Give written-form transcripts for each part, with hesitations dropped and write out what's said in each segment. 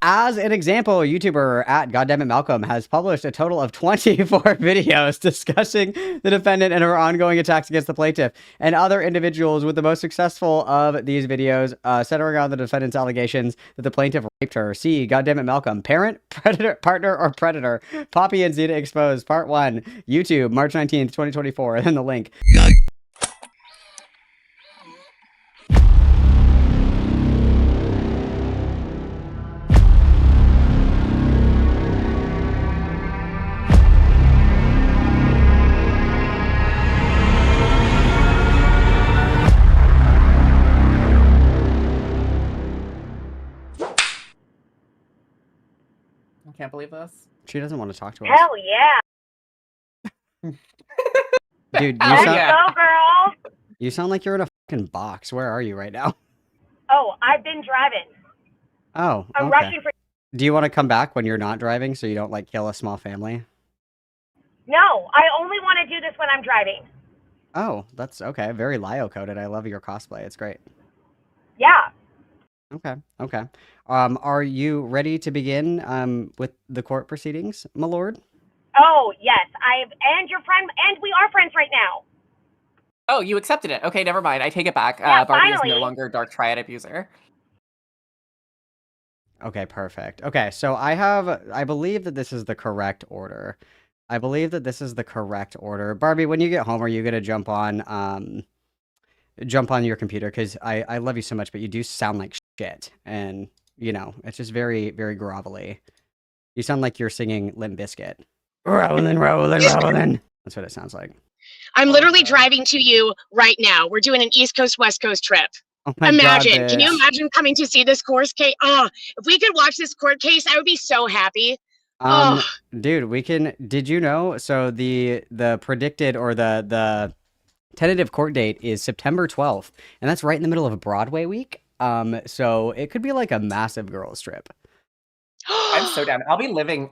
as an example, YouTuber at Goddamnit Malcolm has published a total of 24 videos discussing the defendant and her ongoing attacks against the plaintiff and other individuals, with the most successful of these videos centering on the defendant's allegations that the plaintiff raped her. See Goddamnit Malcolm, parent, predator, partner, or predator. Poppy and Zeta exposed, part 1, YouTube, March 19th, 2024, and then the link. I can't believe this. She doesn't want to talk to us. Hell yeah. Dude, Let's go, girl. You sound like you're in a fucking box. Where are you right now? Oh, I've been driving. Oh, I'm okay. rushing for... Do you want to come back when you're not driving so you don't, like, kill a small family? No, I only want to do this when I'm driving. Oh, that's okay. Very Lio-coded. I love your cosplay. It's great. Yeah. Okay. Are you ready to begin with the court proceedings, my lord? Oh, yes. And your friend, and we are friends right now. Oh, you accepted it. Okay, never mind. I take it back. Yeah, Barbie finally. is no longer Dark Triad abuser. Okay, perfect. Okay, so I believe that this is the correct order. Barbie, when you get home, are you gonna jump on your computer? Because I love you so much, but you do sound like shit, and you know it's just very, very grovelly. You sound like you're singing Limp Bizkit. Rolling. That's what it sounds like. I'm literally driving to you right now. We're doing an East Coast, West Coast trip. Oh my Imagine. God, can you imagine coming to see this court case? Oh, if we could watch this court case, I would be so happy. Dude, we can. Did you know? So the predicted, or the tentative court date is September 12th, and that's right in the middle of a Broadway week. So it could be like a massive girls trip. I'm so down. I'll be living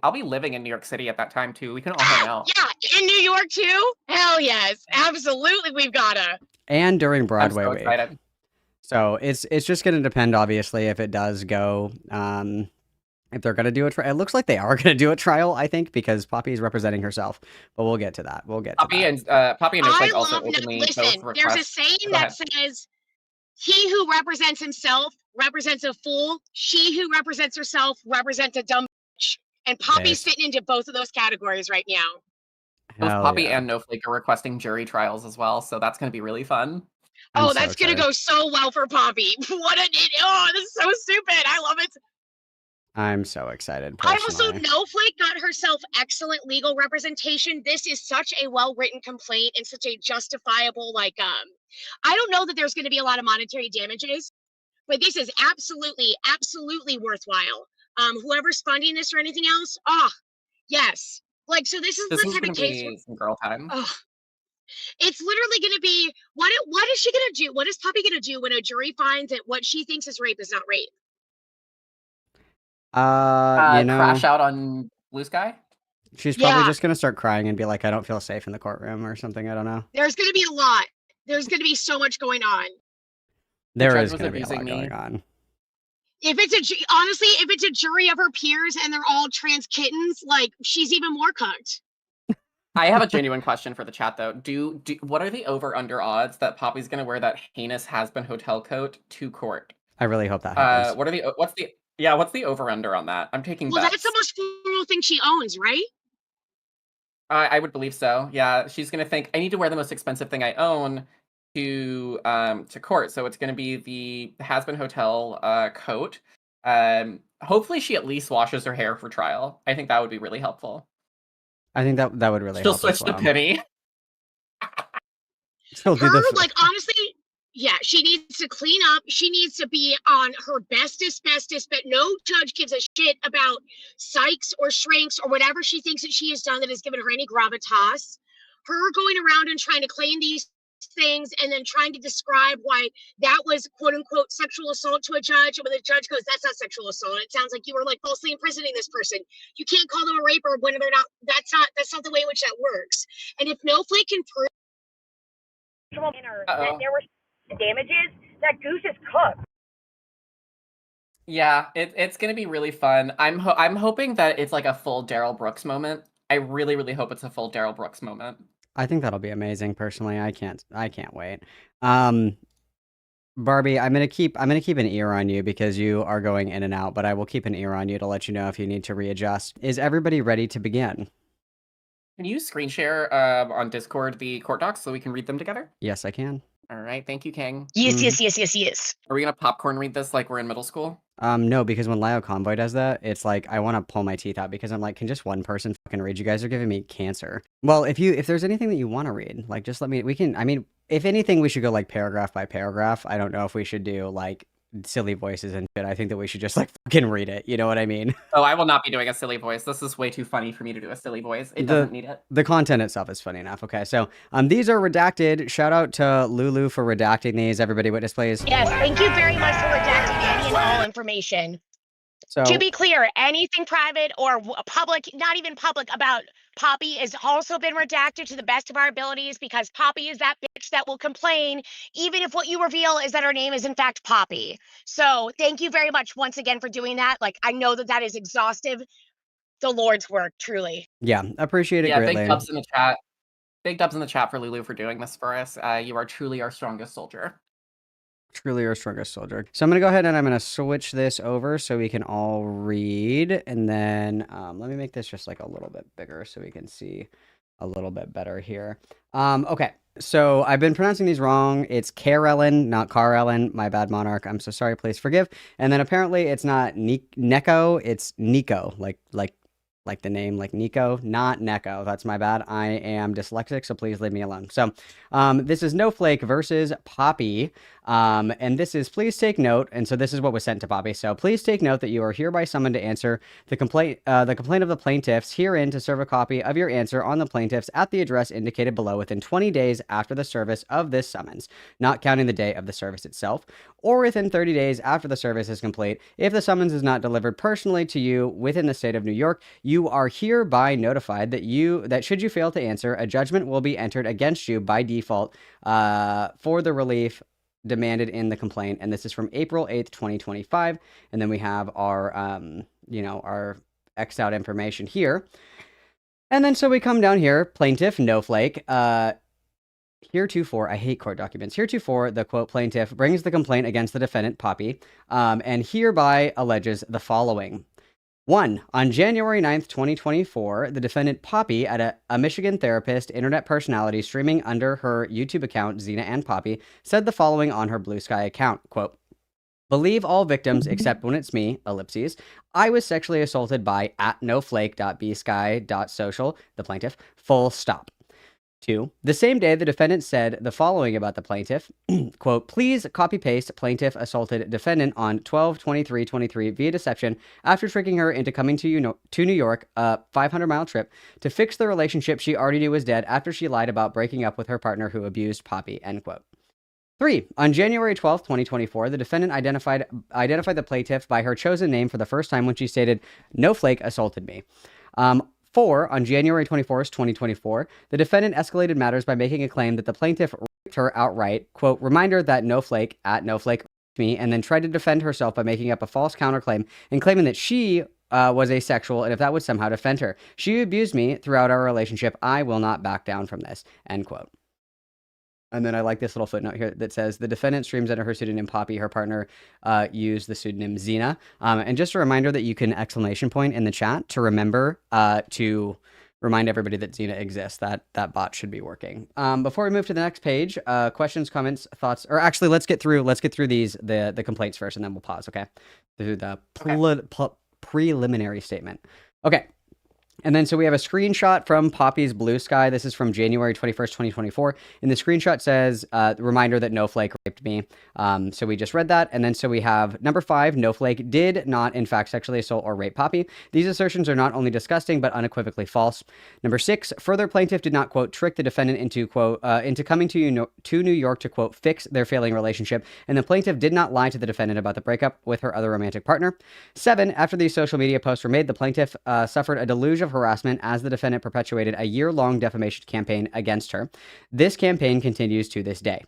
in New York City at that time too. We can all hang out. Yeah, in New York too? Hell yes. Absolutely, we've gotta. And during Broadway I'm so week. excited. So it's just going to depend, obviously, if it does go. If they're going to do a trial. It looks like they are going to do a trial, I think, because Poppy is representing herself. But we'll get to that. Poppy and Snowflake also openly listen, both request. there's a saying that says, he who represents himself represents a fool. She who represents herself represents a dumb bitch. And Poppy's fitting into both of those categories right now. Both Poppy and Snowflake are requesting jury trials as well, so that's going to be really fun. That's going to go so well for Poppy. This is so stupid. I love it. I'm so excited. Personally. Also, Snowflake got herself excellent legal representation. This is such a well-written complaint and such a justifiable, I don't know that there's going to be a lot of monetary damages, but this is absolutely worthwhile. Whoever's funding this or anything else, yes. So this is the type of case. Some girl time. It's literally going to be, what is she going to do? What is Poppy going to do when a jury finds that what she thinks is rape is not rape? Crash out on Blue Sky? She's probably just going to start crying and be like, I don't feel safe in the courtroom or something. I don't know. There's going to be a lot. There's going to be so much going on. There is going to be a lot going on. If it's a jury of her peers and they're all trans kittens, she's even more cucked. I have a genuine question for the chat though. What are the over/under odds that Poppy's gonna wear that heinous has-been hotel coat to court? I really hope that happens. What's the over/under on that? I'm taking bets. Well, that's the most formal thing she owns, right? I would believe so. Yeah, she's gonna think I need to wear the most expensive thing I own to court. So it's gonna be the has-been hotel coat. Hopefully she at least washes her hair for trial. I think that would be really helpful. I think that would really help. She'll switch to Penny. Honestly, yeah, she needs to clean up. She needs to be on her bestest, but no judge gives a shit about psychs or shrinks or whatever she thinks that she has done that has given her any gravitas. Her going around and trying to claim these things and then trying to describe why that was quote unquote sexual assault to a judge, and when the judge goes, that's not sexual assault, it sounds like you were falsely imprisoning this person. You can't call them a raper when they're not. That's not the way in which that works. And if Snowflake can prove that there were damages, that goose is cooked. Yeah, it's gonna be really fun. I'm hoping that it's like a full Daryl Brooks moment. I really, really hope it's a full Daryl Brooks moment. I think that'll be amazing. Personally, I can't wait. Um, Barbie, I'm gonna keep an ear on you because you are going in and out, but I will keep an ear on you to let you know if you need to readjust. Is everybody ready to begin? Can you screen share on Discord the court docs so we can read them together? Yes, I can. All right, thank you, King. Yes, Mhm. yes, yes, yes, yes. Are we gonna popcorn read this like we're in middle school? No, because when Lio Convoy does that, it's like I want to pull my teeth out because I'm like, can just one person fucking read? You guys are giving me cancer. Well, if there's anything that you want to read, like just let me. We can. I mean, if anything, we should go like paragraph by paragraph. I don't know if we should do like silly voices and shit. I think that we should just like fucking read it. You know what I mean? Oh, I will not be doing a silly voice. This is way too funny for me to do a silly voice. It doesn't need it. The content itself is funny enough. Okay, so these are redacted. Shout out to Lulu for redacting these. Everybody, witness please. Yes, thank you very much for redacting any and all information. So To be clear, anything private or public, not even public, about Poppy has also been redacted to the best of our abilities because Poppy is that bitch that will complain, even if what you reveal is that her name is in fact Poppy. So thank you very much once again for doing that. Like, I know that that is exhaustive. The Lord's work, truly. yeah, appreciate it Yeah, greatly. big dubs in the chat. Big dubs in the chat for Lulu for doing this for us. You are truly our strongest soldier. Truly our strongest soldier. So I'm going to go ahead and I'm going to switch this over so we can all read. And then let me make this just like a little bit bigger so we can see a little bit better here. Okay. So I've been pronouncing these wrong. It's Karellen, not Carellen. My bad, Monarch. I'm so sorry. Please forgive. And then apparently it's not Neko. It's Nico. Like the name, like Nico, not Neko. That's my bad. I am dyslexic, so please leave me alone. So, this is Snowflake versus Poppy. And this is, please take note. And so this is what was sent to Poppy. So please take note that you are hereby summoned to answer the complaint of the plaintiffs herein to serve a copy of your answer on the plaintiffs at the address indicated below within 20 days after the service of this summons, not counting the day of the service itself, or within 30 days after the service is complete. If the summons is not delivered personally to you within the state of New York, you are hereby notified that should you fail to answer, a judgment will be entered against you by default for the relief demanded in the complaint. And this is from April 8th, 2025. And then we have our, our X'd out information here. And then so we come down here, plaintiff, Snowflake, heretofore, I hate court documents. Heretofore, the quote plaintiff brings the complaint against the defendant, Poppy, and hereby alleges the following. 1. On January 9th, 2024, the defendant Poppy, at a Michigan therapist internet personality streaming under her YouTube account, Xena and Poppy, said the following on her Blue Sky account, quote, believe all victims except when it's me, ellipses. I was sexually assaulted by @noflake.bsky.social, the plaintiff, full stop. 2. The same day, the defendant said the following about the plaintiff, quote, please copy-paste plaintiff assaulted defendant on 12/23/23 via deception after tricking her into coming to New York, a 500-mile trip, to fix the relationship she already knew was dead after she lied about breaking up with her partner who abused Poppy, end quote. 3. On January 12th, 2024, the defendant identified the plaintiff by her chosen name for the first time when she stated, Snowflake assaulted me. 4. On January 24th, 2024, the defendant escalated matters by making a claim that the plaintiff raped her outright, quote, reminder that Snowflake, @Snowflake, raped me, and then tried to defend herself by making up a false counterclaim and claiming that she was asexual and if that would somehow defend her. She abused me throughout our relationship. I will not back down from this, end quote. And then I like this little footnote here that says the defendant streams under her pseudonym Poppy. Her partner used the pseudonym Xena. And just a reminder that you can exclamation point in the chat to remember to remind everybody that Xena exists. That bot should be working. Before we move to the next page, questions, comments, thoughts, or actually let's get through these the complaints first, and then we'll pause. Okay, through the preliminary statement. Okay. And then so we have a screenshot from Poppy's Blue Sky. This is from January 21st, 2024. And the screenshot says, reminder that Snowflake raped me. So we just read that. And then so we have number 5, Snowflake did not, in fact, sexually assault or rape Poppy. These assertions are not only disgusting, but unequivocally false. Number 6, further plaintiff did not, quote, trick the defendant into, quote, into coming to New York to, quote, fix their failing relationship. And the plaintiff did not lie to the defendant about the breakup with her other romantic partner. 7, after these social media posts were made, the plaintiff suffered a deluge of harassment as the defendant perpetuated a year-long defamation campaign against her. This campaign continues to this day.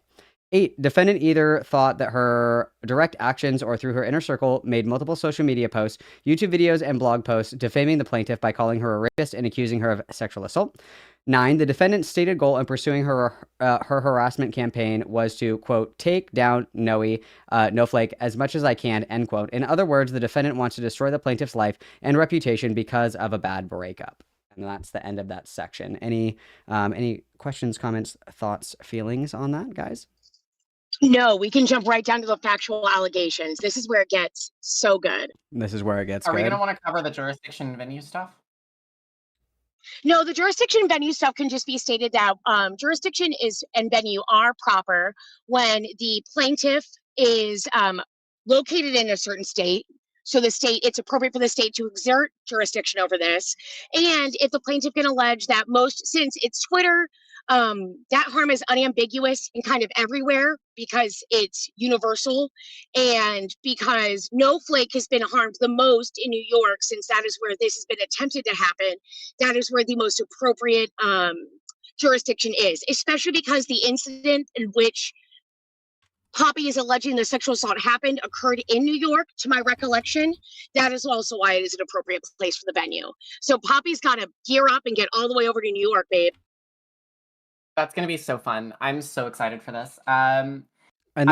8. Defendant either thought that her direct actions or through her inner circle made multiple social media posts, YouTube videos, and blog posts defaming the plaintiff by calling her a rapist and accusing her of sexual assault. 9. The defendant's stated goal in pursuing her harassment campaign was to, quote, take down Snowflake as much as I can, end quote. In other words, the defendant wants to destroy the plaintiff's life and reputation because of a bad breakup. And that's the end of that section. Any questions, comments, thoughts, feelings on that, guys? No, we can jump right down to the factual allegations. This is where it gets so good. This is where it gets Are good. we gonna want to cover the jurisdiction and venue stuff? No, the jurisdiction and venue stuff can just be stated that jurisdiction is and venue are proper when the plaintiff is located in a certain state. So the state, it's appropriate for the state to exert jurisdiction over this. And if the plaintiff can allege that since it's Twitter, that harm is unambiguous and kind of everywhere because it's universal and because Snowflake has been harmed the most in New York since that is where this has been attempted to happen. That is where the most appropriate jurisdiction is, especially because the incident in which Poppy is alleging the sexual assault happened occurred in New York, to my recollection. That is also why it is an appropriate place for the venue. So Poppy's got to gear up and get all the way over to New York, babe. That's gonna be so fun. I'm so excited for this. And then,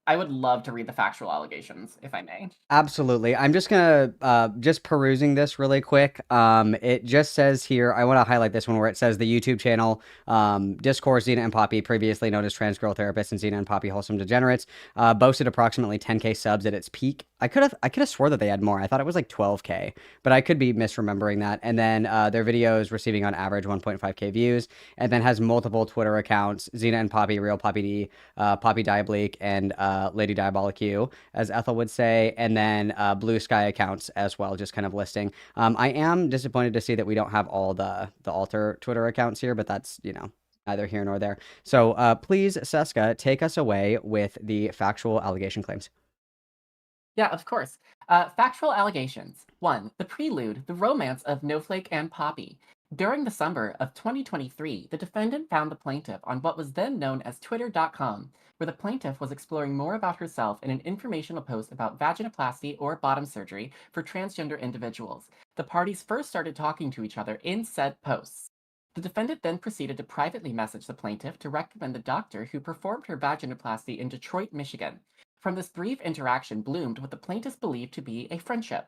I would love to read the factual allegations, if I may. absolutely. I'm just gonna just perusing this really quick. It just says here, I want to highlight this one where it says the YouTube channel, Discourse, Xena and Poppy, previously known as Trans Girl Therapist and Xena and Poppy Wholesome Degenerates, boasted approximately 10K subs at its peak. I could have swore that they had more. I thought it was like 12K, but I could be misremembering that. And then their videos receiving on average 1.5K views, and then has multiple Twitter accounts: Xena and Poppy, Real Poppy D, Poppy Diabolique, and Lady Diabolic Q, as Ethel would say, and then Blue Sky accounts as well, just kind of listing. I am disappointed to see that we don't have all the alter Twitter accounts here, but that's, neither here nor there. So please, Seska, take us away with the factual allegation claims. Yeah, of course. Factual allegations. 1. The prelude, the romance of Snowflake and Poppy. During the summer of 2023, the defendant found the plaintiff on what was then known as Twitter.com, where the plaintiff was exploring more about herself in an informational post about vaginoplasty or bottom surgery for transgender individuals. The parties first started talking to each other in said posts. The defendant then proceeded to privately message the plaintiff to recommend the doctor who performed her vaginoplasty in Detroit, Michigan. From this brief interaction bloomed what the plaintiff believed to be a friendship.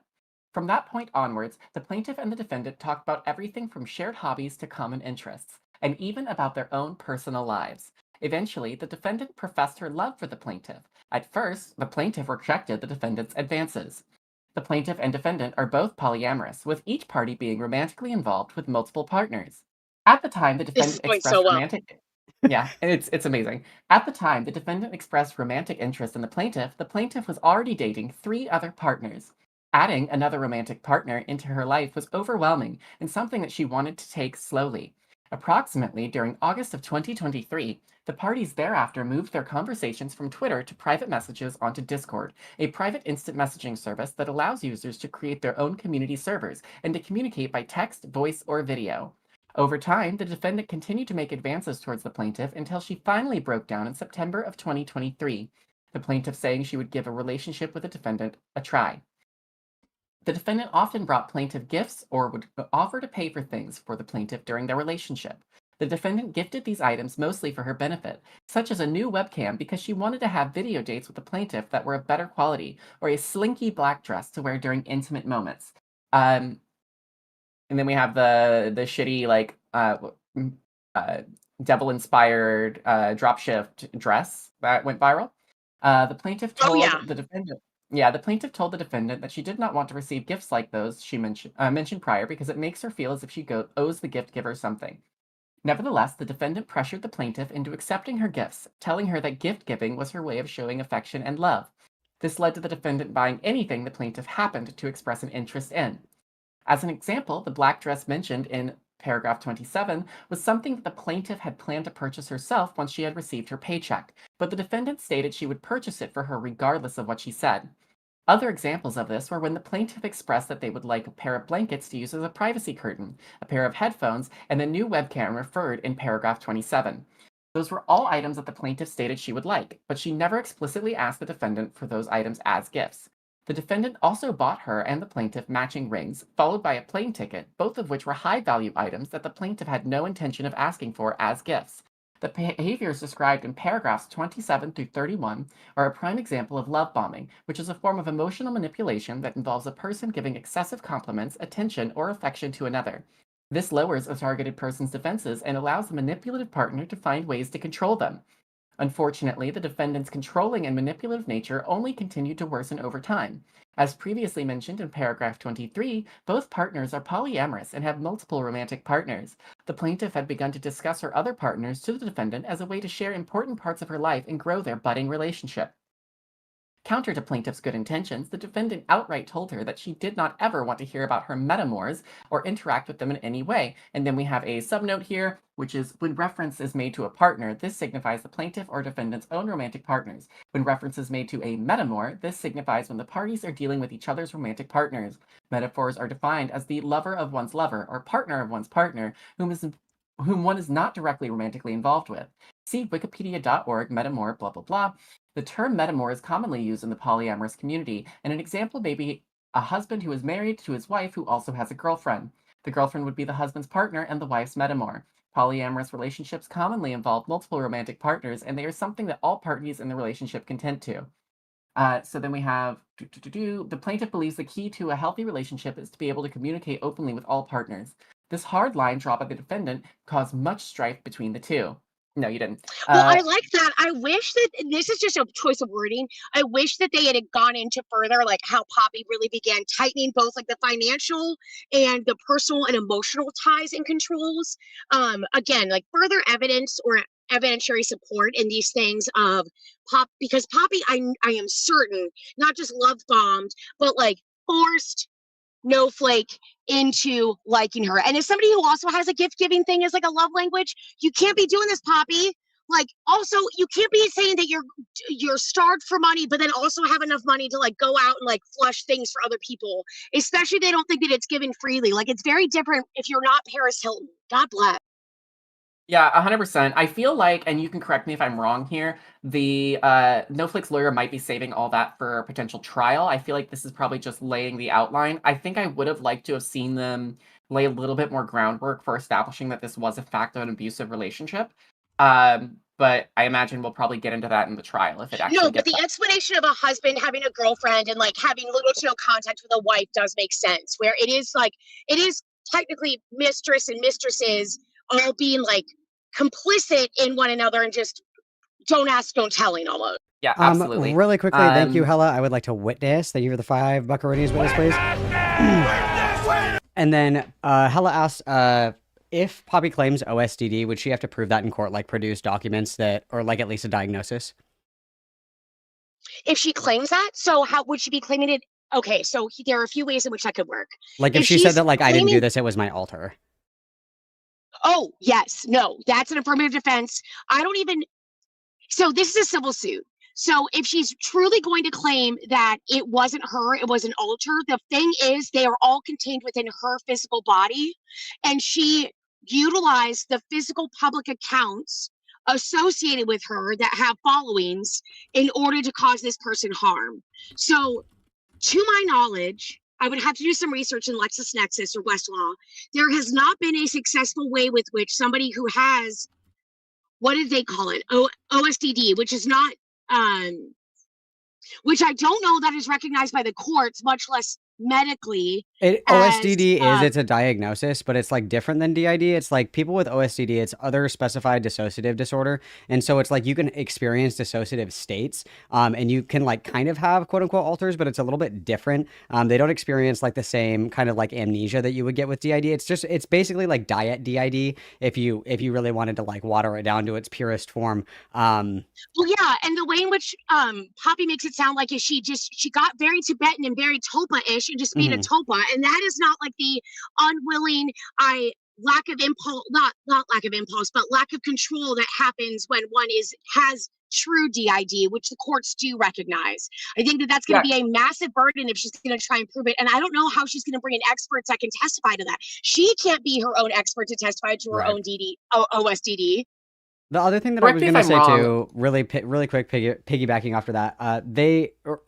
From that point onwards, the plaintiff and the defendant talked about everything from shared hobbies to common interests, and even about their own personal lives. Eventually, the defendant professed her love for the plaintiff. At first, the plaintiff rejected the defendant's advances. The plaintiff and defendant are both polyamorous, with each party being romantically involved with multiple partners. At the time, the defendant expressed romantic... Yeah, it's amazing. At the time, the defendant expressed romantic interest in the plaintiff was already dating 3 other partners. Adding another romantic partner into her life was overwhelming and something that she wanted to take slowly. Approximately during August of 2023, the parties thereafter moved their conversations from Twitter to private messages onto Discord, a private instant messaging service that allows users to create their own community servers and to communicate by text, voice, or video. Over time, the defendant continued to make advances towards the plaintiff until she finally broke down in September of 2023, the plaintiff saying she would give a relationship with the defendant a try. The defendant often brought plaintiff gifts or would offer to pay for things for the plaintiff during their relationship. The defendant gifted these items mostly for her benefit, such as a new webcam because she wanted to have video dates with the plaintiff that were of better quality, or a slinky black dress to wear during intimate moments. And then we have the shitty devil-inspired dropshift dress that went viral. The plaintiff told the defendant. Yeah, the plaintiff told the defendant that she did not want to receive gifts like those she mentioned prior because it makes her feel as if she owes the gift giver something. Nevertheless, the defendant pressured the plaintiff into accepting her gifts, telling her that gift giving was her way of showing affection and love. This led to the defendant buying anything the plaintiff happened to express an interest in. As an example, the black dress mentioned in paragraph 27 was something that the plaintiff had planned to purchase herself once she had received her paycheck, but the defendant stated she would purchase it for her regardless of what she said. Other examples of this were when the plaintiff expressed that they would like a pair of blankets to use as a privacy curtain, a pair of headphones, and a new webcam referred in paragraph 27. Those were all items that the plaintiff stated she would like, but she never explicitly asked the defendant for those items as gifts. The defendant also bought her and the plaintiff matching rings, followed by a plane ticket, both of which were high-value items that the plaintiff had no intention of asking for as gifts. The behaviors described in paragraphs 27 through 31 are a prime example of love bombing, which is a form of emotional manipulation that involves a person giving excessive compliments, attention, or affection to another. This lowers a targeted person's defenses and allows the manipulative partner to find ways to control them. Unfortunately, the defendant's controlling and manipulative nature only continued to worsen over time. As previously mentioned in paragraph 23, both partners are polyamorous and have multiple romantic partners. The plaintiff had begun to discuss her other partners to the defendant as a way to share important parts of her life and grow their budding relationship. Counter to plaintiff's good intentions, the defendant outright told her that she did not ever want to hear about her metamors or interact with them in any way. And then we have a subnote here, which is when reference is made to a partner, this signifies the plaintiff or defendant's own romantic partners. When reference is made to a metamor, this signifies when the parties are dealing with each other's romantic partners. Metaphors are defined as the lover of one's lover or partner of one's partner, whom one is not directly romantically involved with. See wikipedia.org, metamor, blah, blah, blah. The term metamor is commonly used in the polyamorous community, and an example may be a husband who is married to his wife who also has a girlfriend. The girlfriend would be the husband's partner and the wife's metamor. Polyamorous relationships commonly involve multiple romantic partners, and they are something that all parties in the relationship consent to. So then we have, the plaintiff believes the key to a healthy relationship is to be able to communicate openly with all partners. This hard line drawn by the defendant caused much strife between the two. No, you didn't. Well, I like that. I wish that this is just a choice of wording. I wish that they had gone into further, like how Poppy really began tightening both like the financial and the personal and emotional ties and controls. Again, like further evidence or evidentiary support in these things of because Poppy, I am certain, not just love bombed, but like forced Snowflake into liking her. And as somebody who also has a gift giving thing as like a love language, you can't be doing this, Poppy. Like, also, you can't be saying that you're starved for money, but then also have enough money to like go out and like flush things for other people, especially if they don't think that it's given freely. Like, it's very different if you're not Paris Hilton. God bless. Yeah, 100%. I feel like, and you can correct me if I'm wrong here, the Snowflake's lawyer might be saving all that for a potential trial. I feel like this is probably just laying the outline. I think I would have liked to have seen them lay a little bit more groundwork for establishing that this was, in fact, an abusive relationship. But I imagine we'll probably get into that in the trial if it actually No, but gets the explanation of a husband having a girlfriend and like having little to no contact with a wife does make sense, where it is technically mistress and mistresses all being like complicit in one another and just don't ask, don't telling almost. Yeah, absolutely. Really quickly, thank you, Hella. I would like to witness. Thank you for the 5 buckaroonies witness, please. And then Hella asks, if Poppy claims OSDD, would she have to prove that in court, like produce documents that, or like at least a diagnosis? If she claims that, so how would she be claiming it? Okay, so there are a few ways in which that could work. Like if she said that, like, I didn't do this, it was my alter. Oh, yes. No, that's an affirmative defense. So this is a civil suit. So if she's truly going to claim that it wasn't her, it was an alter, the thing is they are all contained within her physical body. And she utilized the physical public accounts associated with her that have followings in order to cause this person harm. So to my knowledge, I would have to do some research in LexisNexis or Westlaw. There has not been a successful way with which somebody who has, what did they call it? OSDD, which is not, which I don't know that is recognized by the courts, much less medically. OSDD it's a diagnosis, but it's like different than DID. It's like people with OSDD, it's other specified dissociative disorder. And so it's like you can experience dissociative states, and you can like kind of have quote unquote alters, but it's a little bit different. They don't experience like the same kind of like amnesia that you would get with DID. It's basically like diet DID if you really wanted to like water it down to its purest form. Well, yeah, and the way in which Poppy makes it sound like is she got very Tibetan and very Topa-ish and just being a Topa, and that is not like the unwilling lack of impulse, not lack of impulse, but lack of control that happens when one has true DID, which the courts do recognize. I think that that's going to be a massive burden if she's going to try and prove it, and I don't know how she's going to bring in experts that can testify to that. She can't be her own expert to testify to her own OSDD. The other thing that I Correct was me if going to I'm say wrong. too, really quick, piggybacking after that,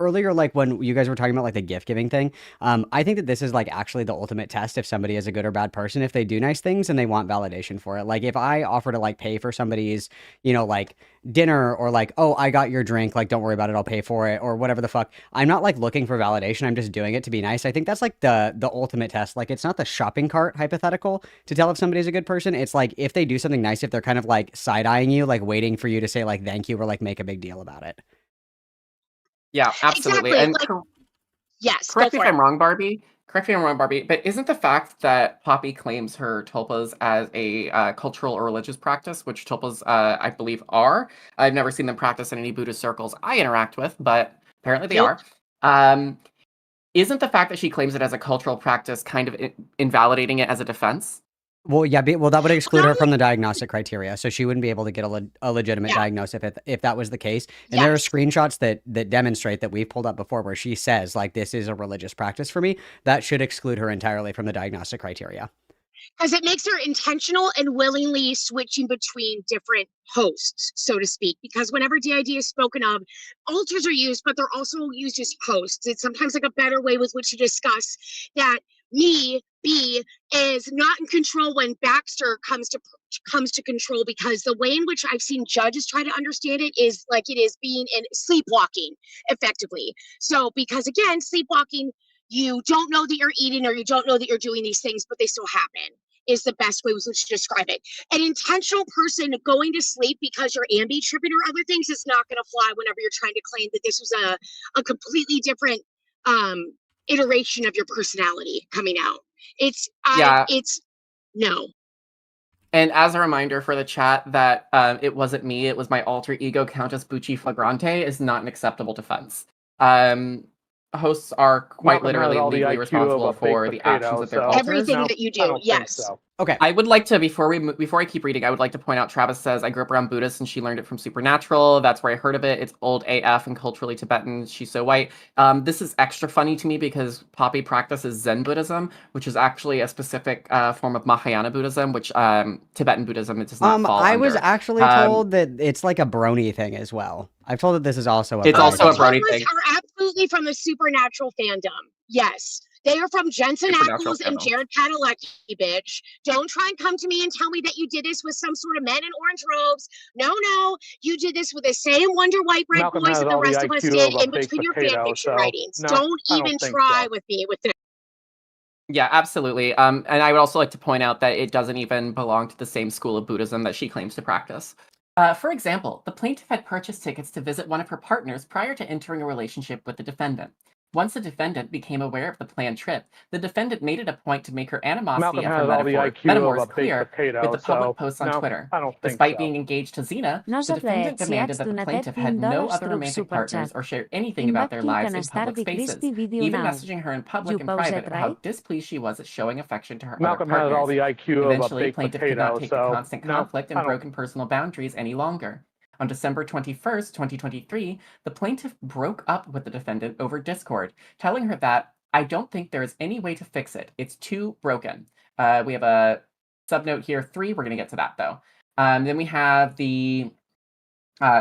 earlier, like when you guys were talking about like the gift giving thing, I think that this is like actually the ultimate test if somebody is a good or bad person, if they do nice things and they want validation for it. Like if I offer to like pay for somebody's, like dinner or like, oh, I got your drink, like don't worry about it, I'll pay for it or whatever the fuck. I'm not like looking for validation. I'm just doing it to be nice. I think that's like the ultimate test. Like it's not the shopping cart hypothetical to tell if somebody's a good person. It's like if they do something nice, if they're kind of like side eyeing you, like waiting for you to say like thank you or like make a big deal about it. Yeah, absolutely. Exactly. And Like, yes, go correct me for if it. I'm wrong, Barbie. Correct me if I'm wrong, Barbie. But isn't the fact that Poppy claims her tulpas as a cultural or religious practice, which tulpas, I believe, are? I've never seen them practice in any Buddhist circles I interact with, but apparently they Nope. are. Isn't the fact that she claims it as a cultural practice kind of invalidating it as a defense? Well, yeah, well, that would exclude Not her only, from the diagnostic criteria, so she wouldn't be able to get a legitimate yeah, diagnosis if that was the case. And there are yes. screenshots that demonstrate that we've pulled up before where she says like this is a religious practice for me. That should exclude her entirely from the diagnostic criteria. Because it makes her intentional and willingly switching between different hosts, so to speak. Because whenever DID is spoken of, alters are used, but they're also used as hosts. It's sometimes like a better way with which to discuss that me, B, is not in control when Baxter comes to control, because the way in which I've seen judges try to understand it is like it is being in sleepwalking effectively. So because again, sleepwalking, you don't know that you're eating or you don't know that you're doing these things, but they still happen, is the best way with which to describe it. An intentional person going to sleep because you're ambi tripping or other things is not going to fly whenever you're trying to claim that this was a completely different um, iteration of your personality coming out. It's Yeah. No. And as a reminder for the chat that it wasn't me, it was my alter ego, Countess Bucci Flagrante, is not an acceptable defense. Hosts are quite Malcolm has literally all the legally IQ responsible of a for baked the potato, actions of their so alters. Everything no, that you I do, don't think yes. so. Okay. I would like to, before I keep reading, I would like to point out, Travis says, I grew up around Buddhists and she learned it from Supernatural. That's where I heard of it. It's old AF and culturally Tibetan. She's so white. This is extra funny to me because Poppy practices Zen Buddhism, which is actually a specific form of Mahayana Buddhism, which Tibetan Buddhism it does not fall I under. was actually told that it's like a brony thing as well. I've told that this is also a It's brony also a thing. brony The thing. are absolutely from the Supernatural fandom. Yes. They are from Jensen Supernatural Ackles and fandom. Jared Padalecki, bitch. Don't try and come to me and tell me that you did this with some sort of men in orange robes. No, you did this with the same Wonder White Bread Malcolm boys has that the all the rest of us IQ did of a in baked between your potato, fanfiction so writings. no, Don't I don't even think try so. with me with this. Yeah, absolutely. And I would also like to point out that it doesn't even belong to the same school of Buddhism that she claims to practice. For example, the plaintiff had purchased tickets to visit one of her partners prior to entering a relationship with the defendant. Once the defendant became aware of the planned trip, the defendant made it a point to make her animosity Malcolm at her has all the IQ of metamors a baked clear potato, with the public so posts on no, Twitter. I don't think Despite so. being engaged to Xena, No the defendant demanded zatlejec that the na plaintiff had no other $13 romantic partners superchat. or share anything about their Invaki lives can in start public the spaces, Christie video even now. messaging her in public You and pause private it, of how right? displeased she was at showing affection to her Malcolm other has all partners. the IQ of a Eventually, baked plaintiff could not potato, take the so constant no, conflict I and don't. broken personal boundaries any longer. On December 21st, 2023, the plaintiff broke up with the defendant over Discord, telling her that, I don't think there is any way to fix it. It's too broken. We have a subnote here, 3. We're going to get to that, though. Then we have the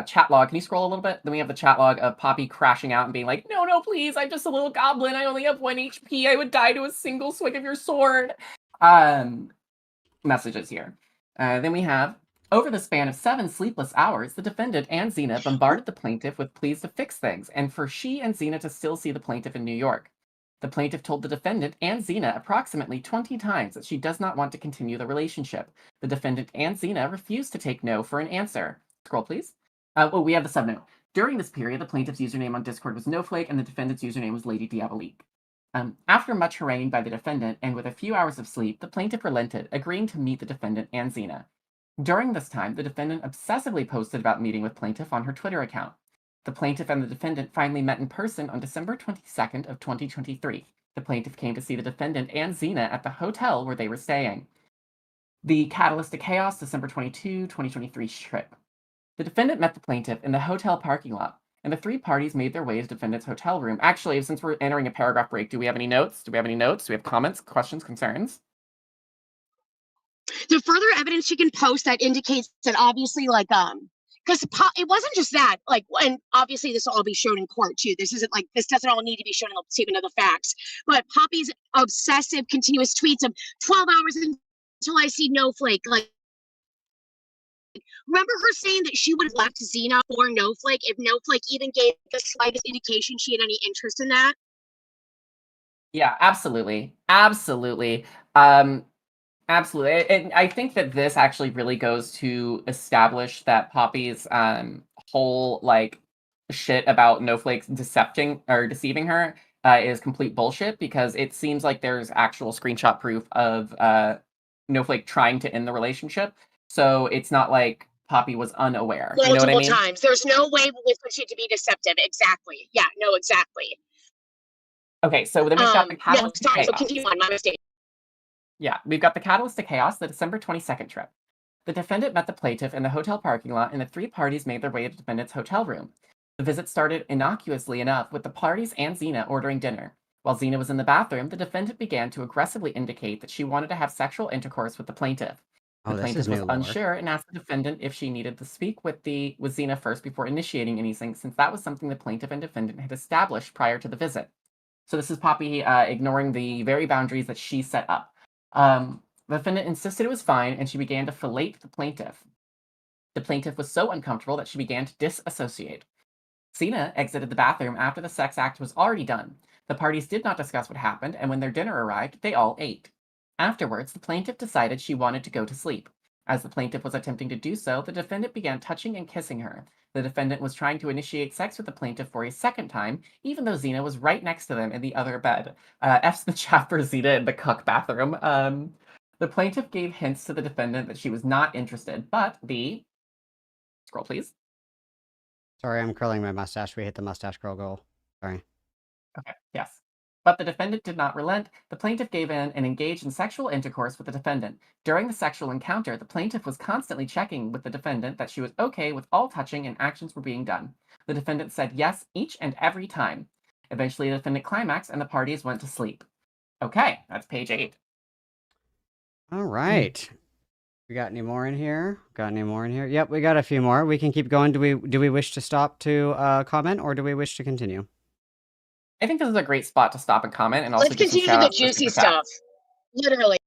chat log. Can you scroll a little bit? Then we have the chat log of Poppy crashing out and being like, no, please, I'm just a little goblin. I only have 1 HP. I would die to a single swing of your sword. Messages here. Then we have, over the span of 7 sleepless hours, the defendant and Xena bombarded the plaintiff with pleas to fix things, and for she and Xena to still see the plaintiff in New York. The plaintiff told the defendant and Xena approximately 20 times that she does not want to continue the relationship. The defendant and Xena refused to take no for an answer. Scroll, please. We have the subnote. During this period, the plaintiff's username on Discord was Snowflake, and the defendant's username was Lady Diabolique. After much haranguing by the defendant, and with a few hours of sleep, the plaintiff relented, agreeing to meet the defendant and Xena. During this time, the defendant obsessively posted about meeting with plaintiff on her Twitter account. The plaintiff and the defendant finally met in person on December 22nd of 2023. The plaintiff came to see the defendant and Xena at the hotel where they were staying. The Catalyst to Chaos, December 22, 2023 trip. The defendant met the plaintiff in the hotel parking lot, and the 3 parties made their way to defendant's hotel room. Actually, since we're entering a paragraph break, do we have any notes? Do we have comments, questions, concerns? The further evidence she can post that indicates that obviously, like, because it wasn't just that, like, and obviously this will all be shown in court too. This isn't like, this doesn't all need to be shown in the statement of the facts. But Poppy's obsessive, continuous tweets of 12 hours until I see Snowflake. Like, remember her saying that she would have left Xena or Snowflake if Snowflake even gave the slightest indication she had any interest in that? Yeah, absolutely. Absolutely. Absolutely. And I think that this actually really goes to establish that Poppy's whole like shit about Snowflake's deceiving her is complete bullshit, because it seems like there's actual screenshot proof of Snowflake trying to end the relationship. So it's not like Poppy was unaware. You know what I Multiple mean? times. There's no way with which it to be deceptive. Exactly. Yeah, no, exactly. Okay, so then we've got the No, catalyst to sorry, so chaos. continue on, my mistake. Yeah, we've got the catalyst to chaos, the December 22nd trip. The defendant met the plaintiff in the hotel parking lot, and the three parties made their way to the defendant's hotel room. The visit started innocuously enough, with the parties and Xena ordering dinner. While Xena was in the bathroom, the defendant began to aggressively indicate that she wanted to have sexual intercourse with the plaintiff. The Oh, this plaintiff is was new lore. unsure and asked the defendant if she needed to speak with Xena first before initiating anything, since that was something the plaintiff and defendant had established prior to the visit. So this is Poppy ignoring the very boundaries that she set up. The defendant insisted it was fine, and she began to fillet the plaintiff. The plaintiff was so uncomfortable that she began to disassociate. Xena exited the bathroom after the sex act was already done. The parties did not discuss what happened, and when their dinner arrived, they all ate. Afterwards, the plaintiff decided she wanted to go to sleep. As the plaintiff was attempting to do so, the defendant began touching and kissing her. The defendant was trying to initiate sex with the plaintiff for a second time, even though Xena was right next to them in the other bed. F's the chat for Xena in the cook bathroom. The plaintiff gave hints to the defendant that she was not interested, but scroll please. Sorry, I'm curling my mustache. We hit the mustache curl goal. Sorry. Okay, yes. But the defendant did not relent. The plaintiff gave in and engaged in sexual intercourse with the defendant. During the sexual encounter, the plaintiff was constantly checking with the defendant that she was okay with all touching and actions were being done. The defendant said yes each and every time. Eventually, the defendant climaxed and the parties went to sleep. Okay, that's page 8. All right. We got any more in here? Got any more in here? Yep, we got a few more. We can keep going. Do we wish to stop to comment, or do we wish to continue? I think this is a great spot to stop and comment, and also Let's continue the juicy stuff. Literally.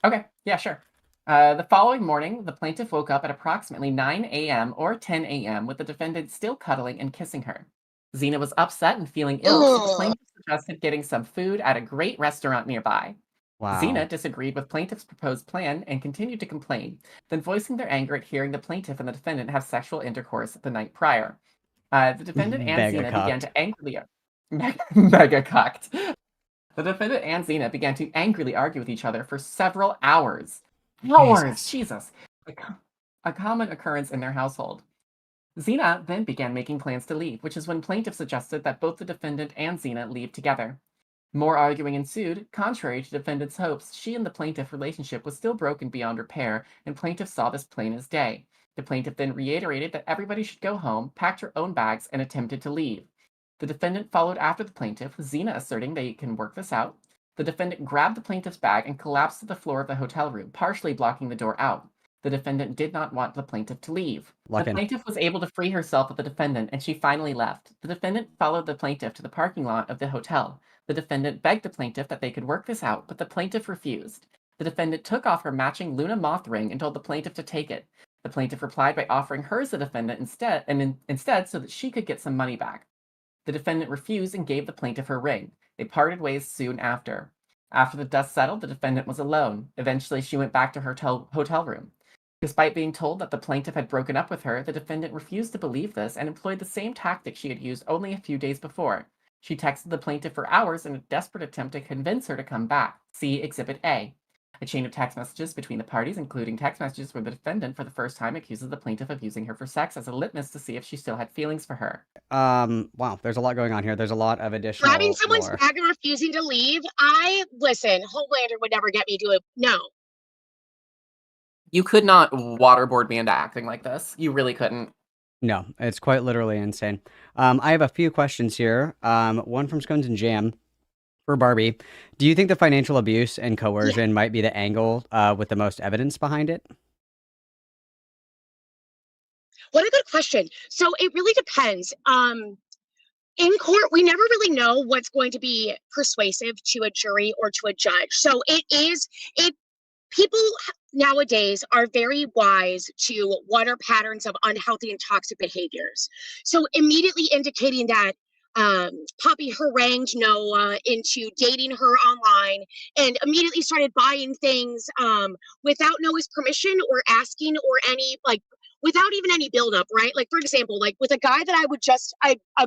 Okay, yeah, sure. The following morning, the plaintiff woke up at approximately 9 a.m. or 10 a.m. with the defendant still cuddling and kissing her. Xena was upset and feeling ill, so the plaintiff suggested getting some food at a great restaurant nearby. Wow. Xena disagreed with plaintiff's proposed plan and continued to complain, then voicing their anger at hearing the plaintiff and the defendant have sexual intercourse the night prior. The defendant and Xena began to angrily mega cucked. The defendant and Xena began to angrily argue with each other for several hours. Jesus. A common occurrence in their household. Xena then began making plans to leave, which is when plaintiff suggested that both the defendant and Xena leave together. More arguing ensued. Contrary to defendant's hopes, she and the plaintiff relationship was still broken beyond repair, and plaintiff saw this plain as day. The plaintiff then reiterated that everybody should go home, packed her own bags, and attempted to leave. The defendant followed after the plaintiff, with Xena asserting they can work this out. The defendant grabbed the plaintiff's bag and collapsed to the floor of the hotel room, partially blocking the door out. The defendant did not want the plaintiff to leave. The plaintiff was able to free herself of the defendant, and she finally left. The defendant followed the plaintiff to the parking lot of the hotel. The defendant begged the plaintiff that they could work this out, but the plaintiff refused. The defendant took off her matching Luna moth ring and told the plaintiff to take it. The plaintiff replied by offering hers to the defendant instead so that she could get some money back. The defendant refused and gave the plaintiff her ring. They parted ways soon after. After the dust settled, the defendant was alone. Eventually, she went back to her hotel room. Despite being told that the plaintiff had broken up with her, the defendant refused to believe this and employed the same tactic she had used only a few days before. She texted the plaintiff for hours in a desperate attempt to convince her to come back. See Exhibit A. A chain of text messages between the parties, including text messages where the defendant for the first time accuses the plaintiff of using her for sex as a litmus to see if she still had feelings for her. Wow, there's a lot going on here. There's a lot of additional Grabbing someone's bag and refusing to leave. Listen, Homelander would never get me to it. No. You could not waterboard me into acting like this. You really couldn't. No, it's quite literally insane. I have a few questions here. One from Scones and Jam. For Barbie, do you think the financial abuse and coercion might be the angle with the most evidence behind it? What a good question. So it really depends. In court, we never really know what's going to be persuasive to a jury or to a judge. So it people nowadays are very wise to what are patterns of unhealthy and toxic behaviors. So immediately indicating that Poppy harangued Noah into dating her online and immediately started buying things without Noah's permission or asking or any without even any buildup, right? Like for example, like with a guy that I've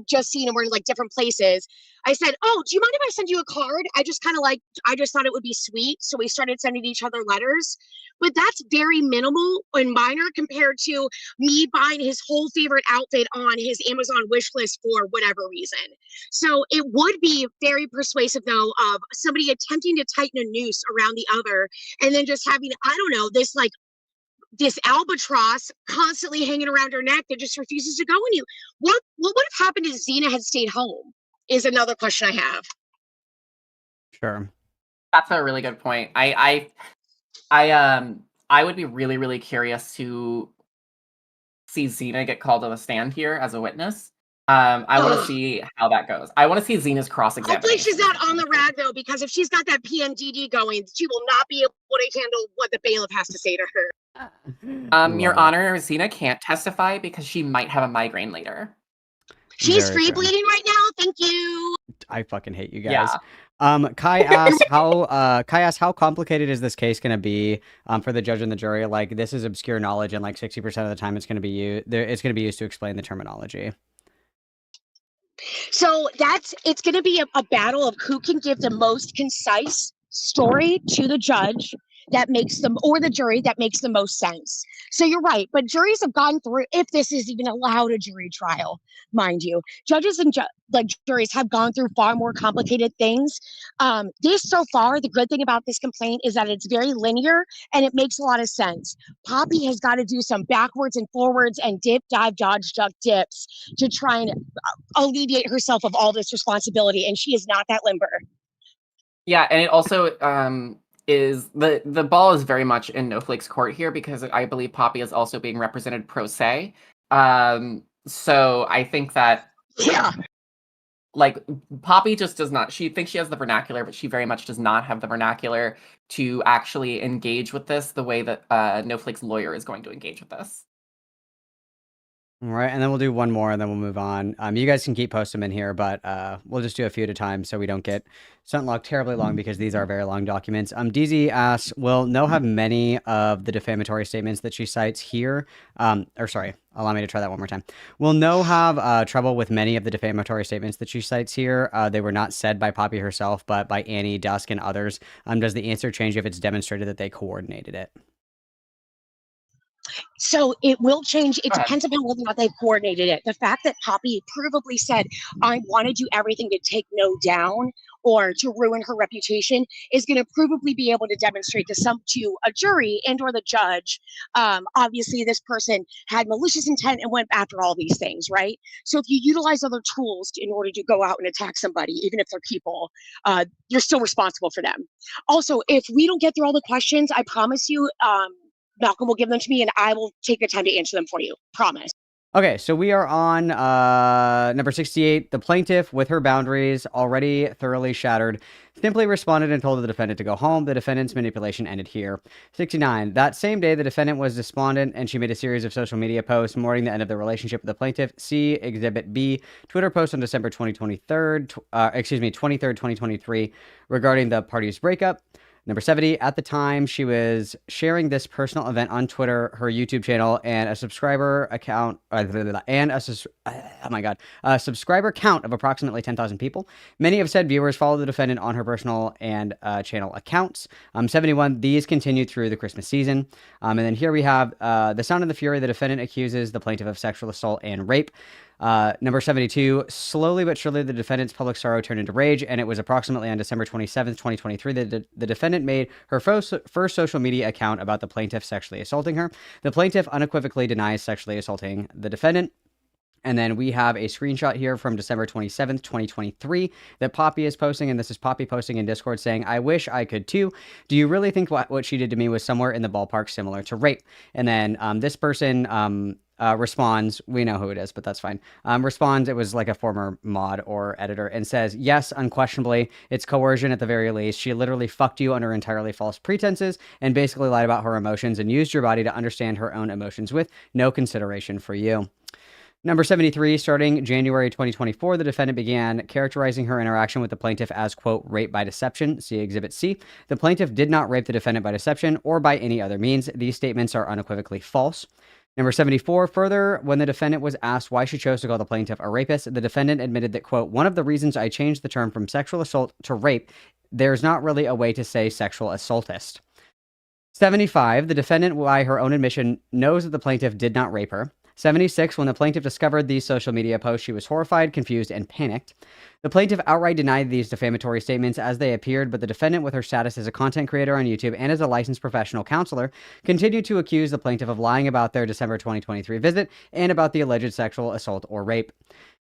just seen and we're in like different places. I said, "Oh, do you mind if I send you a card?" I just thought it would be sweet, so we started sending each other letters. But that's very minimal and minor compared to me buying his whole favorite outfit on his Amazon wish list for whatever reason. So it would be very persuasive though of somebody attempting to tighten a noose around the other and then just having, I don't know, this albatross constantly hanging around her neck that just refuses to go any. What would have happened if Xena had stayed home is another question I have. Sure. That's a really good point. I would be really, really curious to see Xena get called to the stand here as a witness. I want to see how that goes. I want to see Xena's cross-examination. Hopefully she's not on the rag though, because if she's got that PMDD going, she will not be able to handle what the bailiff has to say to her. Your Honor, Xena can't testify because she might have a migraine later. She's Very free true. bleeding right now. Thank you. I fucking hate you guys. Yeah. Kai asks how complicated is this case going to be for the judge and the jury? Like, this is obscure knowledge, and like 60% of the time, it's going to be used to explain the terminology. So it's going to be a battle of who can give the most concise story to the judge that makes them, or the jury that makes the most sense. So you're right, but juries have gone through, if this is even allowed a jury trial, mind you, judges and juries have gone through far more complicated things. This so far, the good thing about this complaint is that it's very linear and it makes a lot of sense. Poppy has got to do some backwards and forwards and dip, dive, dodge, duck, dips to try and alleviate herself of all this responsibility, and she is not that limber. Yeah, and it also is the ball is very much in Snowflake's court here because I believe Poppy is also being represented pro se. So I think that like Poppy just does not. She thinks she has the vernacular, but she very much does not have the vernacular to actually engage with this the way that Snowflake's lawyer is going to engage with this. All right, and then we'll do one more, and then we'll move on. You guys can keep posting them in here, but we'll just do a few at a time so we don't get Sunlock terribly long because these are very long documents. DZ asks, will No have many of the defamatory statements that she cites here? Or sorry, allow me to try that one more time. Will No have trouble with many of the defamatory statements that she cites here? They were not said by Poppy herself, but by Annie, Dusk, and others. Does the answer change if it's demonstrated that they coordinated it? So it will change. It depends upon whether or not they've coordinated it. The fact that Poppy provably said, I want to do everything to take No down or to ruin her reputation is going to provably be able to demonstrate to a jury and or the judge. Obviously, this person had malicious intent and went after all these things, right? So if you utilize other tools in order to go out and attack somebody, even if they're people, you're still responsible for them. Also, if we don't get through all the questions, I promise you, Malcolm will give them to me and I will take the time to answer them for you. Promise. Okay, so we are on number 68. The plaintiff, with her boundaries already thoroughly shattered, simply responded and told the defendant to go home. The defendant's manipulation ended here. 69. That same day, the defendant was despondent and she made a series of social media posts mourning the end of the relationship with the plaintiff. See Exhibit B. Twitter post on December 23rd, 2023 regarding the parties' breakup. Number 70, at the time, she was sharing this personal event on Twitter, her YouTube channel, and a subscriber account, a subscriber count of approximately 10,000 people. Many of said viewers follow the defendant on her personal and channel accounts. 71, these continued through the Christmas season. And then here we have the Sound and the Fury. The defendant accuses the plaintiff of sexual assault and rape. Number 72, slowly but surely the defendant's public sorrow turned into rage, and it was approximately on December 27th, 2023 that the defendant made her first social media account about the plaintiff sexually assaulting her. The plaintiff unequivocally denies sexually assaulting the defendant. And then we have a screenshot here from December 27th, 2023 that Poppy is posting. And this is Poppy posting in Discord saying, I wish I could too. Do you really think what she did to me was somewhere in the ballpark similar to rape? And then this person responds, we know who it is, but that's fine. Responds, it was like a former mod or editor, and says, yes, unquestionably, it's coercion at the very least. She literally fucked you under entirely false pretenses and basically lied about her emotions and used your body to understand her own emotions with no consideration for you. Number 73, starting January 2024, the defendant began characterizing her interaction with the plaintiff as, quote, rape by deception, see Exhibit C. The plaintiff did not rape the defendant by deception or by any other means. These statements are unequivocally false. Number 74, further, when the defendant was asked why she chose to call the plaintiff a rapist, the defendant admitted that, quote, one of the reasons I changed the term from sexual assault to rape, there's not really a way to say sexual assaultist. 75, the defendant, by her own admission, knows that the plaintiff did not rape her. 76, when the plaintiff discovered these social media posts, she was horrified, confused, and panicked. The plaintiff outright denied these defamatory statements as they appeared, but the defendant, with her status as a content creator on YouTube and as a licensed professional counselor, continued to accuse the plaintiff of lying about their December 2023 visit and about the alleged sexual assault or rape.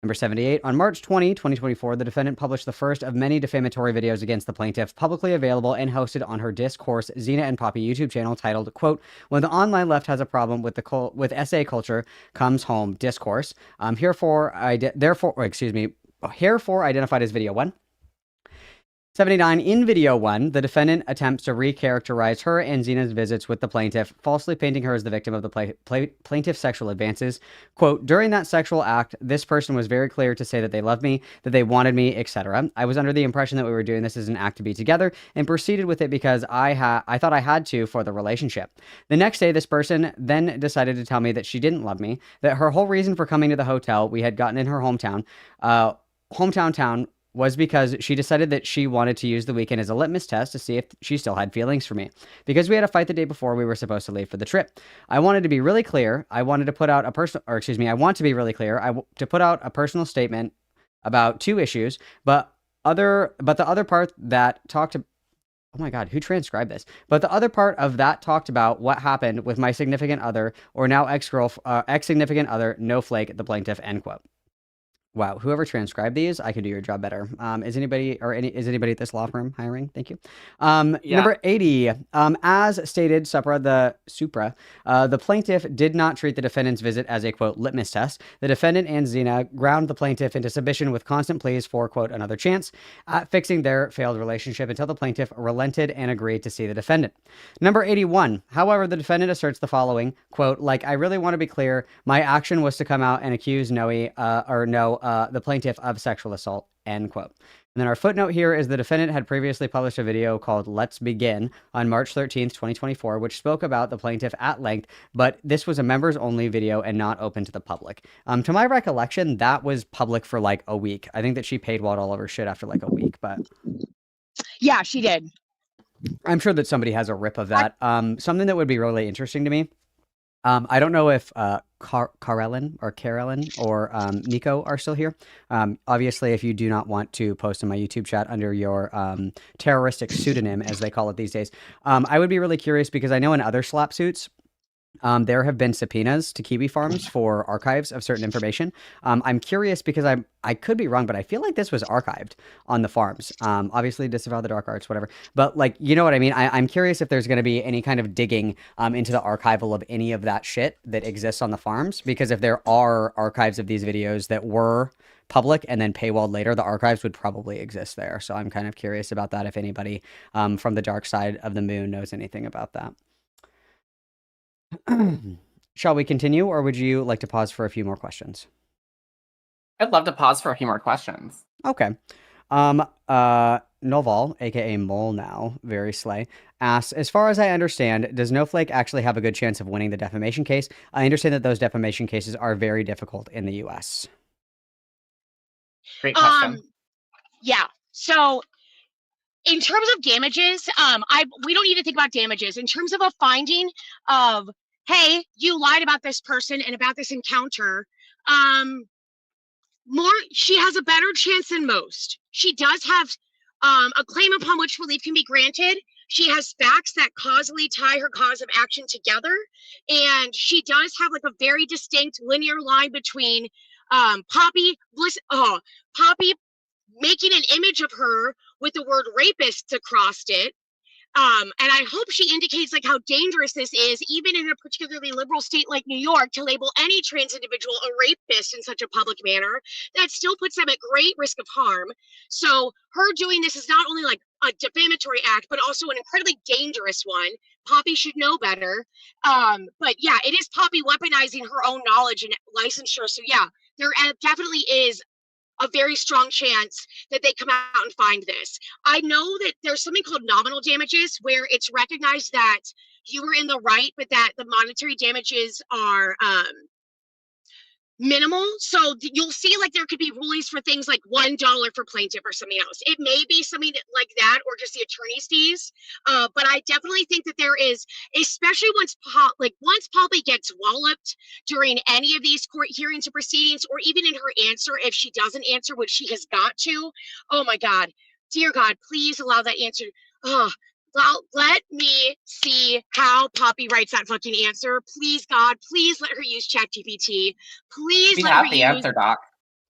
Number 78, on March 20, 2024, the defendant published the first of many defamatory videos against the plaintiff, publicly available and hosted on her Discourse Xena and Poppy YouTube channel, titled, quote, when the online left has a problem with essay culture, comes home, Discourse. Herefore identified as video 1. 79, in video 1, the defendant attempts to recharacterize her and Xena's visits with the plaintiff, falsely painting her as the victim of the plaintiff's sexual advances. Quote, during that sexual act, this person was very clear to say that they loved me, that they wanted me, etc. I was under the impression that we were doing this as an act to be together and proceeded with it because I thought I had to for the relationship. The next day, this person then decided to tell me that she didn't love me, that her whole reason for coming to the hotel we had gotten in her hometown town was because she decided that she wanted to use the weekend as a litmus test to see if she still had feelings for me. Because we had a fight the day before we were supposed to leave for the trip. I wanted to be really clear. I want to put out a personal statement about two issues, but the other part that talked to, oh my God, who transcribed this? But the other part of that talked about what happened with my significant other, or now ex-significant other, Snowflake, the plaintiff, end quote. Wow, whoever transcribed these, I could do your job better. Is anybody at this law firm hiring? Thank you. Number 80, as stated, the plaintiff did not treat the defendant's visit as a, quote, litmus test. The defendant and Xena ground the plaintiff into submission with constant pleas for, quote, another chance at fixing their failed relationship until the plaintiff relented and agreed to see the defendant. Number 81, however, the defendant asserts the following, quote, like, I really want to be clear, my action was to come out and accuse the plaintiff of sexual assault, end quote. And then our footnote here is the defendant had previously published a video called Let's Begin on March 13th, 2024, which spoke about the plaintiff at length, but this was a members only video and not open to the public. To my recollection, that was public for like a week. I think that she paywalled all of her shit after like a week, but yeah, she did. I'm sure that somebody has a rip of that. Something that would be really interesting to me. I don't know if Carolyn or Nico are still here. Obviously, if you do not want to post in my YouTube chat under your terroristic pseudonym, as they call it these days, I would be really curious because I know in other slap suits, there have been subpoenas to Kiwi Farms for archives of certain information. I'm curious because I could be wrong, but I feel like this was archived on the farms. Obviously, disavow the dark arts, whatever. But like, you know what I mean? I'm curious if there's going to be any kind of digging into the archival of any of that shit that exists on the farms. Because if there are archives of these videos that were public and then paywalled later, the archives would probably exist there. So I'm kind of curious about that if anybody from the dark side of the moon knows anything about that. Shall we continue, or would you like to pause for a few more questions? I'd love to pause for a few more questions. Okay. Noval, aka Mole now, very slay, asks, as far as I understand, does Snowflake actually have a good chance of winning the defamation case? I understand that those defamation cases are very difficult in the US. Great question. Yeah. So in terms of damages, we don't need to think about damages. In terms of a finding of, hey, you lied about this person and about this encounter, she has a better chance than most. She does have a claim upon which relief can be granted. She has facts that causally tie her cause of action together. And she does have like a very distinct linear line between Poppy, listen, Poppy making an image of her with the word rapist across it. And I hope she indicates like how dangerous this is, even in a particularly liberal state like New York, to label any trans individual a rapist in such a public manner. That still puts them at great risk of harm. So her doing this is not only like a defamatory act, but also an incredibly dangerous one. Poppy should know better. But yeah, it is Poppy weaponizing her own knowledge and licensure. So yeah, there definitely is a very strong chance that they come out and find this. I know that there's something called nominal damages where it's recognized that you were in the right, but that the monetary damages are minimal. So you'll see like there could be rulings for things like $1 for plaintiff or something else. It may be something like that or just the attorney's fees. But I definitely think that there is, especially once Poppy gets walloped during any of these court hearings or proceedings, or even in her answer, if she doesn't answer, which she has got to, oh my God, dear God, please allow that answer. Well, let me see how Poppy writes that fucking answer. Please, God, please let her use ChatGPT. Please We let her have the use. answer doc.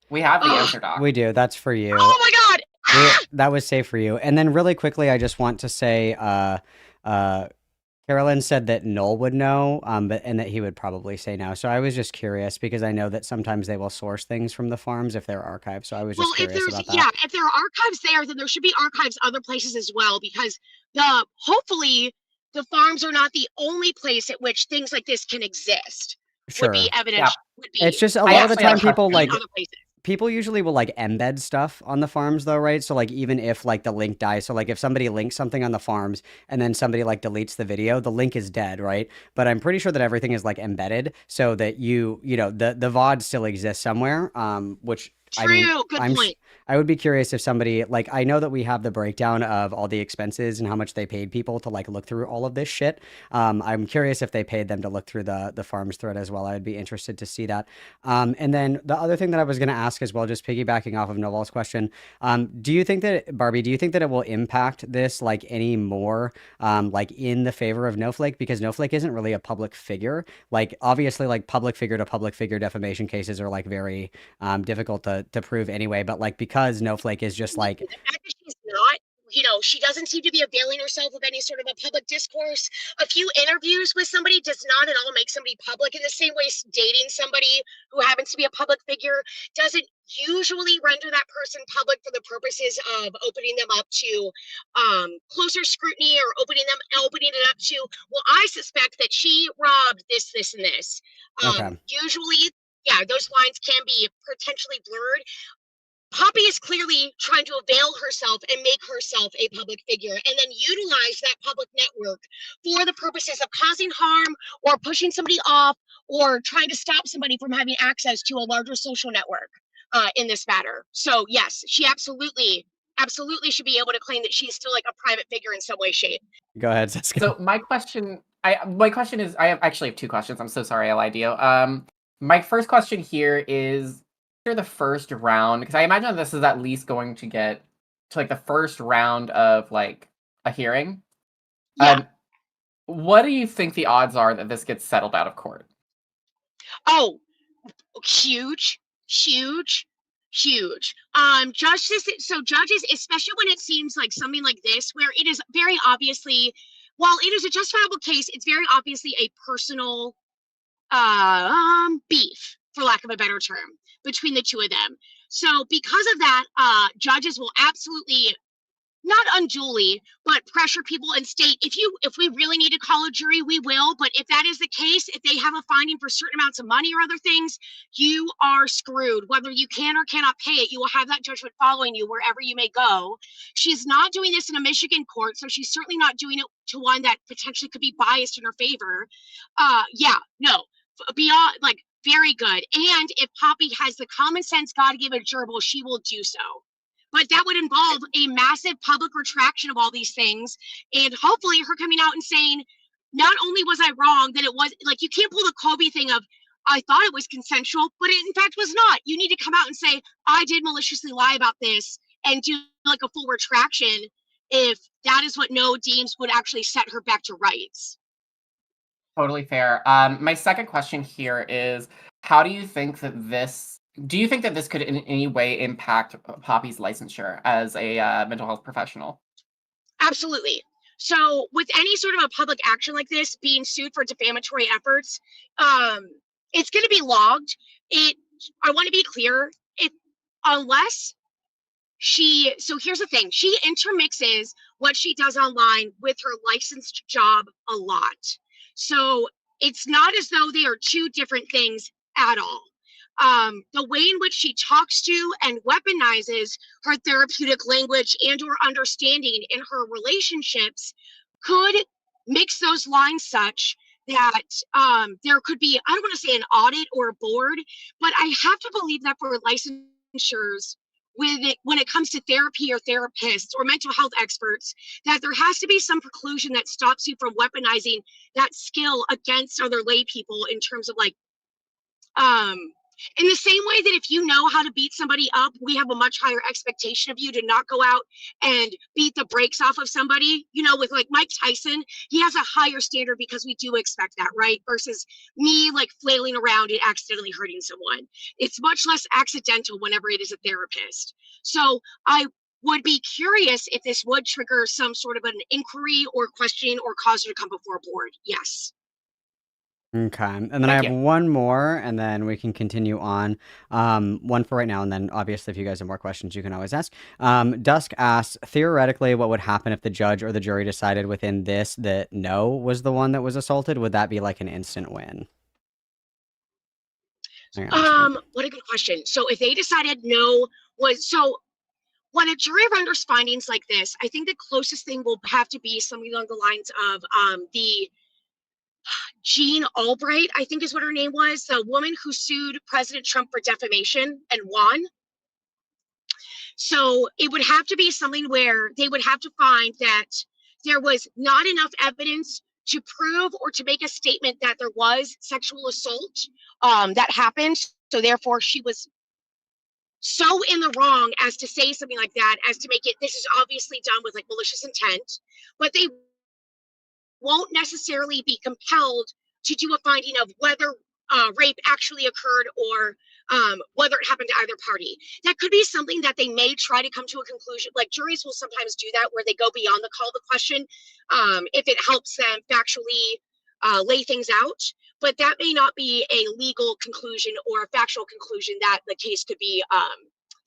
We have the answer doc. We do. That's for you. Oh my God! That was safe for you. And then really quickly, I just want to say, Carolyn said that Noel would know, and that he would probably say no. So I was just curious because I know that sometimes they will source things from the farms if they're archived. So I was just curious about that. If there are archives there, then there should be archives other places as well, because hopefully the farms are not the only place at which things like this can exist. Sure. Would be evidence. Yeah. Would be. It's just a lot of the time people like other places. people usually will like embed stuff on the farms though, right? So like even if like the link dies, so like if somebody links something on the farms and then somebody like deletes the video, the link is dead, right? But I'm pretty sure that everything is like embedded so that you know the VOD still exists somewhere, which True. I mean, Good point. I would be curious if somebody like I know that we have the breakdown of all the expenses and how much they paid people to like look through all of this shit. I'm curious if they paid them to look through the farms thread as well. I'd be interested to see that. And then the other thing that I was going to ask as well, just piggybacking off of Novel's question, do you think that Barbie, do you think that it will impact this like any more, like in the favor of Snowflake? Because Snowflake isn't really a public figure. Like obviously, like public figure to public figure defamation cases are like very difficult to prove anyway. But like because Snowflake is just like the fact that she's not, she doesn't seem to be availing herself of any sort of a public discourse. A few interviews with somebody does not at all make somebody public, in the same way dating somebody who happens to be a public figure doesn't usually render that person public for the purposes of opening them up to closer scrutiny, or opening it up to, well, I suspect that she robbed this, and this. Okay. Usually, yeah, those lines can be potentially blurred. Poppy is clearly trying to avail herself and make herself a public figure, and then utilize that public network for the purposes of causing harm or pushing somebody off or trying to stop somebody from having access to a larger social network in this matter. So yes, she absolutely should be able to claim that she's still like a private figure in some way, shape. Go ahead, Cisco. So my question is, I actually have two questions. I'm so sorry I lied to you. My first question here is, the first round, because I imagine this is at least going to get to like the first round of like a hearing. Yeah. What do you think the odds are that this gets settled out of court? Oh, huge. Judges, especially when it seems like something like this, where it is very obviously, while it is a justifiable case, it's very obviously a personal beef, for lack of a better term, between the two of them. So because of that, judges will absolutely, not unduly, but pressure people and state, if we really need to call a jury, we will. But if that is the case, if they have a finding for certain amounts of money or other things, you are screwed. Whether you can or cannot pay it, you will have that judgment following you wherever you may go. She's not doing this in a Michigan court, so she's certainly not doing it to one that potentially could be biased in her favor. Beyond, like, very good. And if Poppy has the common sense God-given gerbil, she will do so. But that would involve a massive public retraction of all these things, and hopefully her coming out and saying, not only was I wrong, that it was, like, you can't pull the Kobe thing of, I thought it was consensual, but it in fact was not. You need to come out and say, I did maliciously lie about this, and do like a full retraction if that is what No deems would actually set her back to rights. Totally fair. My second question here is, how do you think that this Do you think that this could in any way impact Poppy's licensure as a mental health professional? Absolutely. So with any sort of a public action like this, being sued for defamatory efforts, it's going to be logged. I want to be clear. Unless so here's the thing. She intermixes what she does online with her licensed job a lot. So it's not as though they are two different things at all. The way in which she talks to and weaponizes her therapeutic language and or understanding in her relationships could mix those lines such that there could be, I don't want to say an audit or a board, but I have to believe that for licensures, when it comes to therapy or therapists or mental health experts, that there has to be some preclusion that stops you from weaponizing that skill against other lay people in terms of like in the same way that if you know how to beat somebody up, we have a much higher expectation of you to not go out and beat the brakes off of somebody. You know, with like Mike Tyson, he has a higher standard because we do expect that, right? Versus me like flailing around and accidentally hurting someone. It's much less accidental whenever it is a therapist. So I would be curious if this would trigger some sort of an inquiry or questioning or cause her to come before a board. Yes. Okay, and then I Thank have you. one more, and then we can continue on. One for right now, and then obviously, if you guys have more questions, you can always ask. Dusk asks, theoretically, what would happen if the judge or the jury decided within this that no was the one that was assaulted? Would that be like an instant win? Hang on a second. What a good question. So if they decided no was so when a jury renders findings like this, I think the closest thing will have to be something along the lines of the Jean Albright, I think is what her name was, the woman who sued President Trump for defamation and won. So it would have to be something where they would have to find that there was not enough evidence to prove or to make a statement that there was sexual assault that happened. So therefore, she was so in the wrong as to say something like that, as to make it, this is obviously done with like malicious intent, but they won't necessarily be compelled to do a finding of whether rape actually occurred or whether it happened to either party. That could be something that they may try to come to a conclusion. Like juries will sometimes do that where they go beyond the call to question if it helps them factually lay things out. But that may not be a legal conclusion or a factual conclusion that the case could be,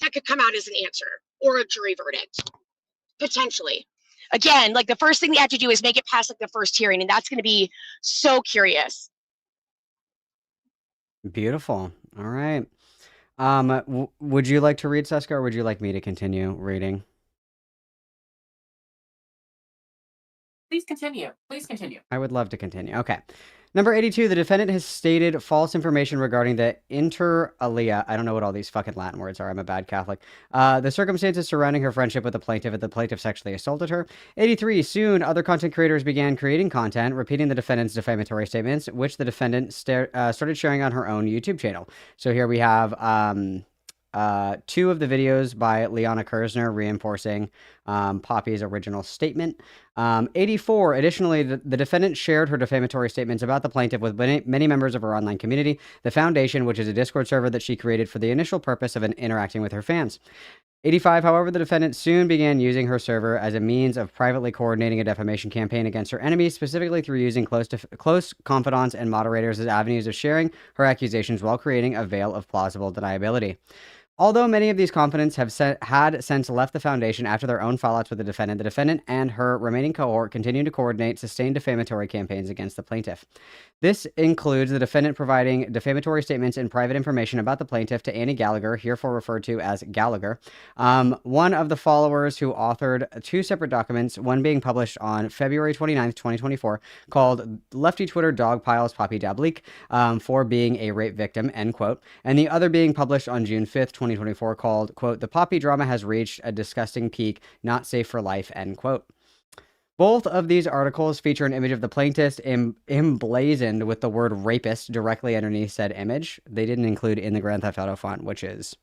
that could come out as an answer or a jury verdict, potentially. Again, like the first thing they have to do is make it past like the first hearing, and that's going to be so curious. Beautiful. All right. Would you like to read, Seska, or would you like me to continue reading? Please continue. Please continue. I would love to continue. Okay. Number 82, the defendant has stated false information regarding the inter alia. I don't know what all these fucking Latin words are. I'm a bad Catholic. The circumstances surrounding her friendship with the plaintiff and the plaintiff sexually assaulted her. 83, soon other content creators began creating content, repeating the defendant's defamatory statements, which the defendant started sharing on her own YouTube channel. So here we have two of the videos by Liana Kersner reinforcing Poppy's original statement. 84, additionally, the defendant shared her defamatory statements about the plaintiff with many members of her online community, the Foundation, which is a Discord server that she created for the initial purpose of interacting with her fans. 85, however, the defendant soon began using her server as a means of privately coordinating a defamation campaign against her enemies, specifically through using close confidants and moderators as avenues of sharing her accusations while creating a veil of plausible deniability. Although many of these confidants had since left the Foundation after their own fallouts with the defendant and her remaining cohort continue to coordinate sustained defamatory campaigns against the plaintiff. This includes the defendant providing defamatory statements and private information about the plaintiff to Annie Gallagher, herefore referred to as Gallagher, one of the followers who authored two separate documents, one being published on February 29th, 2024, called Lefty Twitter Dog Piles Poppy Dablique for being a rape victim, end quote, and the other being published on June 5th, 2024, called, quote, The Poppy Drama Has Reached a Disgusting Peak, Not Safe for Life, end quote. Both of these articles feature an image of the plaintiff emblazoned with the word rapist directly underneath said image. They didn't include in the Grand Theft Auto font, which is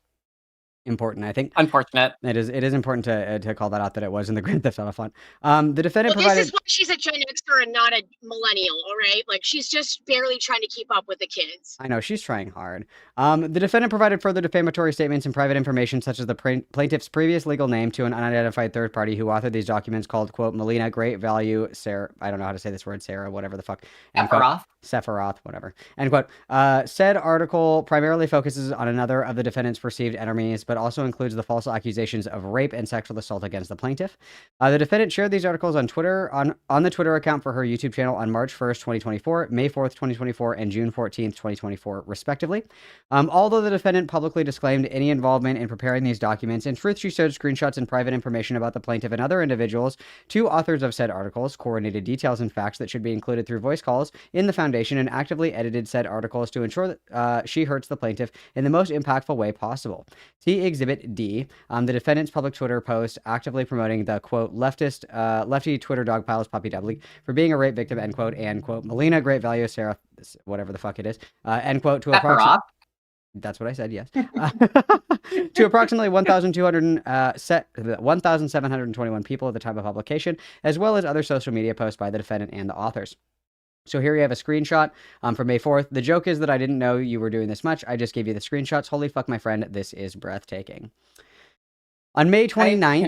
important. I think Unfortunate. it is important to call that out that it was in the Grand Theft Auto font. The defendant Well, provided. this is why she's a Gen Xer and not a millennial, all right? Like, she's just barely trying to keep up with the kids. I know, she's trying hard. The defendant provided further defamatory statements and private information, such as the plaintiff's previous legal name to an unidentified third party who authored these documents called, quote, Melina, great value, Sarah, I don't know how to say this word, Sarah, whatever the fuck. End quote. Sephiroth, whatever. End quote. Said article primarily focuses on another of the defendant's perceived enemies, but also includes the false accusations of rape and sexual assault against the plaintiff. The defendant shared these articles on Twitter, on the Twitter account for her YouTube channel on March 1st, 2024, May 4th, 2024, and June 14th, 2024, respectively. Although the defendant publicly disclaimed any involvement in preparing these documents, in truth, she showed screenshots and private information about the plaintiff and other individuals to authors of said articles, coordinated details and facts that should be included through voice calls in the foundation, and actively edited said articles to ensure that she hurts the plaintiff in the most impactful way possible. See Exhibit D, the defendant's public Twitter post actively promoting the, quote, lefty Twitter dog piles Poppy W for being a rape victim, end quote, and, quote, Melina, great value, Sarah, whatever the fuck it is, end quote, to approximately... That's what I said, yes. To approximately 1,721 people at the time of publication, as well as other social media posts by the defendant and the authors. So here you have a screenshot from May 4th. The joke is that I didn't know you were doing this much. I just gave you the screenshots. Holy fuck, my friend. This is breathtaking. On May 29th...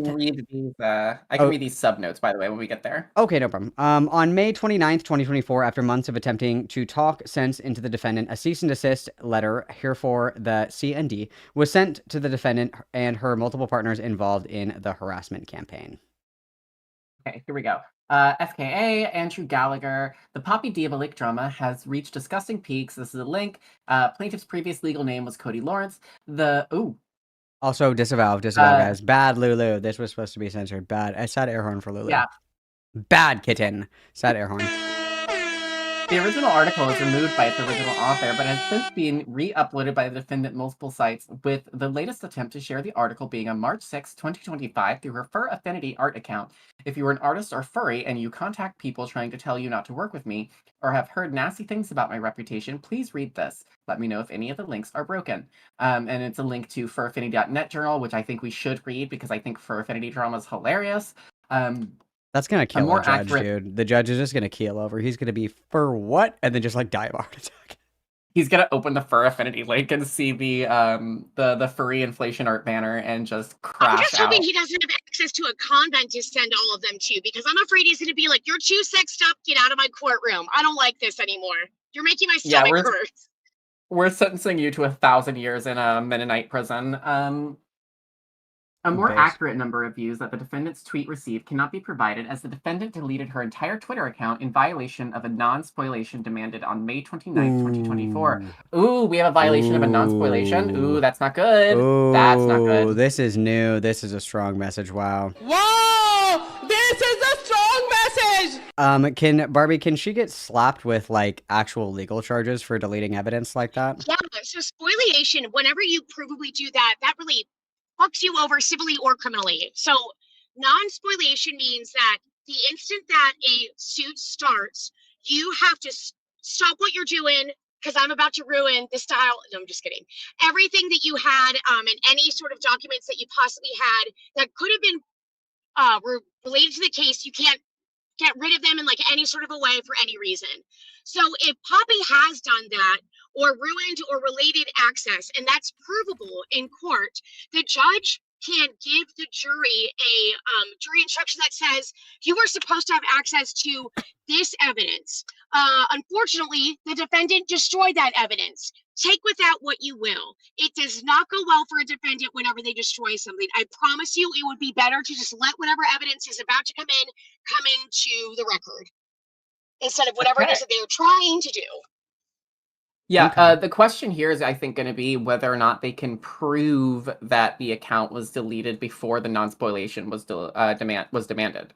I can read these subnotes, by the way, when we get there. Okay, no problem. On May 29th, 2024, after months of attempting to talk sense into the defendant, a cease and desist letter, herefore the C&D, was sent to the defendant and her multiple partners involved in the harassment campaign. Okay, here we go. FKA, Andrew Gallagher, the Poppy Diabolique drama has reached disgusting peaks. This is a link. Plaintiff's previous legal name was Cody Lawrence. Also, disavow, guys. Bad Lulu. This was supposed to be censored. Bad. I sad air horn for Lulu. Yeah. Bad kitten. Sad air horn. The original article is removed by its original author, but has since been re-uploaded by the defendant multiple sites, with the latest attempt to share the article being on March 6, 2025 through her Fur Affinity art account. If you are an artist or furry and you contact people trying to tell you not to work with me, or have heard nasty things about my reputation, please read this. Let me know if any of the links are broken. And it's a link to furaffinity.net journal, which I think we should read because I think Fur Affinity drama is hilarious. That's going to kill a judge, dude. The judge is just going to keel over. He's going to be, for what? And then just, like, die of a heart attack. He's going to open the Fur Affinity link and see the furry inflation art banner and just crash out. I'm just hoping he doesn't have access to a convent to send all of them to, because I'm afraid he's going to be like, you're too sexed up, get out of my courtroom. I don't like this anymore. You're making my stomach hurt. We're sentencing you to 1,000 years in a Mennonite prison. A more accurate number of views that the defendant's tweet received cannot be provided, as the defendant deleted her entire Twitter account in violation of a non-spoilation demanded on May 29th, 2024. Ooh, we have a violation of a non-spoilation. Ooh, that's not good. That's not good. This is new. This is a strong message. Wow. Whoa! This is a strong message! Can she get slapped with, like, actual legal charges for deleting evidence like that? Yeah, so spoliation, whenever you provably do that, that really fucks you over civilly or criminally. So non-spoliation means that the instant that a suit starts, you have to stop what you're doing, because I'm about to ruin the style. No, I'm just kidding. Everything that you had and any sort of documents that you possibly had that could have been related to the case, you can't get rid of them in like any sort of a way for any reason. So if Poppy has done that, or ruined or related access, and that's provable in court, the judge can give the jury a jury instruction that says you are supposed to have access to this evidence. Unfortunately, the defendant destroyed that evidence. Take with that what you will. It does not go well for a defendant whenever they destroy something. I promise you, it would be better to just let whatever evidence is about to come into the record, instead of whatever it is that they're trying to do. Yeah, the question here is, I think, going to be whether or not they can prove that the account was deleted before the non-spoilation was demanded.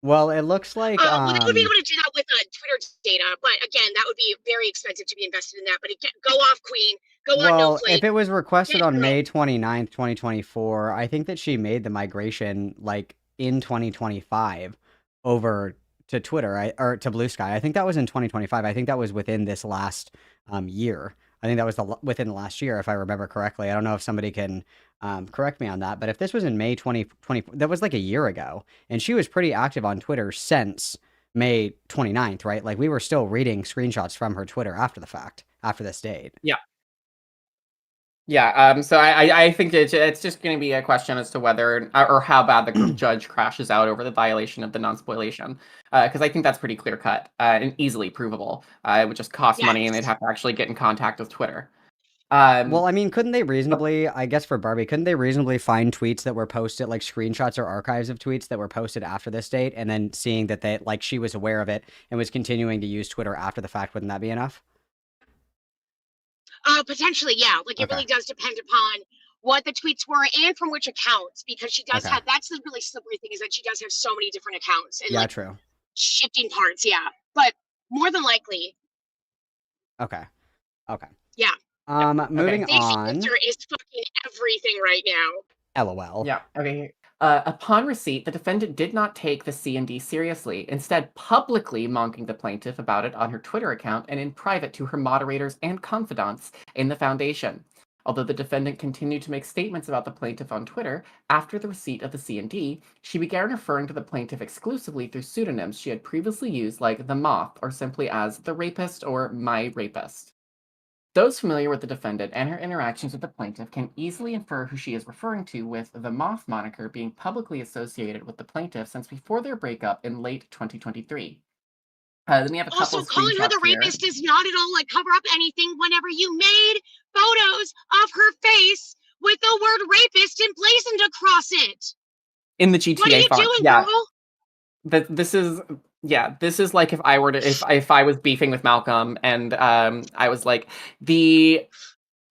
Well, it looks like... well, they would be able to do that with Twitter data, but again, that would be very expensive to be invested in that. But again, go off, Queen. Go on, well, Snowflake. If it was requested on May 29th, 2024, I think that she made the migration, like, in 2025 over to Twitter, or to Blue Sky. I think that was in 2025. I think that was within this last year. I think that was within the last year, if I remember correctly. I don't know if somebody can correct me on that, but if this was in May 2020, that was like a year ago, and she was pretty active on Twitter since May 29th, right? Like we were still reading screenshots from her Twitter after the fact, after this date. Yeah. Yeah, so I think it's just going to be a question as to whether or how bad the judge crashes out over the violation of the non-spoliation, because I think that's pretty clear-cut and easily provable. It would just cost money, and they'd have to actually get in contact with Twitter. Well, I mean, couldn't they reasonably, I guess for Barbie, couldn't they reasonably find tweets that were posted, like screenshots or archives of tweets that were posted after this date, and then seeing that they, like, she was aware of it and was continuing to use Twitter after the fact? Wouldn't that be enough? Potentially, yeah. Like it really does depend upon what the tweets were and from which accounts, because she does have, that's the really slippery thing, is that she does have so many different accounts and like true. shifting parts. Yeah, but more than likely. Okay. Yeah. Moving on. Twitter is fucking everything right now. LOL. Yeah. Okay. Upon receipt, the defendant did not take the C&D seriously, instead publicly mocking the plaintiff about it on her Twitter account and in private to her moderators and confidants in the foundation. Although the defendant continued to make statements about the plaintiff on Twitter, after the receipt of the C&D, she began referring to the plaintiff exclusively through pseudonyms she had previously used, like The Moth, or simply as The Rapist or My Rapist. Those familiar with the defendant and her interactions with the plaintiff can easily infer who she is referring to, with the Moth moniker being publicly associated with the plaintiff since before their breakup in late 2023. Then we have a couple also, calling her the rapist does not at all like cover up anything whenever you made photos of her face with the word rapist emblazoned across it. In the GTA what are you font. doing, Yeah. girl? This is like if I were to if I was beefing with Malcolm and I was like the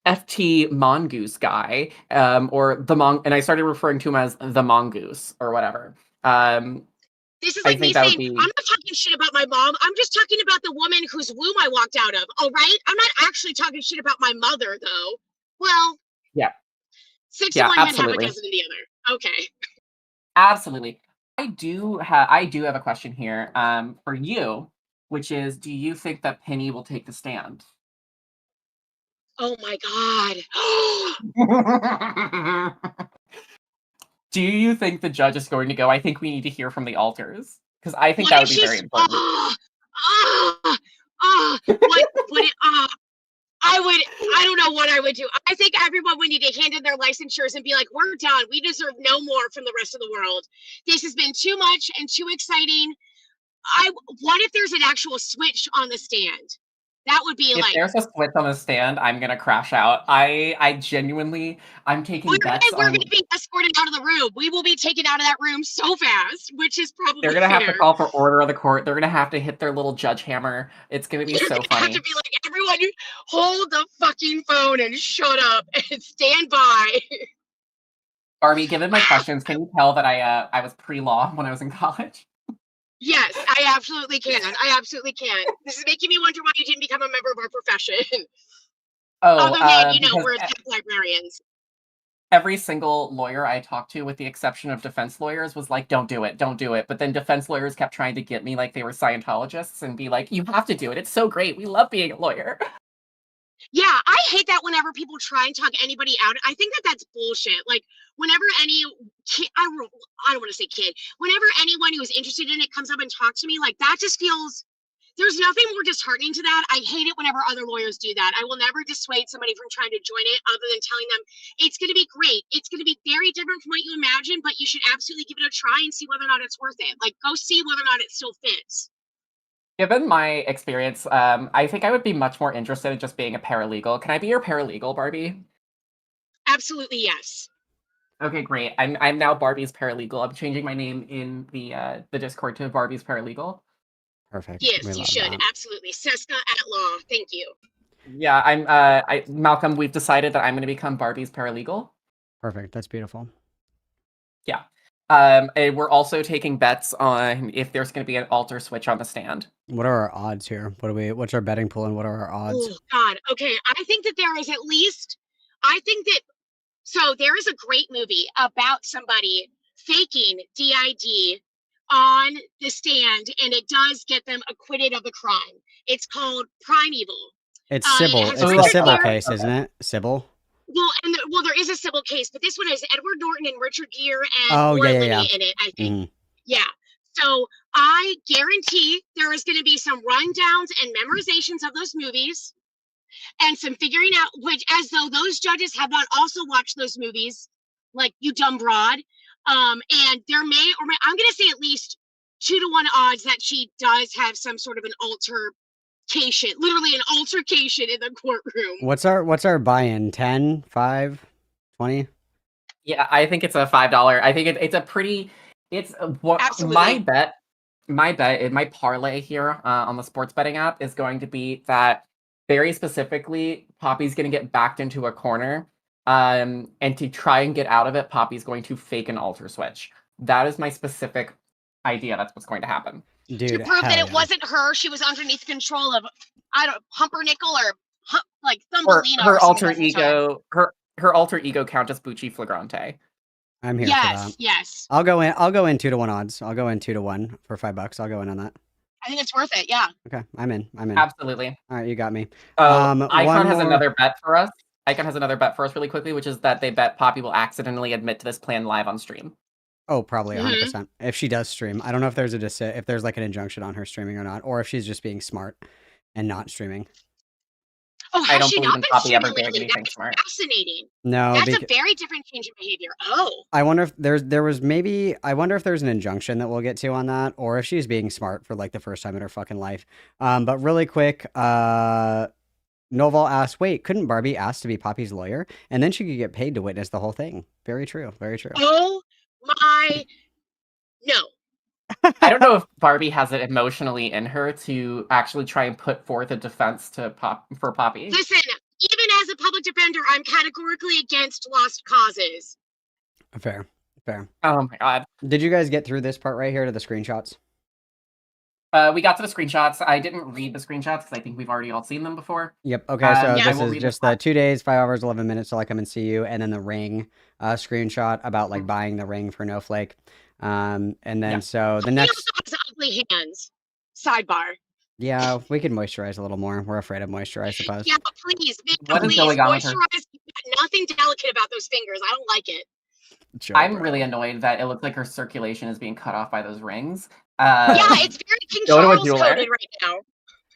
FT Mongoose guy, or the and I started referring to him as the Mongoose or whatever. This is like me saying, I'm not talking shit about my mom. I'm just talking about the woman whose womb I walked out of. All right, I'm not actually talking shit about my mother, though. Well, yeah, 6 in one hand, half a dozen in the other. Okay. Absolutely. I do have a question here for you, which is, do you think that Penny will take the stand? Oh my God. Do you think the judge is going to go, I think we need to hear from the alters? Because I think that would be very important. I don't know what I would do. I think everyone would need to hand in their licensures and be like, we're done. We deserve no more from the rest of the world. This has been too much and too exciting. What if there's an actual switch on the stand? That would be if there's a switch on the stand, I'm gonna crash out. I genuinely, I'm taking bets on. We're gonna be escorted out of the room. We will be taken out of that room so fast, which is probably They're gonna have to call for order of the court. They're gonna have to hit their little judge hammer. It's gonna be so funny. Have to be like, everyone, hold the fucking phone and shut up and stand by. Barbie, given my questions, can you tell that I was pre-law when I was in college? Yes, I absolutely can. This is making me wonder why you didn't become a member of our profession. Oh, other than, we're librarians. Every single lawyer I talked to, with the exception of defense lawyers, was like, don't do it. But then defense lawyers kept trying to get me like they were Scientologists and be like, you have to do it. It's so great. We love being a lawyer. Yeah, I hate that whenever people try and talk anybody out. I think that that's bullshit. Like, whenever any kid, I don't want to say kid, whenever anyone who's interested in it comes up and talks to me, like, that just feels, there's nothing more disheartening to that. I hate it whenever other lawyers do that. I will never dissuade somebody from trying to join it other than telling them it's going to be great. It's going to be very different from what you imagine, but you should absolutely give it a try and see whether or not it's worth it. Like, go see whether or not it still fits. Given my experience, I think I would be much more interested in just being a paralegal. Can I be your paralegal, Barbie? Absolutely, yes. Okay, great. I'm now Barbie's paralegal. I'm changing my name in the Discord to Barbie's paralegal. Perfect. Yes, you should. Absolutely. Cessna at law. Thank you. Yeah, Malcolm, we've decided that I'm going to become Barbie's paralegal. Perfect. That's beautiful. Yeah. And we're also taking bets on if there's going to be an alter switch on the stand. What are our odds here? What's our betting pool and what are our odds? Oh, God. Okay. I think that there is at least, so there is a great movie about somebody faking DID on the stand, and it does get them acquitted of the crime. It's called Primeval. It's It Sybil. has It's the Richard Sybil Gere. case, isn't it? Sybil. Well, there is a Sybil case, but this one has Edward Norton and Richard Gere and Oh, Laura yeah, Linney yeah. in it, I think. Mhm. Yeah. So I guarantee there is going to be some rundowns and memorizations of those movies and some figuring out, which as though those judges have not also watched those movies, like you dumb broad. And there may or may, I'm going to say at least 2-to-1 odds that she does have some sort of an altercation, literally an altercation in the courtroom. What's our buy-in? 10, 5, 20? Yeah, I think it's a $5. I think it's a pretty. It's what Absolutely. My parlay here on the sports betting app is going to be that very specifically, Poppy's going to get backed into a corner, and to try and get out of it, Poppy's going to fake an alter switch. That is my specific idea. That's what's going to happen. Dude, To prove that hell it yeah. wasn't her, she was underneath control of, I don't, Pumpernickel or like Or Thumbelina. her or alter something at the time. ego, her alter ego Countess Bucci Flagrante. I'm here for Yes, that. yes. I'll go in 2-to-1 odds. I'll go in 2-to-1 for $5. I'll go in on that. I think it's worth it. Yeah. Okay, I'm in. Absolutely. All right, you got me. Icon one has more- another bet for us. Icon has another bet for us really quickly, which is that they bet Poppy will accidentally admit to this plan live on stream. Oh, probably Mhm. 100%. If she does stream, I don't know if there's if there's like an injunction on her streaming or not, or if she's just being smart and not streaming. Oh, I has don't she believe not in been Poppy ever streaming doing lately? anything That's smart. fascinating. No, That's a very different change in behavior. Oh. I wonder if I wonder if there's an injunction that we'll get to on that, or if she's being smart for like the first time in her fucking life. But really quick, Noval asked, wait, couldn't Barbie ask to be Poppy's lawyer? And then she could get paid to witness the whole thing. Very true. Very true. Oh my. No. I don't know if Barbie has it emotionally in her to actually try and put forth a defense for Poppy. Listen, even as a public defender, I'm categorically against lost causes. Fair. Oh my god. Did you guys get through this part right here to the screenshots? We got to the screenshots. I didn't read the screenshots because I think we've already all seen them before. Yep. Okay. So Yeah, this we'll is read just the the 2 days, 5 hours, 11 minutes till I come and see you, and then the ring screenshot about like buying the ring for Snowflake. And then Yeah. so the He next, also has ugly hands. Sidebar. yeah, we could moisturize a little more. We're afraid of moisture, I suppose. Yeah, please, What is please going on with her? moisturize. Nothing delicate about those fingers. I don't like it. Joe, I'm bro. really annoyed that it looks like her circulation is being cut off by those rings. Yeah, it's very King Go to a Charles jeweler. coded right now.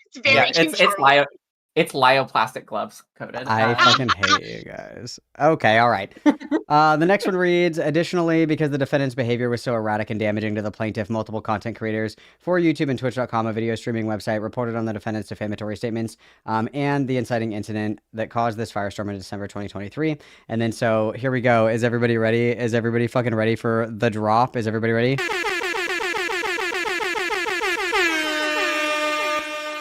It's very Yeah, King Charles. it's lyoplastic gloves coated. I fucking hate you guys. Okay, all right. The next one reads, additionally, because the defendant's behavior was so erratic and damaging to the plaintiff, multiple content creators for YouTube and Twitch.com, a video streaming website, reported on the defendant's defamatory statements and the inciting incident that caused this firestorm in December 2023. And then so here we go. Is everybody ready? Is everybody fucking ready for the drop? Is everybody ready?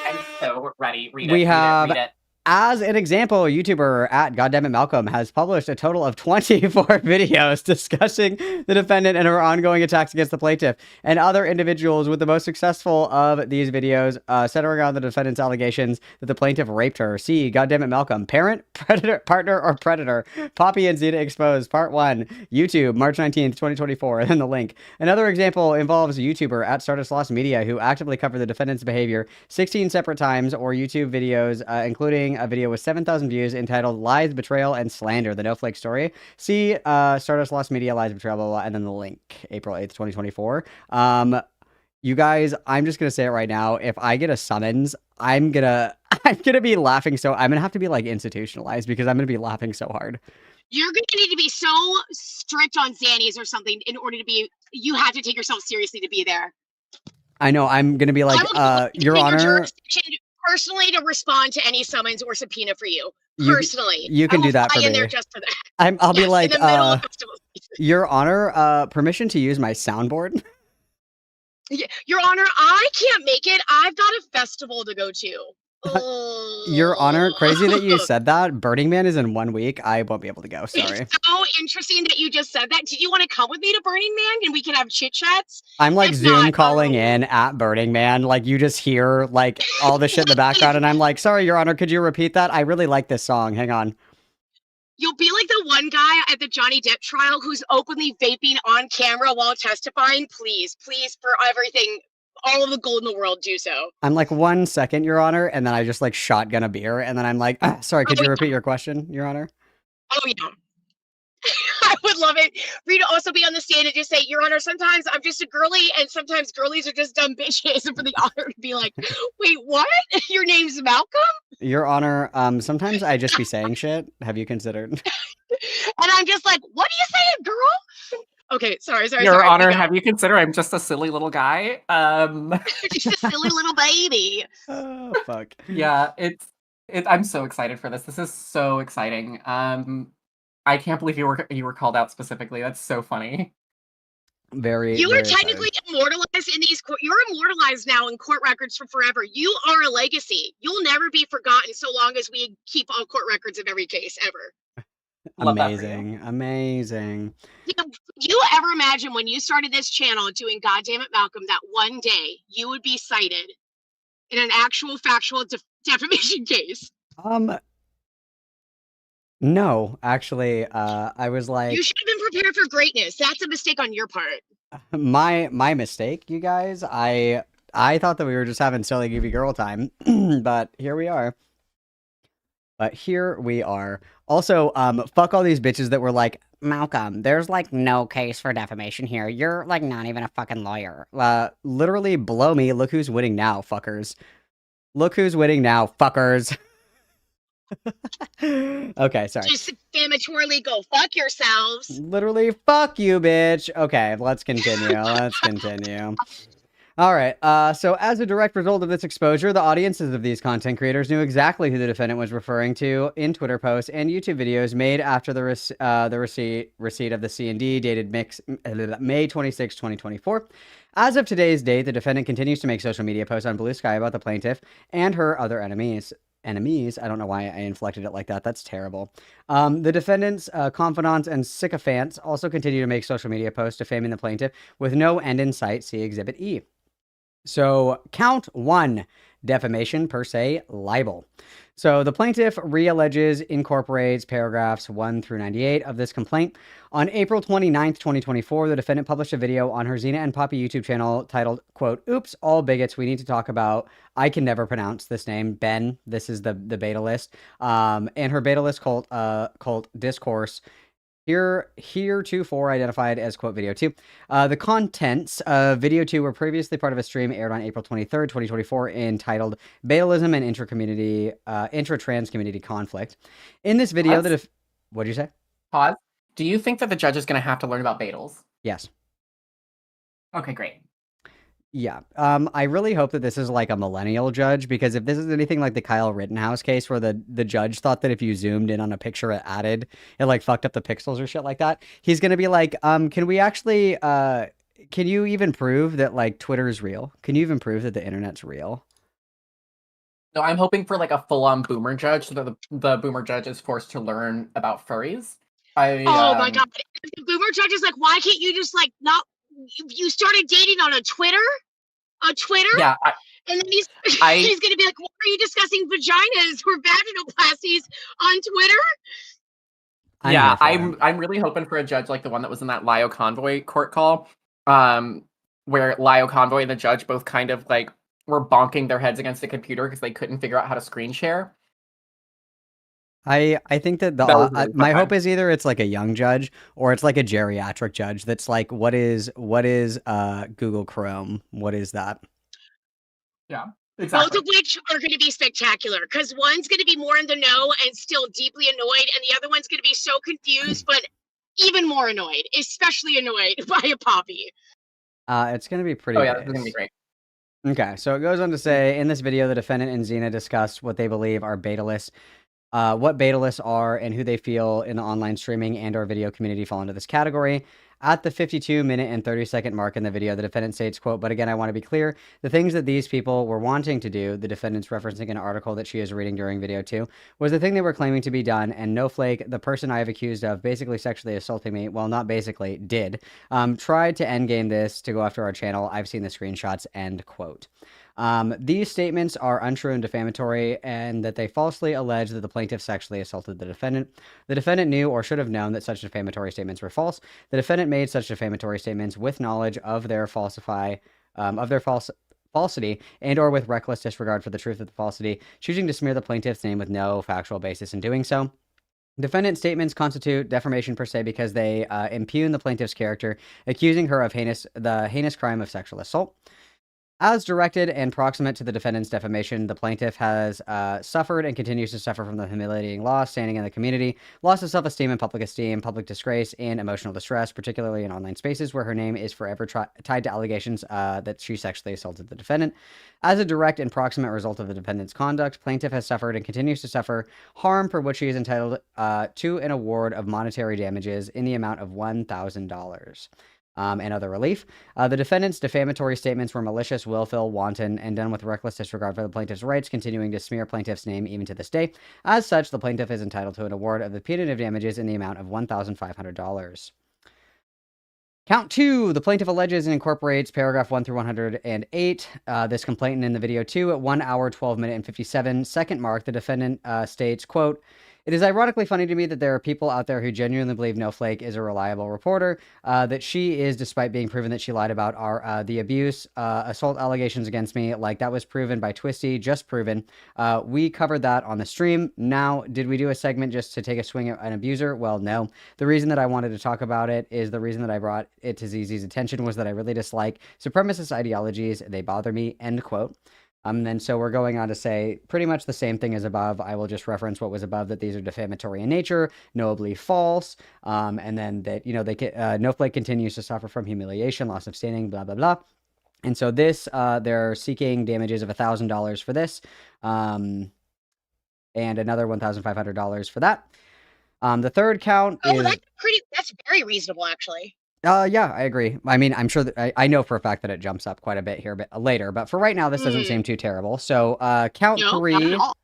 I'm so ready. Read We it. have- Read it. As an example, YouTuber at Goddamnit Malcolm has published a total of 24 videos discussing the defendant and her ongoing attacks against the plaintiff and other individuals, with the most successful of these videos centering on the defendant's allegations that the plaintiff raped her. See Goddamnit Malcolm, Parent, Predator, Partner, or Predator, Poppy and Zeta Exposed, Part 1, YouTube, March 19th, 2024, and then the link. Another example involves a YouTuber at Stardust Lost Media who actively covered the defendant's behavior 16 separate times, or YouTube videos, including a video with 7,000 views entitled Lies, Betrayal, and Slander, the Snowflake story. See Stardust Lost Media, Lies, Betrayal, blah, blah, blah, and then the link, April 8th, 2024. You guys, I'm just going to say it right now. If I get a summons, I'm going to be laughing. So I'm going to have to be like institutionalized because I'm going to be laughing so hard. You're going to need to be so strict on Xannies or something in order to be, you have to take yourself seriously to be there. I know. I'm going to be like, Your Honor. Jurisdiction personally to respond to any summons or subpoena for you. Personally. You can do that for I will fly in me. there just for that. I'll be Yes, like, in the middle of festival season. Your Honor, permission to use my soundboard? Yeah, Your Honor, I can't make it. I've got a festival to go to. Your Honor, crazy that you said that. Burning Man is in 1 week. I won't be able to go. Sorry. It's so interesting that you just said that. Did you want to come with me to Burning Man and we can have chit chats? I'm like If Zoom not, calling in at Burning Man. Like you just hear like all the shit in the background, and I'm like, sorry, Your Honor, could you repeat that? I really like this song. Hang on. You'll be like the one guy at the Johnny Depp trial who's openly vaping on camera while testifying. Please, please, for everything, all of the gold in the world, do so. I'm like, 1 second, Your Honor, and then I just like shotgun a beer, and then I'm like, sorry, could you repeat your question, Your Honor? Oh yeah. I would love it for you to also be on the stand and just say, Your Honor, sometimes I'm just a girly and sometimes girlies are just dumb bitches. And for the honor to be like, wait, what? Your name's Malcolm? Your Honor, sometimes I just be saying shit. Have you considered? And I'm just like, what are you saying, girl? Okay, sorry. Your Honor, have you considered I'm just a silly little guy? Just a silly little baby. Oh, fuck. Yeah, I'm so excited for this. This is so exciting. I can't believe you were called out specifically. That's so funny. You are technically immortalized in these you're immortalized now in court records for forever. You are a legacy. You'll never be forgotten so long as we keep all court records of every case ever. Amazing. Do you ever imagine when you started this channel doing Goddamnit Malcolm that one day you would be cited in an actual factual defamation case? No, actually, I was like, you should have been prepared for greatness. That's a mistake on your part. My mistake, you guys. I thought that we were just having silly goofy girl time, but here we are. Also, fuck all these bitches that were like, Malcolm, there's like no case for defamation here. You're like not even a fucking lawyer. Literally blow me. Look who's winning now, fuckers. Look who's winning now, fuckers. Okay, sorry. Just defamatorily go fuck yourselves. Literally, fuck you, bitch. Okay, let's continue. All right, so as a direct result of this exposure, the audiences of these content creators knew exactly who the defendant was referring to in Twitter posts and YouTube videos made after the receipt of the C&D dated May 26, 2024. As of today's date, the defendant continues to make social media posts on Blue Sky about the plaintiff and her other enemies. I don't know why I inflected it like that. That's terrible. The defendant's confidants and sycophants also continue to make social media posts defaming the plaintiff with no end in sight. See Exhibit E. So, count 1, defamation per se, libel. So, the plaintiff realleges, incorporates paragraphs 1 through 98 of this complaint. On April 29th, 2024, the defendant published a video on her Xena and Poppy YouTube channel titled, quote, "Oops, all bigots, we need to talk about," I can never pronounce this name, Ben, this is the beta list, and her beta list cult discourse, heretofore identified as, quote, video 2. The contents of video 2 were previously part of a stream aired on April 23rd, 2024, entitled Baitalism and Intra-Trans Community Conflict. In this video, what'd you say? Pause. Do you think that the judge is going to have to learn about Baitals? Yes. Okay, great. Yeah. I really hope that this is like a millennial judge, because if this is anything like the Kyle Rittenhouse case where the judge thought that if you zoomed in on a picture it like fucked up the pixels or shit like that, he's going to be like, can we actually, can you even prove that like Twitter is real? Can you even prove that the internet's real? No, I'm hoping for like a full-on boomer judge, so that the boomer judge is forced to learn about furries. Oh my god. If the boomer judge is like, why can't you just like not, you started dating on a Twitter? Yeah. And then he's going to be like, why are you discussing vaginas or vaginoplasties on Twitter? Yeah, I'm really hoping for a judge like the one that was in that Lio Convoy court call, where Lio Convoy and the judge both kind of like were bonking their heads against the computer because they couldn't figure out how to screen share. I think that my hope is either it's like a young judge or it's like a geriatric judge that's like, what is Google Chrome? What is that? Yeah, exactly. Both of which are going to be spectacular, because one's going to be more in the know and still deeply annoyed, and the other one's going to be so confused but even more annoyed, especially annoyed by a Poppy. It's going to be pretty. Oh yeah, it's going to be great. Okay, so it goes on to say, in this video, the defendant and Xena discussed what they believe are betalists. What betalists are and who they feel in the online streaming and or video community fall into this category. At the 52-minute and 30-second mark in the video, the defendant states, quote, "But again, I want to be clear, the things that these people were wanting to do," the defendant's referencing an article that she is reading during video 2, "was the thing they were claiming to be done, and Snowflake, the person I have accused of basically sexually assaulting me, well, not basically, did, tried to endgame this to go after our channel. I've seen the screenshots," end quote. These statements are untrue and defamatory, and that they falsely allege that the plaintiff sexually assaulted the defendant. The defendant knew or should have known that such defamatory statements were false. The defendant made such defamatory statements with knowledge of their false falsity and or with reckless disregard for the truth of the falsity, choosing to smear the plaintiff's name with no factual basis in doing so. Defendant statements constitute defamation per se because they impugn the plaintiff's character, accusing her of the heinous crime of sexual assault. As directed and proximate to the defendant's defamation, the plaintiff has suffered and continues to suffer from the humiliating loss, standing in the community, loss of self-esteem and public esteem, public disgrace, and emotional distress, particularly in online spaces where her name is forever tied to allegations that she sexually assaulted the defendant. As a direct and proximate result of the defendant's conduct, plaintiff has suffered and continues to suffer harm for which she is entitled to an award of monetary damages in the amount of $1,000. And other relief. The defendant's defamatory statements were malicious, willful, wanton, and done with reckless disregard for the plaintiff's rights, continuing to smear plaintiff's name even to this day. As such, the plaintiff is entitled to an award of the punitive damages in the amount of $1,500. Count 2. The plaintiff alleges and incorporates paragraph 1 through 108. This complaint in the video 2 at 1 hour, 12 minute, and 57 second mark. The defendant states, quote, "It is ironically funny to me that there are people out there who genuinely believe Snowflake is a reliable reporter, that she is, despite being proven that she lied about the abuse, assault allegations against me. Like, that was proven by Twisty, just proven. We covered that on the stream. Now, did we do a segment just to take a swing at an abuser? Well, no. The reason that I wanted to talk about it is the reason that I brought it to ZZ's attention was that I really dislike supremacist ideologies. They bother me," end quote. And then so we're going on to say pretty much the same thing as above. I will just reference what was above, that these are defamatory in nature, knowably false, and then that, Snowflake continues to suffer from humiliation, loss of standing, blah, blah, blah. And so this, they're seeking damages of $1,000 for this, and another $1,500 for that. The third count is... that's very reasonable, actually. Yeah, I agree. I mean, I'm sure that I know for a fact that it jumps up quite a bit here, but later. But for right now, this doesn't seem too terrible. So, count No, not three. at all.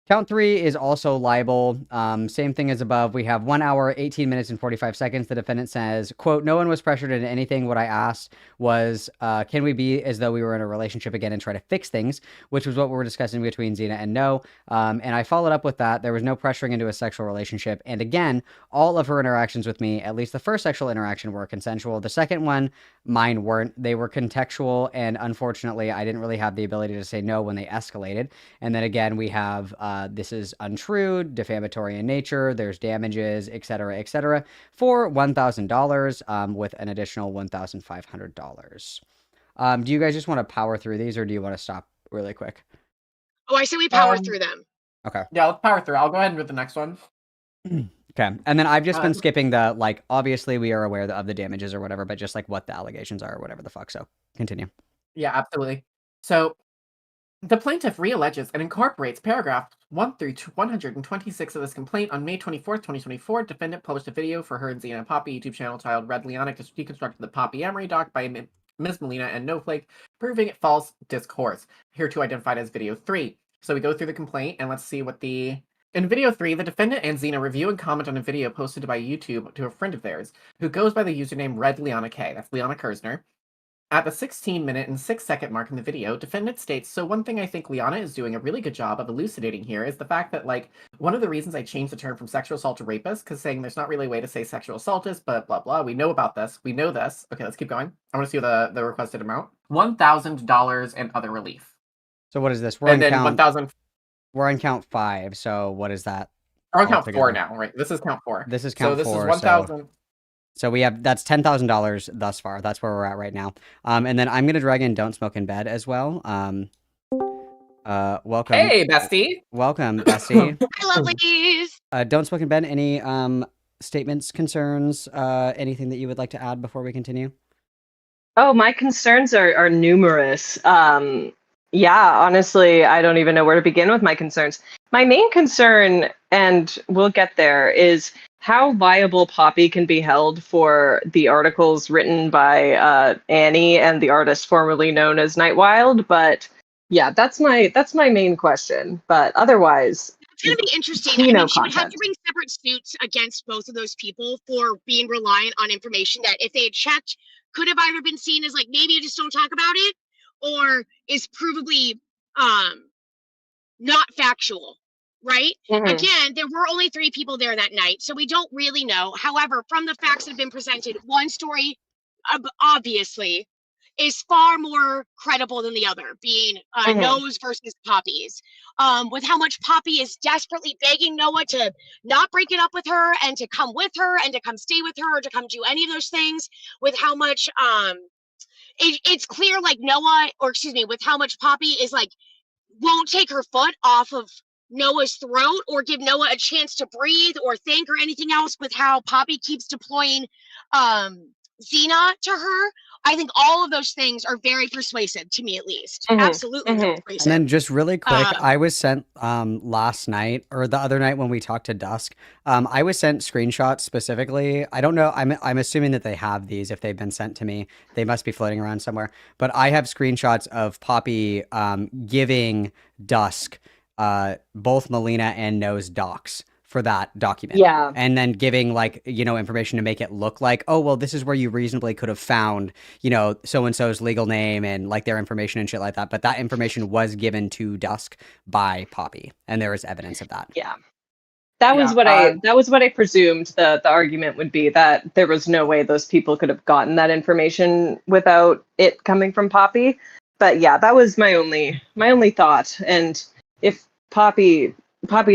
Count 3 is also libel. Same thing as above. We have 1 hour, 18 minutes, and 45 seconds. The defendant says, quote, "No one was pressured into anything. What I asked was, can we be as though we were in a relationship again and try to fix things?" Which was what we were discussing between Xena and No. And I followed up with that. There was no pressuring into a sexual relationship. And again, all of her interactions with me, at least the first sexual interaction, were consensual. The second one, mine weren't. They were contextual. And unfortunately, I didn't really have the ability to say no when they escalated. And then again, we have... this is untrue, defamatory in nature, there's damages, etc., for $1,000 with an additional $1,500. Do you guys just want to power through these, or do you want to stop really quick? Oh, I say we power through them. Okay. Yeah, let's power through. I'll go ahead and do the next one. Okay. And then I've just been skipping the, like, obviously we are aware of the damages or whatever, but just like what the allegations are or whatever the fuck. So continue. Yeah, absolutely. So the plaintiff realleges and incorporates paragraphs 1 through 126 of this complaint. On May 24th, 2024, defendant published a video for her and Xena Poppy YouTube channel titled Red Liana Deconstructed the Poppy Emery doc by Ms. Melina and Snowflake, proving it false discourse, hereto identified as video 3. So we go through the complaint and let's see what in video 3, the defendant and Xena review and comment on a video posted by YouTube to a friend of theirs, who goes by the username Red Liana K. That's Liana Kersner. At the 16-minute and 6-second mark in the video, defendant states, "So one thing I think Liana is doing a really good job of elucidating here is the fact that, like, one of the reasons I changed the term from sexual assault to rapist, because saying there's not really a way to say sexual assaultist, but blah, blah. We know about this. We know this." Okay, let's keep going. I want to see the requested amount. $1,000 and other relief. So what is this? We're on count 5. So what is that? We're on count 4 now, right? This is count 4. This is count 4. So this is $1,000. So we have, that's $10,000 thus far. That's where we're at right now. And then I'm going to drag in Don't Smoke in Bed as well. Welcome. Hey, bestie. Welcome, bestie. Hi, lovelies. Don't Smoke in Bed, any statements, concerns, anything that you would like to add before we continue? Oh, my concerns are numerous. Yeah, honestly, I don't even know where to begin with my concerns. My main concern, and we'll get there, is how liable Poppy can be held for the articles written by Annie and the artist formerly known as Nightwild. But yeah, that's my main question. But otherwise, it's going to be interesting. I mean, she would have to bring separate suits against both of those people for being reliant on information that, if they had checked, could have either been seen as like, maybe you just don't talk about it, or is provably not factual. Right? Mm-hmm. Again, there were only 3 people there that night, so we don't really know. However, from the facts that have been presented, one story obviously is far more credible than the other, being Noah's versus Poppy's. With how much Poppy is desperately begging Noah to not break it up with her and to come with her and to come stay with her or to come do any of those things, with how much it's clear like Noah, or excuse me, with how much Poppy is like won't take her foot off of Noah's throat or give Noah a chance to breathe or think or anything else, with how Poppy keeps deploying Xena to her. I think all of those things are very persuasive to me, at least. Absolutely persuasive. And then just really quick, I was sent last night or the other night when we talked to Dusk, I was sent screenshots specifically. I don't know. I'm assuming that they have these. If they've been sent to me, they must be floating around somewhere. But I have screenshots of Poppy giving Dusk both Melina and No's docs for that document. Yeah. And then giving like, information to make it look like, oh, well, this is where you reasonably could have found, so-and-so's legal name and like their information and shit like that. But that information was given to Dusk by Poppy. And there is evidence of that. Yeah. That was what I presumed the argument would be, that there was no way those people could have gotten that information without it coming from Poppy. But yeah, that was my only thought. And if Poppy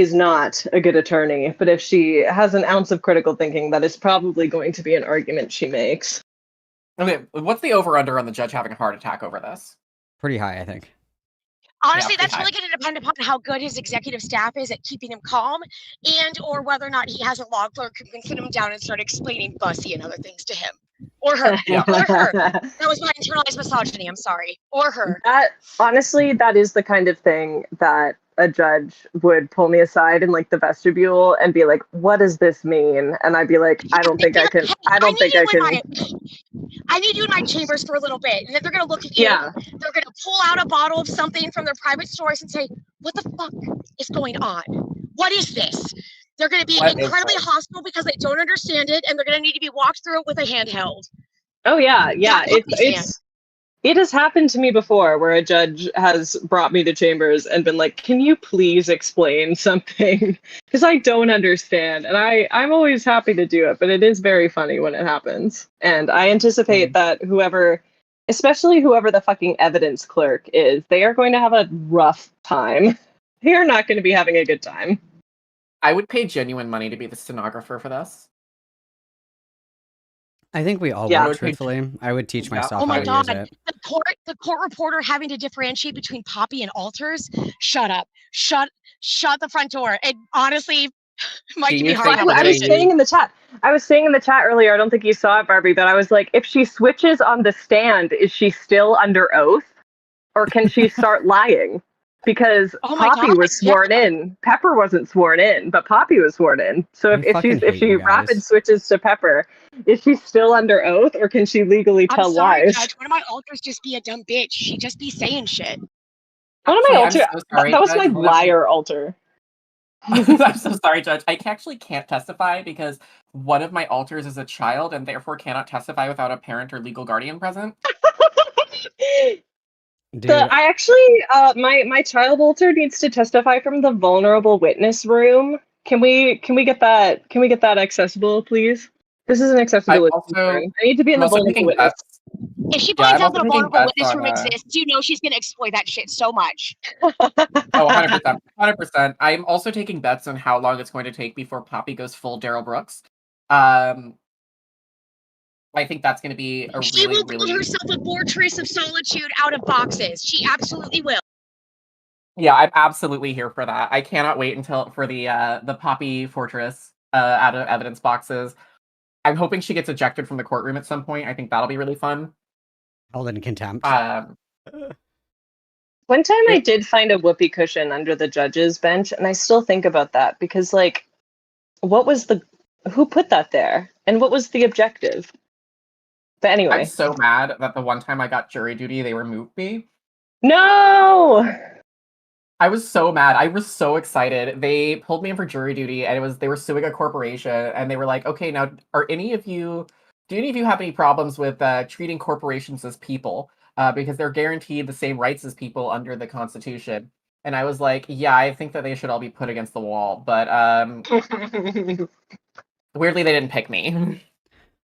is not a good attorney, but if she has an ounce of critical thinking, that is probably going to be an argument she makes. Okay, what's the over-under on the judge having a heart attack over this? Pretty high, I think. Honestly, Yeah, that's really going to depend upon how good his executive staff is at keeping him calm, and or whether or not he has a law clerk who can sit him down and start explaining Bussy and other things to him. Or her. Yeah. Or her. That was my internalized misogyny, I'm sorry. Or her. Honestly, that is the kind of thing that a judge would pull me aside in like the vestibule and be like, what does this mean? And I'd be like, I don't think I can. I need you in my chambers for a little bit. And then they're going to look at you. Yeah. They're going to pull out a bottle of something from their private stores and say, what the fuck is going on? What is this? They're going to be incredibly hostile because they don't understand it, and they're going to need to be walked through it with a handheld. Oh, yeah. It has happened to me before where a judge has brought me to chambers and been like, can you please explain something? Because I don't understand. And I'm always happy to do it, but it is very funny when it happens. And I anticipate that especially whoever the fucking evidence clerk is, they are going to have a rough time. They are not going to be having a good time. I would pay genuine money to be the stenographer for this. I think we all would, truthfully. I would teach myself how to use it. The court reporter having to differentiate between Poppy and alters. Shut up. Shut the front door. It honestly might be hard. I was saying in the chat earlier, I don't think you saw it, Barbie, but I was like, if she switches on the stand, is she still under oath? Or can she start lying? Because Poppy was sworn in. Pepper wasn't sworn in, but Poppy was sworn in. So if she rapid switches to Pepper, is she still under oath, or can she legally tell lies? Judge, one of my alters just be a dumb bitch. She just be saying shit. One of my alters. That was my liar alter. I'm so sorry, Judge. I actually can't testify because one of my alters is a child and therefore cannot testify without a parent or legal guardian present. My child alter needs to testify from the vulnerable witness room. Can we get that? Can we get that accessible, please? This is an accessibility concern. I need to be in the vulnerable witness. If she finds out that a vulnerable witness room exists, you know she's gonna exploit that shit so much. Oh, 100%. 100%. I'm also taking bets on how long it's going to take before Poppy goes full Daryl Brooks. I think that's going to be a She will build herself a fortress of solitude out of boxes. She absolutely will. Yeah, I'm absolutely here for that. I cannot wait for the Poppy fortress out of evidence boxes. I'm hoping she gets ejected from the courtroom at some point. I think that'll be really fun. Held in contempt. One time I did find a whoopee cushion under the judge's bench, and I still think about that because, like, who put that there? And what was the objective? But anyway. I'm so mad that the one time I got jury duty, they removed me. No! I was so mad. I was so excited. They pulled me in for jury duty, and they were suing a corporation, and they were like, okay, now, do any of you have any problems with treating corporations as people? Because they're guaranteed the same rights as people under the Constitution. And I was like, yeah, I think that they should all be put against the wall. But weirdly, they didn't pick me.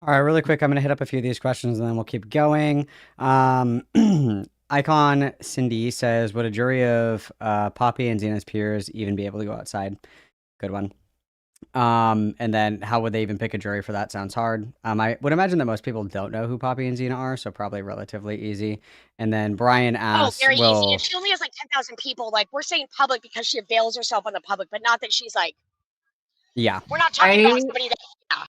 All right, really quick, I'm going to hit up a few of these questions and then we'll keep going. Icon Cindy says, would a jury of Poppy and Xena's peers even be able to go outside? Good one. And then how would they even pick a jury for that? Sounds hard. I would imagine that most people don't know who Poppy and Xena are, so probably relatively easy. And then Brian asks, very easy. If she only has like 10,000 people, like we're saying public because she avails herself on the public, but not that she's like. Yeah. We're not talking about somebody that. Yeah.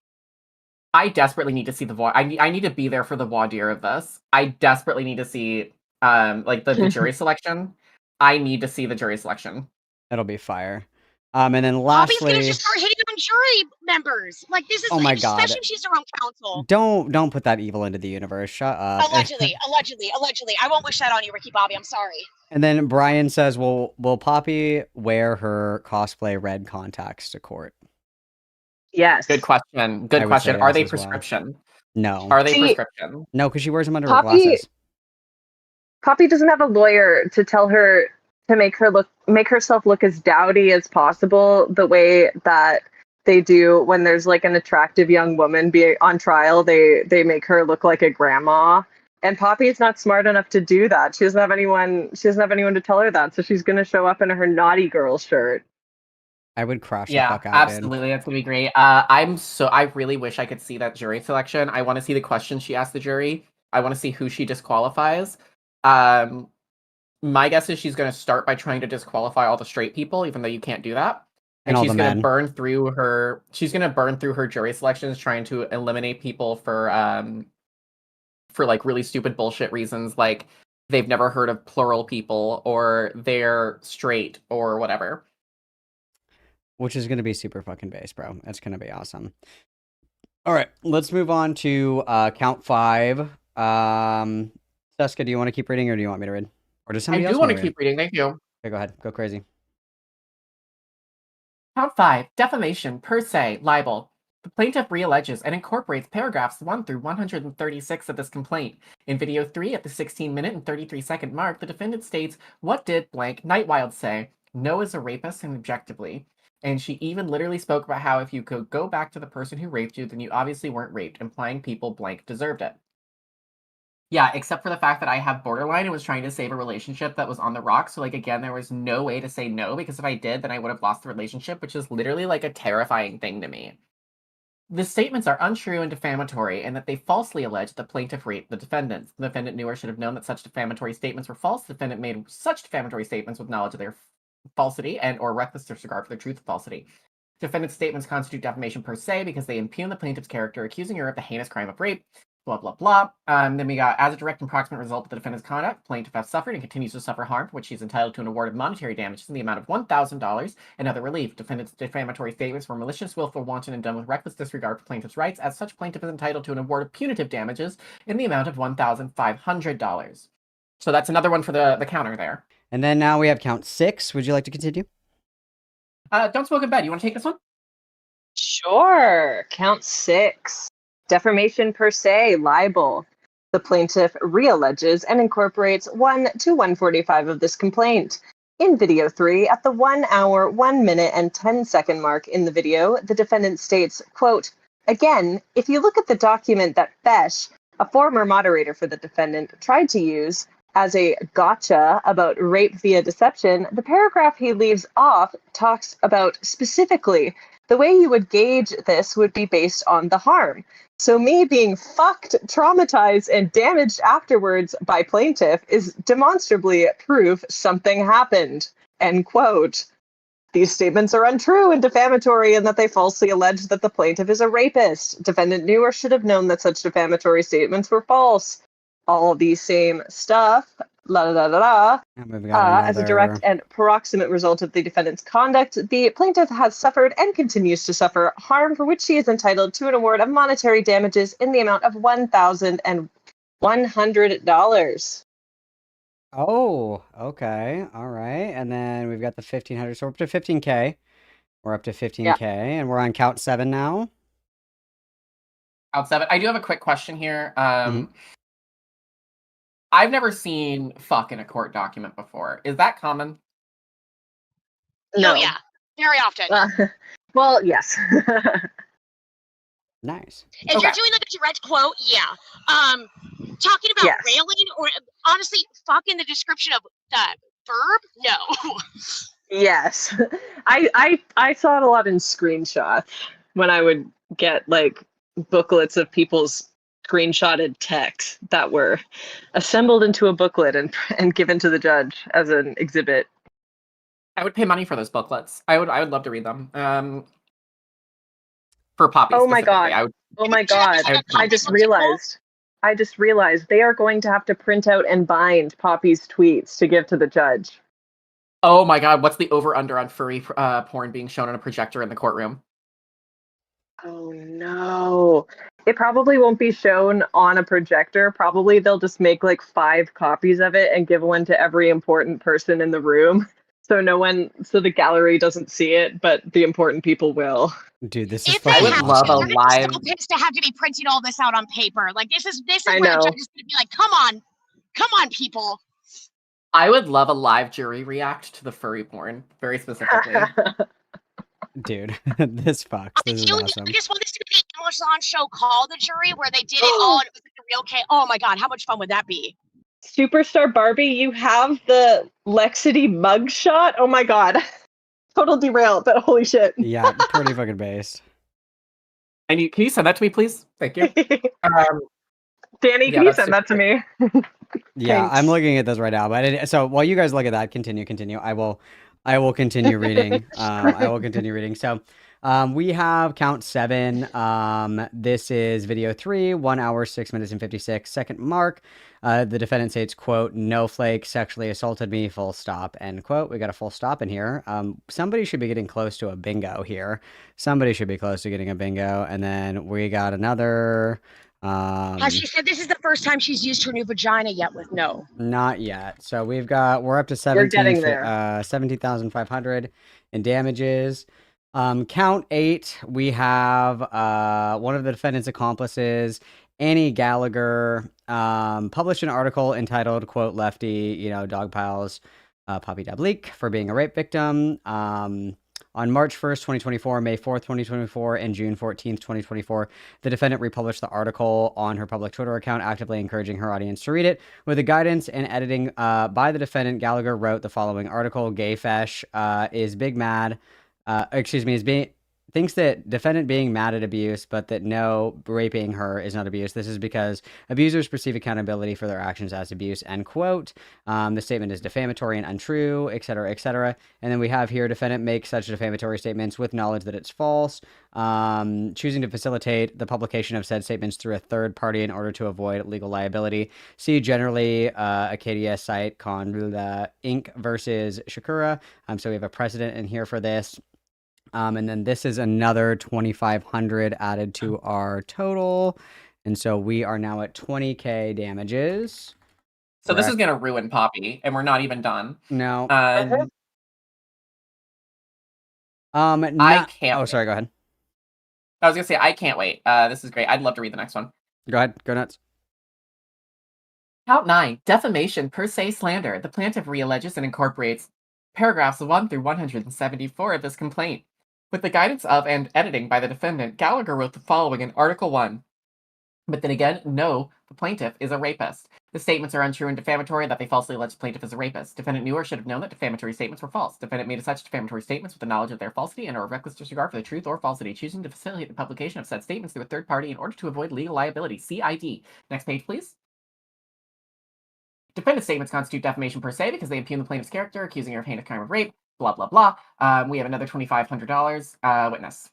I desperately need to see the I need to be there for the voir dire of this. I desperately need to see like the jury selection. I need to see the jury selection. It'll be fire. And then lastly, Poppy's gonna just start hitting on jury members. Like this is, oh my God. especially if she's her own counsel. Don't put that evil into the universe. Shut up. Allegedly. I won't wish that on you, Ricky Bobby. I'm sorry. And then Brian says, will Poppy wear her cosplay red contacts to court? Yes. Good question. Good question. Are they prescription? No. Are they prescription? No, because she wears them under her glasses. Poppy doesn't have a lawyer to tell her to make herself look as dowdy as possible, the way that they do when there's like an attractive young woman be on trial. They make her look like a grandma. And Poppy's not smart enough to do that. She doesn't have anyone to tell her that, so she's gonna show up in her naughty girl shirt. I would crush the fuck out, absolutely. Dude. That's gonna be great. I really wish I could see that jury selection. I want to see the questions she asked the jury. I want to see who she disqualifies. My guess is she's gonna start by trying to disqualify all the straight people, even though you can't do that. And she's gonna burn through her jury selections, trying to eliminate people for like really stupid bullshit reasons, like they've never heard of plural people or they're straight or whatever. Which is going to be super fucking base, bro. That's going to be awesome. All right, let's move on to count 5. Seska, do you want to keep reading or do you want me to read? Or does somebody else want to keep reading? Thank you. Okay, go ahead. Go crazy. Count 5. Defamation, per se, libel. The plaintiff realleges and incorporates paragraphs 1 through 136 of this complaint. In video 3, at the 16-minute and 33-second mark, the defendant states, "What did blank Nightwild say? No is a rapist and objectively." And she even literally spoke about how if you could go back to the person who raped you, then you obviously weren't raped, implying people blank deserved it. Yeah, except for the fact that I have borderline and was trying to save a relationship that was on the rocks. So, like, again, there was no way to say no, because if I did, then I would have lost the relationship, which is literally, like, a terrifying thing to me. The statements are untrue and defamatory, and that they falsely allege the plaintiff raped the defendant. The defendant knew or should have known that such defamatory statements were false. The defendant made such defamatory statements with knowledge of their falsity and or reckless disregard for the truth of falsity. Defendant's statements constitute defamation per se because they impugn the plaintiff's character, accusing her of the heinous crime of rape. Blah, blah, blah. Then we got, as a direct and proximate result of the defendant's conduct, plaintiff has suffered and continues to suffer harm, for which she is entitled to an award of monetary damages in the amount of $1,000 and other relief. Defendant's defamatory statements were malicious, willful, wanton, and done with reckless disregard for plaintiff's rights. As such, plaintiff is entitled to an award of punitive damages in the amount of $1,500. So that's another one for the counter there. And then now we have count 6. Would you like to continue? Don't smoke in bed. You want to take this one? Sure. Count 6. Defamation per se, libel. The plaintiff realleges and incorporates 1 to 145 of this complaint. In video 3, at the 1 hour, 1 minute, and 10-second mark in the video, the defendant states, quote, "Again, if you look at the document that Fesh, a former moderator for the defendant, tried to use as a gotcha about rape via deception, the paragraph he leaves off talks about specifically the way you would gauge this would be based on the harm. So me being fucked, traumatized, and damaged afterwards by plaintiff is demonstrably proof something happened." End quote. These statements are untrue and defamatory in that they falsely allege that the plaintiff is a rapist. Defendant knew or should have known that such defamatory statements were false. All the same stuff, as a direct and proximate result of the defendant's conduct, the plaintiff has suffered and continues to suffer harm for which she is entitled to an award of monetary damages in the amount of $1,100. Oh, okay. All right. And then we've got the 1,500. So we're up to 15K. We're up to 15K, and we're on count 7 now. Count 7. I do have a quick question here. I've never seen fuck in a court document before. Is that common? No. Oh, yeah. Very often. Well, yes. Nice. If you're doing like a direct quote, yeah. Talking about Yes. railing or honestly, fucking the description of the verb, no. Yes. I saw it a lot in screenshots when I would get like booklets of people's screenshotted texts that were assembled into a booklet and given to the judge as an exhibit. I would pay money for those booklets. I would love to read them. For Poppy Oh my specifically. god. Oh my god. I just realized they are going to have to print out and bind Poppy's tweets to give to the judge. Oh my god, what's the over-under on furry porn being shown on a projector in the courtroom? Oh no. It probably won't be shown on a projector. Probably they'll just make like 5 copies of it and give one to every important person in the room. So the gallery doesn't see it, but the important people will. Dude, this is If they I would have love to, a they're gonna live. be so pissed to have to be printing all this out on paper. Like this is I where know. the judge is gonna be like, come on, people. I would love a live jury react to the furry porn, very specifically. Dude, this fucks. This is awesome. I just want this to be the Amazon show called The Jury, where they did it all and it was like a real case. Oh my god, how much fun would that be? Superstar Barbie, you have the Lexity mugshot? Oh my god. Total derail, but holy shit. Yeah, pretty fucking based. And can you send that to me, please? Thank you. Danny, can you send that to me? Yeah, Thanks. I'm looking at this right now. But so while you guys look at that, continue. I will continue reading. I will continue reading. So we have count 7. This is video 3, 1 hour, 6 minutes and 56 second mark. The defendant states, quote, "Snowflake sexually assaulted me, full stop," end quote. We got a full stop in here. Somebody should be getting close to a bingo here. Somebody should be close to getting a bingo. And then we got another... Has she said this is the first time she's used her new vagina yet with no? Not yet. So we're up to We're getting there. 17,500 in damages. Count 8, we have one of the defendant's accomplices, Annie Gallagher, published an article entitled, quote, "Lefty, dog piles Poppy Dableek for being a rape victim." On March 1st, 2024, May 4th, 2024, and June 14th, 2024, the defendant republished the article on her public Twitter account, actively encouraging her audience to read it. With the guidance and editing by the defendant, Gallagher wrote the following article: "Gayfesh thinks that defendant being mad at abuse, but that no, raping her is not abuse. This is because abusers perceive accountability for their actions as abuse," end quote. The statement is defamatory and untrue, etc., etc. And then we have here, defendant makes such defamatory statements with knowledge that it's false, choosing to facilitate the publication of said statements through a third party in order to avoid legal liability. See generally Acadia site con Inc. versus Shakura. So we have a precedent in here for this. And then this is another 2,500 added to our total. And so we are now at 20K damages. So this is going to ruin Poppy, and we're not even done. No. I can't. Oh, sorry, go ahead. I was going to say, I can't wait. This is great. I'd love to read the next one. Go ahead. Go nuts. Count 9. Defamation per se slander. The plaintiff realleges and incorporates paragraphs 1 through 174 of this complaint. With the guidance of and editing by the defendant, Gallagher wrote the following in Article 1. But then again, no, the plaintiff is a rapist. The statements are untrue and defamatory that they falsely allege the plaintiff is a rapist. Defendant knew or should have known that defamatory statements were false. Defendant made such defamatory statements with the knowledge of their falsity and or reckless disregard for the truth or falsity, choosing to facilitate the publication of said statements through a third party in order to avoid legal liability. CID. Next page, please. Defendant's statements constitute defamation per se because they impugn the plaintiff's character, accusing her of heinous crime of rape. Blah, blah, blah. We have another $2,500. Witness.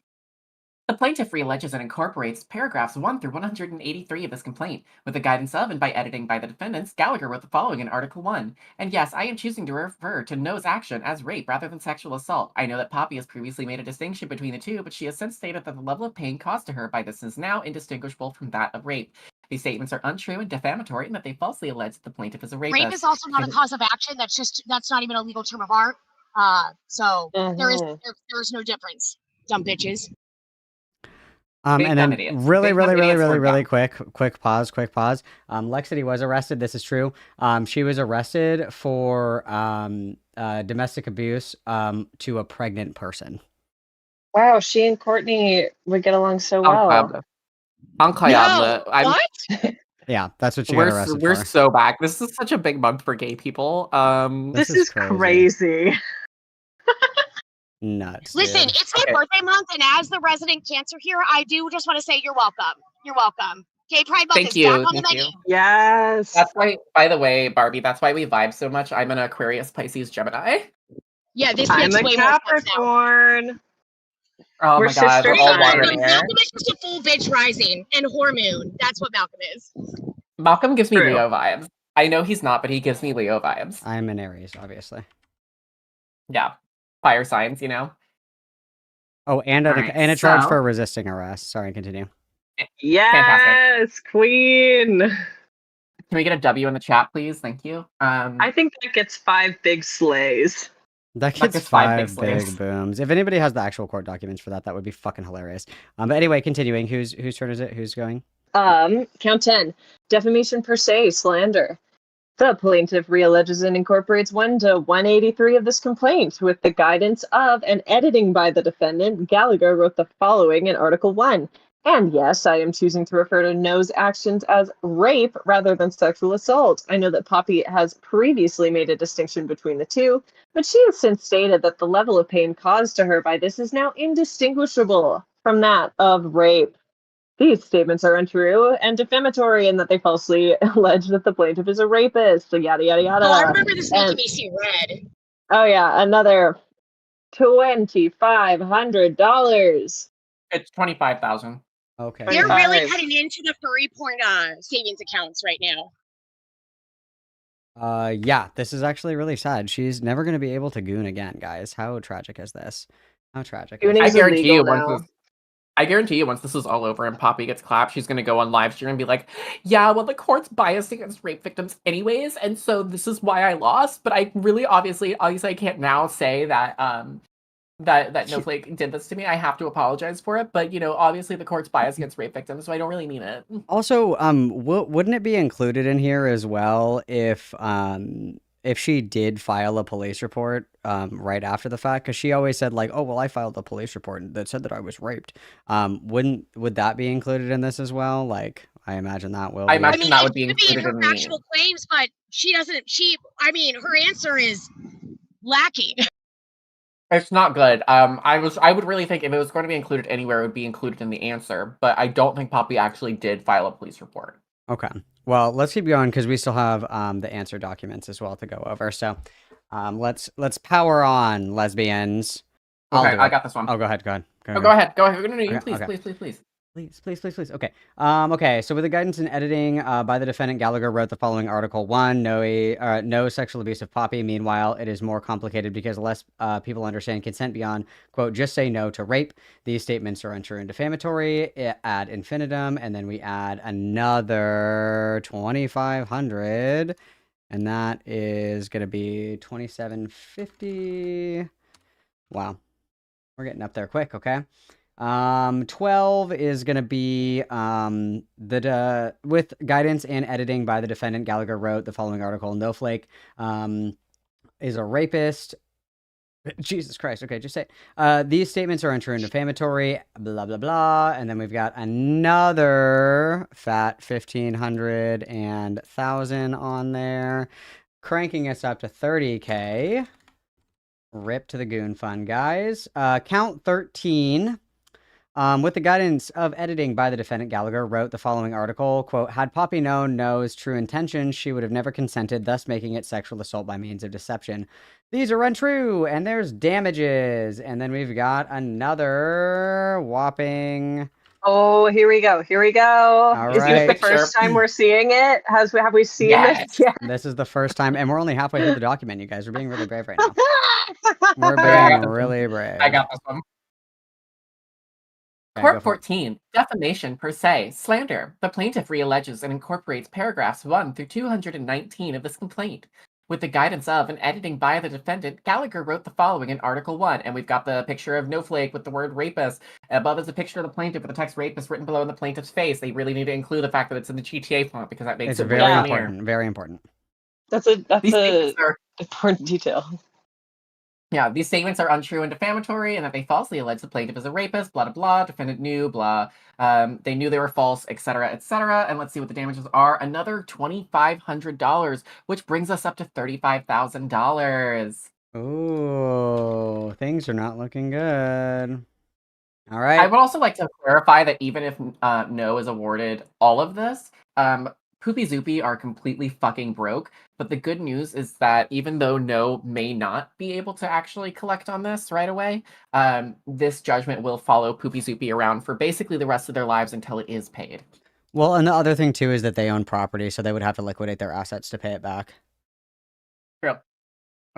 The plaintiff realleges and incorporates paragraphs 1 through 183 of this complaint. With the guidance of and by editing by the defendants, Gallagher wrote the following in Article 1. And yes, I am choosing to refer to No's action as rape rather than sexual assault. I know that Poppy has previously made a distinction between the two, but she has since stated that the level of pain caused to her by this is now indistinguishable from that of rape. These statements are untrue and defamatory, and that they falsely allege that the plaintiff is a rapist. Rape is also not a cause of action. That's not even a legal term of art. There is no difference. Dumb bitches. And then really quick pause. Lexity was arrested. This is true. She was arrested for domestic abuse to a pregnant person. Wow, she and Courtney would get along so well. On No, I'm what? Yeah, that's what she got arrested we're for. so back. This is such a big month for gay people. This This is is crazy. Nuts, Listen, dude. it's my Okay. birthday month, and as the resident Cancer here, I do just want to say you're welcome. You're welcome. Gay Pride Month Thank is you, back on the thank you. menu. Yes. That's why, by the way, Barbie, that's why we vibe so much. I'm an Aquarius, Pisces, Gemini. Yeah, this I'm makes a way more sense now. Capricorn. Oh We're my god, sister we're all signs. water Malcolm, and air. Malcolm is just a full bitch rising and hormone. That's what Malcolm is. Malcolm gives me True. Leo vibes. I know he's not, but he gives me Leo vibes. I'm an Aries, obviously. Yeah. Fire signs, you know? Oh, and Alright, a charge so- for resisting arrest. Sorry, continue. Yes, queen. Can we get a W in the chat, please? Thank you. I think that gets 5 big slays. That That gets gets 5 big 5 slaves. big booms. If anybody has the actual court documents for that, that would be fucking hilarious. But anyway, continuing. Whose turn is it? Who's going? Count 10. Defamation per se, slander. The plaintiff realleges and incorporates 1 to 183 of this complaint. With the guidance of and editing by the defendant, Gallagher wrote the following in Article 1. And yes, I am choosing to refer to No's actions as rape rather than sexual assault. I know that Poppy has previously made a distinction between the two, but she has since stated that the level of pain caused to her by this is now indistinguishable from that of rape. These statements are untrue and defamatory in that they falsely allege that the plaintiff is a rapist, so yada, yada, yada. Oh, I remember this making And- me see red. Oh, yeah, another $2,500. It's 25,000. Okay. They're really 25. cutting into the furry porn savings accounts right now. Yeah, this is actually really sad. She's never going to be able to goon again, guys. How tragic is this? How tragic is Gooning I is this? guarantee you illegal once now. I guarantee you once this is all over and Poppy gets clapped, she's gonna go on live stream and be like, yeah, well the court's biased against rape victims anyways, and so this is why I lost, but I really obviously I can't now say that that Snowflake did this to me. I have to apologize for it, but you know, obviously the court's biased against rape victims, so I don't really mean it. Also, wouldn't it be included in here as well if she did file a police report right after the fact? Because she always said like, oh well, I filed a police report that said that I was raped. Would that be included in this as well? Like, I imagine that will. I be. imagine that would it be could be in included her in the factual claims, but she doesn't. Her answer is lacking. It's not good. I would really think if it was going to be included anywhere, it would be included in the answer, but I don't think Poppy actually did file a police report. Okay. Well, let's keep going because we still have the answer documents as well to go over. So, let's power on, lesbians. Okay, I got this one. Oh, go ahead. Go ahead. Oh, go ahead. No, you Okay, please, okay. please. Please. Okay. Okay. So with the guidance and editing by the defendant, Gallagher wrote the following Article 1, no sexual abuse of Poppy. Meanwhile, it is more complicated because less people understand consent beyond, quote, just say no to rape. These statements are untrue and defamatory ad infinitum. And then we add another 2,500. And that is going to be 2,750. Wow. We're getting up there quick. Okay. 12 is going to be with guidance and editing by the defendant, Gallagher wrote the following article. Snowflake is a rapist. Jesus Christ. Okay, just say it. These statements are untrue and defamatory, blah, blah, blah. And then we've got another fat 1,500 and 1,000 on there, cranking us up to 30K. Rip to the Goon Fund, guys. Count 13. With the guidance of editing by the defendant, Gallagher wrote the following article, quote, had Poppy known No's true intentions, she would have never consented, thus making it sexual assault by means of deception. These are untrue, and there's damages. And then we've got another whopping... Oh, here we go. All Is this right. the first time we're seeing it? Have we seen Yes. this? Yeah. This is the first time, and we're only halfway through the document, you guys. We're being really brave right now. We're I being got this really brave. I got this one. Okay, go Court for it. 14, defamation per se, slander. The plaintiff realleges and incorporates paragraphs 1 through 219 of this complaint. With the guidance of and editing by the defendant, Gallagher wrote the following in Article 1, and we've got the picture of Snowflake with the word rapist. Above is a picture of the plaintiff with the text rapist written below in the plaintiff's face. They really need to include the fact that it's in the GTA font because that makes It's it very really important. Very important. That's a These statements are important detail. Yeah, these statements are untrue and defamatory, and that they falsely allege the plaintiff is a rapist, blah, blah, blah, defendant knew, blah. They knew they were false, etc., etc. And let's see what the damages are. Another $2,500, which brings us up to $35,000. Ooh, things are not looking good. All I right. would also like to clarify that even if no is awarded all of this, Poopy Zoopy are completely fucking broke. But the good news is that even though no may not be able to actually collect on this right away, this judgment will follow Poopy Zoopy around for basically the rest of their lives until it is paid. Well, and the other thing too is that they own property, so they would have to liquidate their assets to pay it back. True.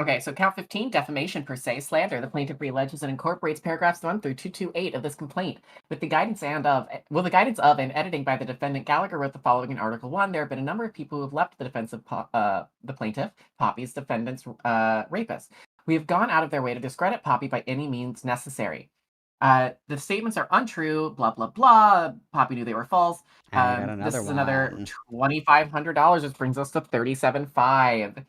Okay, so count 15, defamation per se, slander. The plaintiff alleges and incorporates paragraphs 1 through 228 of this complaint. With the guidance of and editing by the defendant, Gallagher wrote the following in Article 1. There have been a number of people who have left the defense of the plaintiff, Poppy's defendant's rapist. We have gone out of their way to discredit Poppy by any means necessary. The statements are untrue, blah, blah, blah. Poppy knew they were false. And I got This another is another one. $2,500, which brings us to $37,500.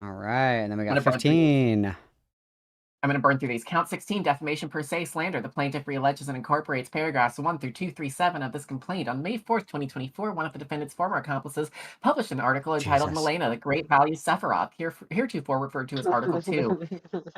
All right, and then we I'm got gonna burn through these. 15. I'm going to burn through these. Count 16, defamation per se, slander. The plaintiff alleges and incorporates paragraphs 1 through 237 of this complaint. On May 4th, 2024, one of the defendant's former accomplices published an article entitled Jesus. Milena, the Great Value Sephiroth, heretofore referred to as Article 2.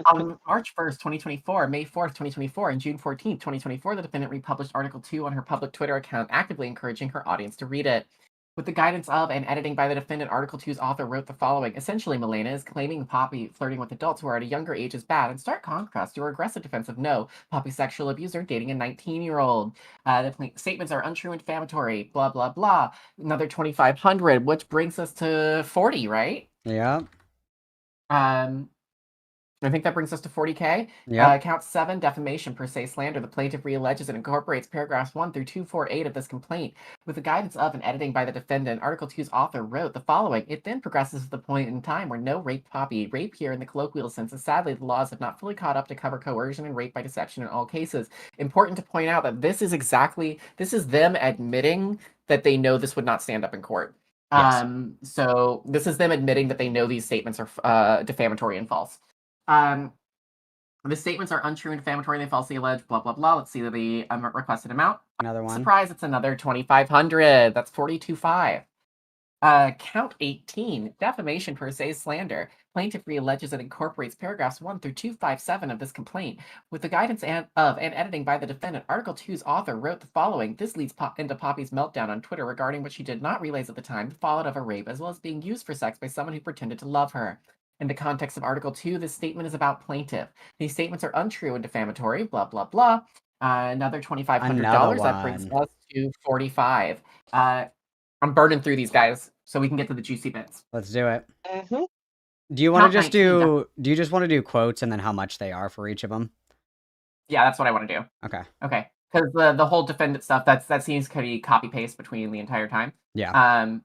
On March 1st, 2024, May 4th, 2024, and June 14th, 2024, the defendant republished Article 2 on her public Twitter account, actively encouraging her audience to read it. With the guidance of and editing by the defendant, Article 2's author wrote the following. Essentially, Milena is claiming Poppy flirting with adults who are at a younger age is bad. In stark contrast to her aggressive defense of no, Poppy's sexual abuser dating a 19-year-old. The statements are untrue and defamatory, blah, blah, blah. Another 2,500, which brings us to 40, right? Yeah. I think that brings us to 40K. Yeah. Count 7, defamation per se, slander. The plaintiff alleges and incorporates paragraphs 1 through 248 of this complaint. With the guidance of and editing by the defendant, Article 2's author wrote the following. It then progresses to the point in time where no rape Poppy. Rape here in the colloquial sense, as sadly the laws have not fully caught up to cover coercion and rape by deception in all cases. Important to point out that this is them admitting that they know this would not stand up in court. Yes. So this is them admitting that they know these statements are defamatory and false. The statements are untrue and defamatory. They falsely allege, blah, blah, blah. Let's see the requested amount. Another one. Surprise, it's another 2,500. That's 42,500. Count 18, defamation per se, slander. Plaintiff alleges and incorporates paragraphs 1 through 257 of this complaint. With the guidance of and editing by the defendant, Article 2's author wrote the following. This leads into Poppy's meltdown on Twitter regarding what she did not realize at the time, the fallout of a rape, as well as being used for sex by someone who pretended to love her. In the context of Article 2, this statement is about plaintiff. These statements are untrue and defamatory, blah, blah, blah. Another $2,500. That brings us to 45. I'm burning through these guys so we can get to the juicy bits. Let's do it. Mm-hmm. Do you want to just do you just want to do quotes and then how much they are for each of them? Yeah, that's what I want to do. Okay. Okay. Because the whole defendant stuff, that seems to be copy paste between the entire time. Yeah.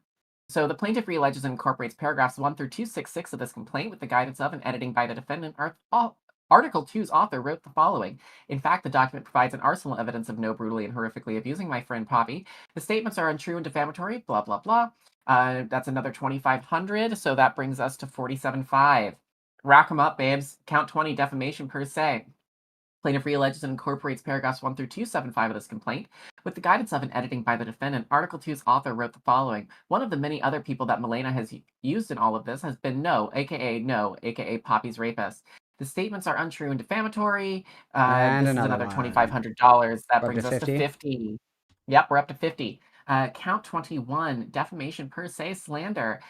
So the plaintiff alleges and incorporates paragraphs 1 through 266 of this complaint with the guidance of and editing by the defendant. Article 2's author wrote the following. In fact, the document provides an arsenal of evidence of no brutally and horrifically abusing my friend Poppy. The statements are untrue and defamatory, blah, blah, blah. That's another 2,500, so that brings us to 47,500. Rack them up, babes. Count 20, defamation per se. Plaintiff alleges and incorporates paragraphs 1 through 275 of this complaint. With the guidance of and editing by the defendant, Article 2's author wrote the following. One of the many other people that Milena has used in all of this has been No, aka Poppy's rapist. The statements are untrue and defamatory. And this is another $2,500. That brings us to 50. Yep, we're up to 50. Count 21, defamation per se, slander.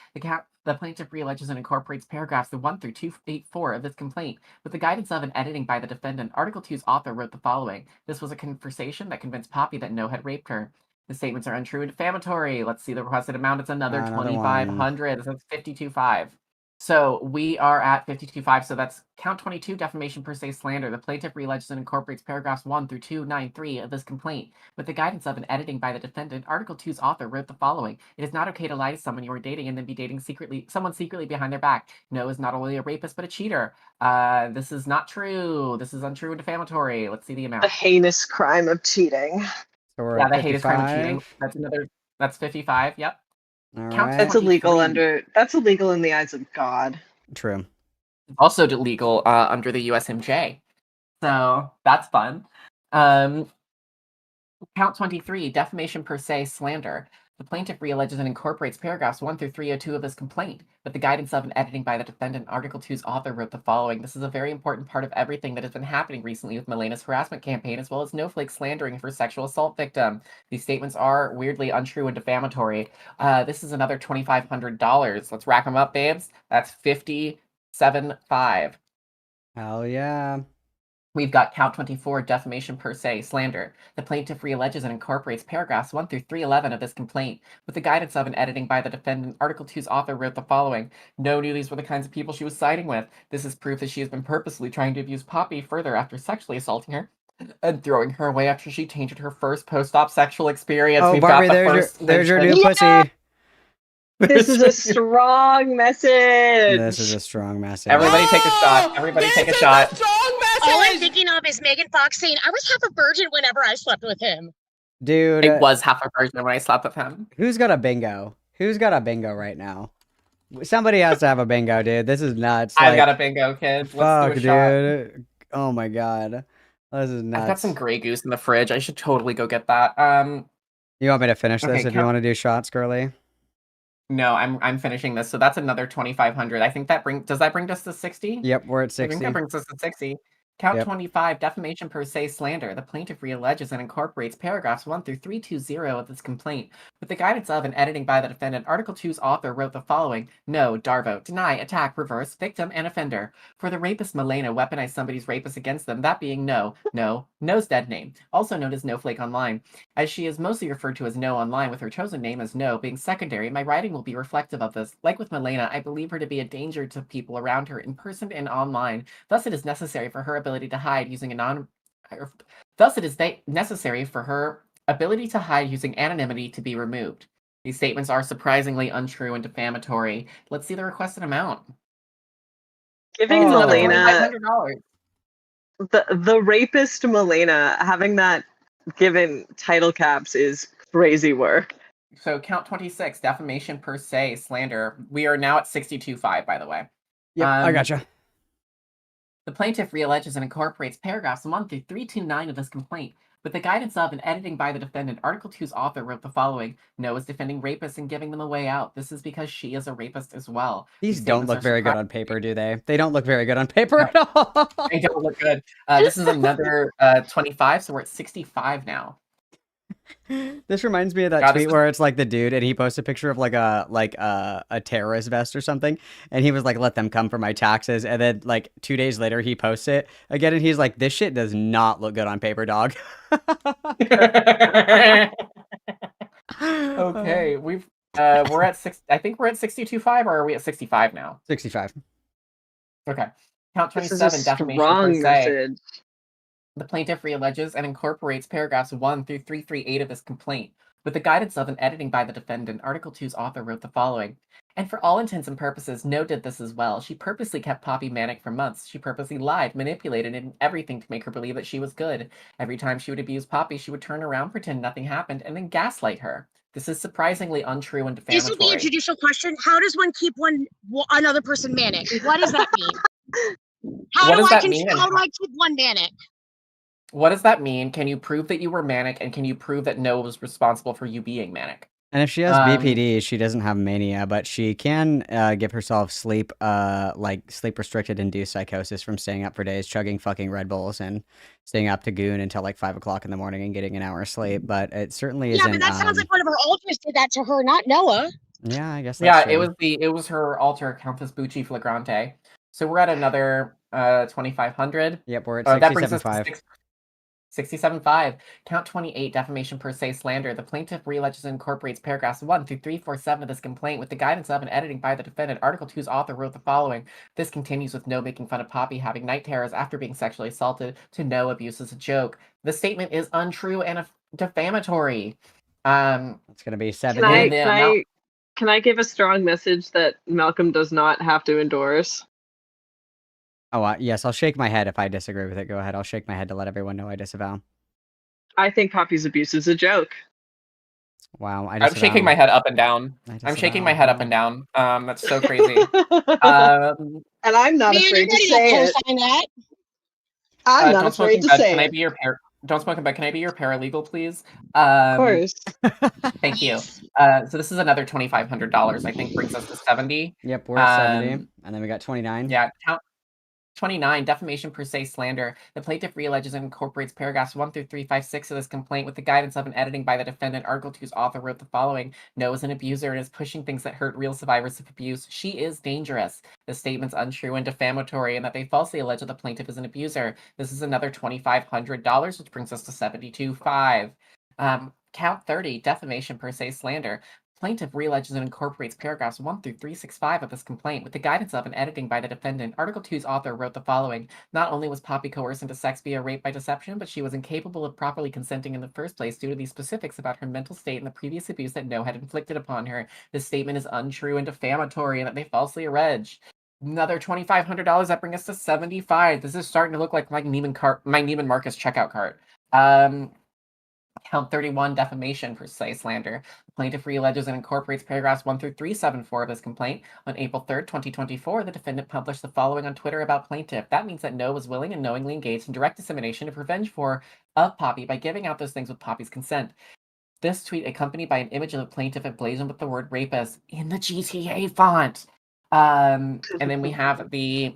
The plaintiff alleges and incorporates paragraphs 1 through 284 of this complaint. With the guidance of and editing by the defendant, Article 2's author wrote the following. This was a conversation that convinced Poppy that No had raped her. The statements are untrue and defamatory. Let's see the requested amount. It's another 2,500. That's 52,500. So we are at 52,500. So that's count 22, defamation per se, slander. The plaintiff alleges and incorporates paragraphs 1 through 293 of this complaint. With the guidance of and editing by the defendant, Article 2's author wrote the following. It is not okay to lie to someone you are dating and then be dating someone secretly behind their back. No is not only a rapist, but a cheater. This is not true. This is untrue and defamatory. Let's see the amount. The heinous crime of cheating. So we're yeah, at the heinous crime of cheating. That's 55. Yep. All right. That's illegal in the eyes of God. True. Also illegal under the USMJ. So that's fun. Count 23, defamation per se, slander. The plaintiff realleges and incorporates paragraphs 1 through 302 of his complaint. With the guidance of and editing by the defendant, Article 2's author wrote the following. This is a very important part of everything that has been happening recently with Melena's harassment campaign, as well as Snowflake slandering of her sexual assault victim. These statements are weirdly untrue and defamatory. This is another $2,500. Let's rack them up, babes. That's $57,500. Hell yeah. We've got count 24, defamation per se, slander. The plaintiff realleges and incorporates paragraphs 1 through 311 of this complaint. With the guidance of and editing by the defendant, Article 2's author wrote the following. No knew these were the kinds of people she was siding with. This is proof that she has been purposely trying to abuse Poppy further after sexually assaulting her and throwing her away after she tainted her first post-op sexual experience. Oh, We've Barbie, got the there's first your new Yeah! pussy. This is a strong message. This is a strong message. Everybody take a shot. Everybody take a shot. All I'm thinking of is Megan Fox saying, I was half a virgin whenever I slept with him. Dude. It was half a virgin when I slept with him. Who's got a bingo? Who's got a bingo right now? Somebody has to have a bingo, dude. This is nuts. I've got a bingo, kids. Let's do a shot. Dude. Oh my god. This is nuts. I've got some Grey Goose in the fridge. I should totally go get that. You want me to finish this okay, if you want to do shots, girly? No, I'm finishing this. So that's another 2,500. I think does that bring us to 60? Yep, we're at 60. I think that brings us to 60. Count Yep. 25, defamation per se, slander. The plaintiff realleges and incorporates paragraphs 1 through 320 of this complaint. With the guidance of and editing by the defendant, Article 2's author wrote the following. No, Darvo, deny, attack, reverse, victim, and offender. For the rapist Melena, weaponize somebody's rapist against them, that being No's dead name, also known as Snowflake online. As she is mostly referred to as No online, with her chosen name as No being secondary, my writing will be reflective of this. Like with Melena, I believe her to be a danger to people around her in person and online. Thus, it is necessary for her ability to hide using necessary for her ability to hide using anonymity to be removed. These statements are surprisingly untrue and defamatory. Let's see the requested amount. Giving Melena $500. the rapist Melena, having that given title caps is crazy work. So count 26, defamation per se, slander. We are now at 62.5, by the way. Yep, I gotcha. The plaintiff realleges and incorporates paragraphs 1 through 329 of this complaint. With the guidance of and editing by the defendant, Article 2's author wrote the following. No is defending rapists and giving them a way out. This is because she is a rapist as well. These don't look very good on paper, do they? They don't look very good on paper at all. They don't look good. This is another 25, so we're at 65 now. This reminds me of that tweet where it's like the dude and he posts a picture of like a terrorist vest or something, and he was like, let them come for my taxes, and then like 2 days later he posts it again and he's like, this shit does not look good on paper, dog. Okay, we're at I think we're at 62.5, or are we at 65 now? 65. Okay. Count 27, this is a defamation strong per se. message. The plaintiff realleges and incorporates paragraphs 1 through 338 of this complaint. With the guidance of and editing by the defendant, Article 2's author wrote the following. And for all intents and purposes, No did this as well. She purposely kept Poppy manic for months. She purposely lied, manipulated, and everything to make her believe that she was good. Every time she would abuse Poppy, she would turn around, pretend nothing happened, and then gaslight her. This is surprisingly untrue and defamatory. This will be a judicial question. How does one keep another person manic? What does that mean? How do I keep one manic? What does that mean? Can you prove that you were manic, and can you prove that No was responsible for you being manic? And if she has BPD, she doesn't have mania, but she can give herself sleep restricted induced psychosis from staying up for days, chugging fucking Red Bulls and staying up to goon until like 5 o'clock in the morning and getting an hour of sleep. But it certainly isn't. Yeah, but that sounds like one of her alters did that to her, not Noah. Yeah, I guess that's true. it was her alter, Countess Bucci Flagrante. So we're at another 2,500. Yep, we're at 67.5. 67.5. Count 28, defamation per se, slander. The plaintiff realleges and incorporates paragraphs 1 through 347 of this complaint. With the guidance of and editing by the defendant, Article 2's author wrote the following. This continues with No making fun of Poppy having night terrors after being sexually assaulted to No abuse as a joke. The statement is untrue and defamatory. It's going to be 7. Can I give a strong message that Malcolm does not have to endorse? Oh, yes, I'll shake my head if I disagree with it. Go ahead. I'll shake my head to let everyone know I disavow. I think Poppy's abuse is a joke. Wow, I I'm just shaking my head up and down. I'm shaking my head up and down. That's so crazy. And I'm not Man, afraid to everybody say don't it. co-sign that. I'm not Don't smoke afraid in to bed. say Can I it. be your Don't smoke in bed. Can I be your paralegal, please? Of course. Thank you. So this is another $2,500. I think brings us to 70. Yep, we're at 70, Um, and then we got 29. yeah. Count 29, defamation per se slander. The plaintiff realleges and incorporates paragraphs 1 through 356 of this complaint with the guidance of an editing by the defendant. Article 2's author wrote the following: No is an abuser and is pushing things that hurt real survivors of abuse. She is dangerous. The statement's untrue and defamatory, and that they falsely allege that the plaintiff is an abuser. This is another $2,500, which brings us to 72.5. Count 30, defamation per se slander. Plaintiff realleges and incorporates paragraphs 1 through 365 of this complaint with the guidance of an editing by the defendant. Article 2's author wrote the following: Not only was Poppy coerced into sex via rape by deception, but she was incapable of properly consenting in the first place due to the specifics about her mental state and the previous abuse that No had inflicted upon her. This statement is untrue and defamatory, and that they falsely allege. Another $2,500. That brings us to 75. This is starting to look like my Neiman Marcus checkout cart. Count 31, defamation per se slander. The plaintiff realleges and incorporates paragraphs 1 through 374 of this complaint. On April 3rd, 2024, the defendant published the following on Twitter about plaintiff. That means that No was willing and knowingly engaged in direct dissemination of revenge of Poppy by giving out those things with Poppy's consent. This tweet accompanied by an image of the plaintiff emblazoned with the word rapist in the GTA font. And then we have the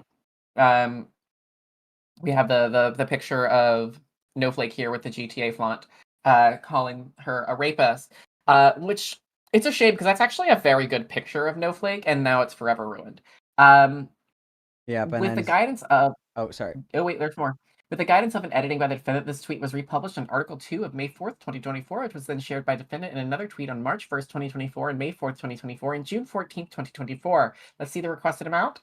picture of Snowflake here with the GTA font. Calling her a rapist, which it's a shame because that's actually a very good picture of Snowflake, and now it's forever ruined. Yep, and With the then guidance of oh, sorry. oh wait, there's more. With the guidance of an editing by the defendant, this tweet was republished on Article 2 of May 4th, 2024, which was then shared by defendant in another tweet on March 1st, 2024, and May 4th, 2024, and June 14th, 2024. Let's see the requested amount.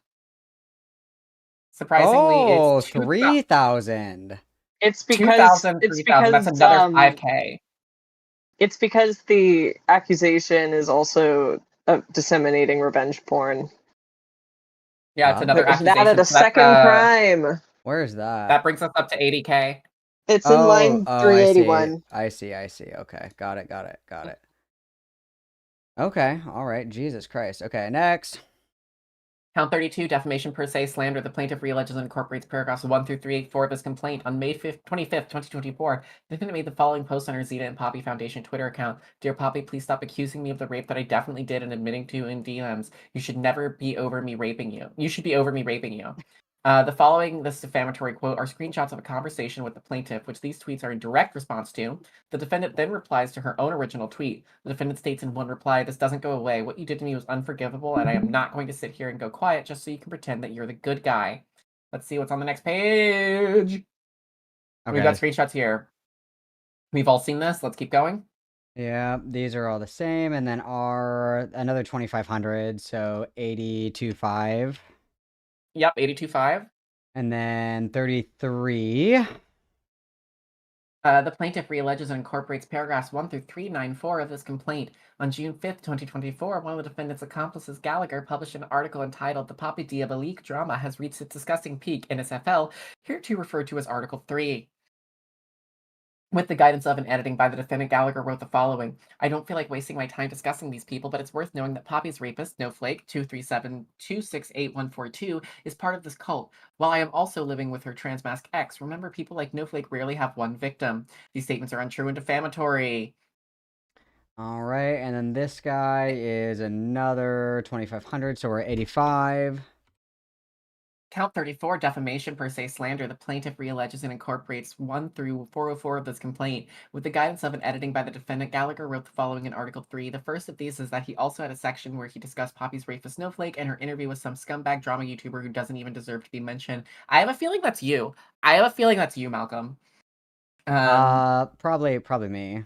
Surprisingly, Oh, it's 3,000. It's because 2,000, 3,000. That's another 5K. It's because the accusation is also disseminating revenge porn. Yeah, it's another There's accusation. that at a So that's, second crime. Where is that? That brings us up to 80K. It's in line Oh, 381. I see. Okay, got it. Okay, all right. Jesus Christ. Okay, next. Count 32, defamation per se slander. The plaintiff realleges and incorporates paragraphs 1 through 384 of his complaint. On May 25th, 2024, the defendant made the following post on her Zeta and Poppy Foundation Twitter account. Dear Poppy, please stop accusing me of the rape that I definitely did and admitting to in DMs. You should never be over me raping you. You should be over me raping you. The following, this defamatory quote, are screenshots of a conversation with the plaintiff, which these tweets are in direct response to. The defendant then replies to her own original tweet. The defendant states in one reply, "This doesn't go away. What you did to me was unforgivable, and I am not going to sit here and go quiet just so you can pretend that you're the good guy." Let's see what's on the next page. Okay. We've got screenshots here. We've all seen this. Let's keep going. Yeah, these are all the same, and then another 2,500, so 82.5. Yep, 82.5. And then 33. The plaintiff realleges and incorporates paragraphs 1 through 394 of this complaint. On June 5th, 2024, one of the defendant's accomplices, Gallagher, published an article entitled "The Poppy Diabolique Drama Has Reached Its Disgusting Peak," NSFL, hereto referred to as Article 3. With the guidance of an editing by the defendant, Gallagher wrote the following: I don't feel like wasting my time discussing these people, but it's worth knowing that Poppy's rapist, Snowflake, 237268142, is part of this cult. While I am also living with her transmask ex, remember, people like Snowflake rarely have one victim. These statements are untrue and defamatory. All right, and then this guy is another 2,500, so we're at 85. Count 34, defamation per se slander. The plaintiff realleges and incorporates 1 through 404 of this complaint. With the guidance of an editing by the defendant, Gallagher wrote the following in Article 3. The first of these is that he also had a section where he discussed Poppy's rape with Snowflake and her interview with some scumbag drama YouTuber who doesn't even deserve to be mentioned. I have a feeling that's you. Malcolm. Probably me.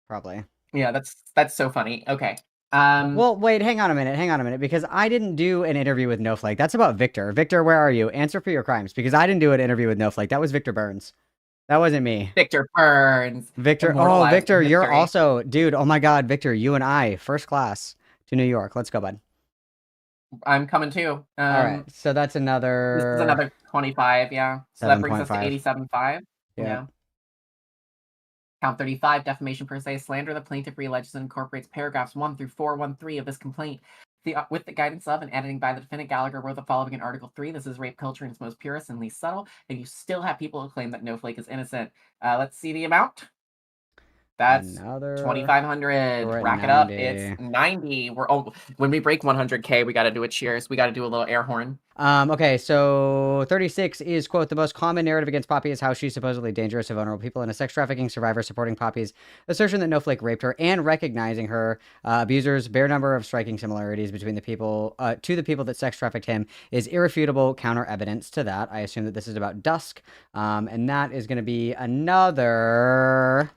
Probably. Yeah, that's so funny. Okay. Well, wait, hang on a minute, because I didn't do an interview with Snowflake. That's about Victor. Victor, where are you? Answer for your crimes, because I didn't do an interview with Snowflake. That was Victor Burns. That wasn't me. Victor Burns. Victor, oh, Victor, you're also, dude, oh my God, Victor, you and I, first class to New York. Let's go, bud. I'm coming too. All right, so that's another... This is another 25, yeah. So that brings us to 87.5. Yeah. Count 35, defamation per se, slander. The plaintiff realleges and incorporates paragraphs 1 through 413 of this complaint. With the guidance of and editing by the defendant, Gallagher wrote the following in Article 3. This is rape culture in its most purest and least subtle, and you still have people who claim that Snowflake is innocent. Let's see the amount. That's Another 2,500. we're at Rack it up. 90. It's 90. When we break 100K, we got to do a cheers. We got to do a little air horn. Okay, so 36 is, quote, the most common narrative against Poppy is how she's supposedly dangerous to vulnerable people, and a sex trafficking survivor supporting Poppy's assertion that Snowflake raped her and recognizing her abusers' bare number of striking similarities between the people to the people that sex trafficked him is irrefutable counter evidence to that. I assume that this is about Dusk, and that is going to be another.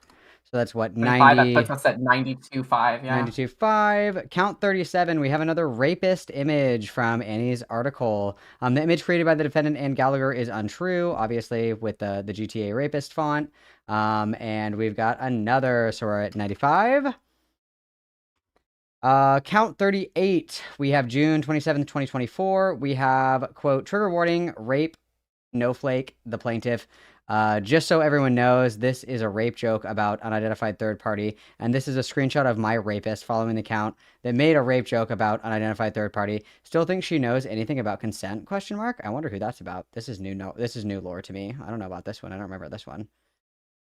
So that's what, 90... That puts us at 92.5, yeah. 92.5. Count 37. We have another rapist image from Annie's article. The image created by the defendant and Gallagher is untrue, obviously, with the GTA rapist font. And we've got another, so we're at 95. Count 38. We have June 27th, 2024. We have, quote, trigger warning, rape, Snowflake, the plaintiff. Just so everyone knows, this is a rape joke about unidentified third party, and this is a screenshot of my rapist following the count that made a rape joke about unidentified third party. Still think she knows anything about consent? Question mark. I wonder who that's about. This is new. No, this is new lore to me. I don't know about this one. I don't remember this one.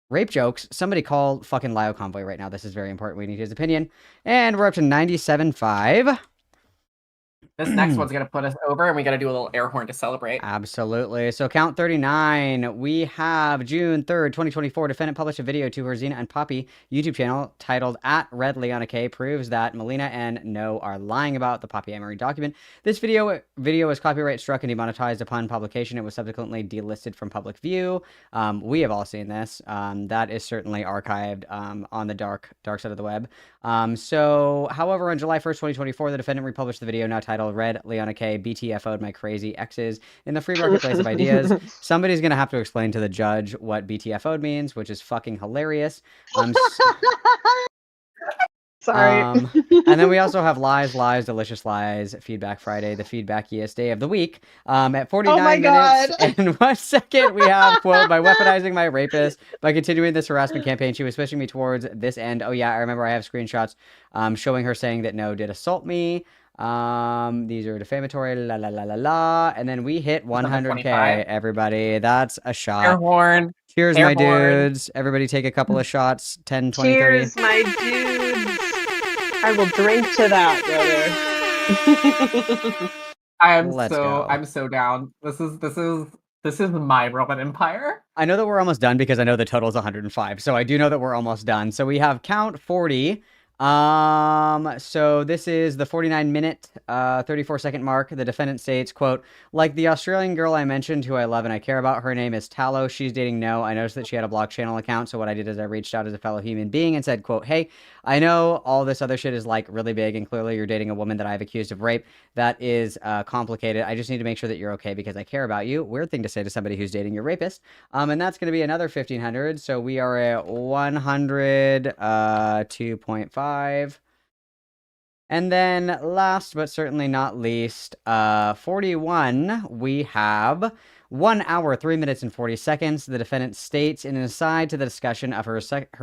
Rape jokes. Somebody call fucking Lio Convoy right now. This is very important. We need his opinion. And we're up to 97.5. This next one's going to put us over, and we got to do a little air horn to celebrate. Absolutely. So count 39. We have June 3rd, 2024. Defendant published a video to her Xena and Poppy YouTube channel titled at Red Leona K proves that Melina and No are lying about the Poppy Amory document. This video was copyright struck and demonetized upon publication. It was subsequently delisted from public view. We have all seen this. That is certainly archived on the dark side of the web. So, however, on July 1st, 2024, the defendant republished the video now titled Red Leona K BTFO'd my crazy exes in the free marketplace of ideas. Somebody's going to have to explain to the judge what BTFO'd means, which is fucking hilarious. Sorry. And then we also have Lies, Delicious Lies, Feedback Friday, the feedbackiest day of the week. At 49 minutes and 1 second, we have, quote, by weaponizing my rapist, by continuing this harassment campaign, she was pushing me towards this end. Oh yeah, I remember I have screenshots showing her saying that No did assault me. These are defamatory, la la la la la. And then we hit 100K, everybody. That's a shot. Air horn. Cheers, my dudes. Everybody take a couple of shots. 10, 20, Cheers, 30. my dudes. I will drink to that, brother. I'm so down. This is my Roman Empire. I know that we're almost done because I know the total is 105. So I do know that we're almost done. So we have count 40. So this is the 49-minute, 34-second mark. The defendant states, quote, like the Australian girl I mentioned who I love and I care about, her name is Tallow. She's dating No. I noticed that she had a blog channel account. So what I did is I reached out as a fellow human being and said, quote, hey, I know all this other shit is like really big and clearly you're dating a woman that I've accused of rape. That is complicated. I just need to make sure that you're okay because I care about you. Weird thing to say to somebody who's dating your rapist. And that's going to be another 1,500. So we are at 102.5. And then last but certainly not least, 41, we have 1 hour, 3 minutes, and 40 seconds. The defendant states in an aside to the discussion of her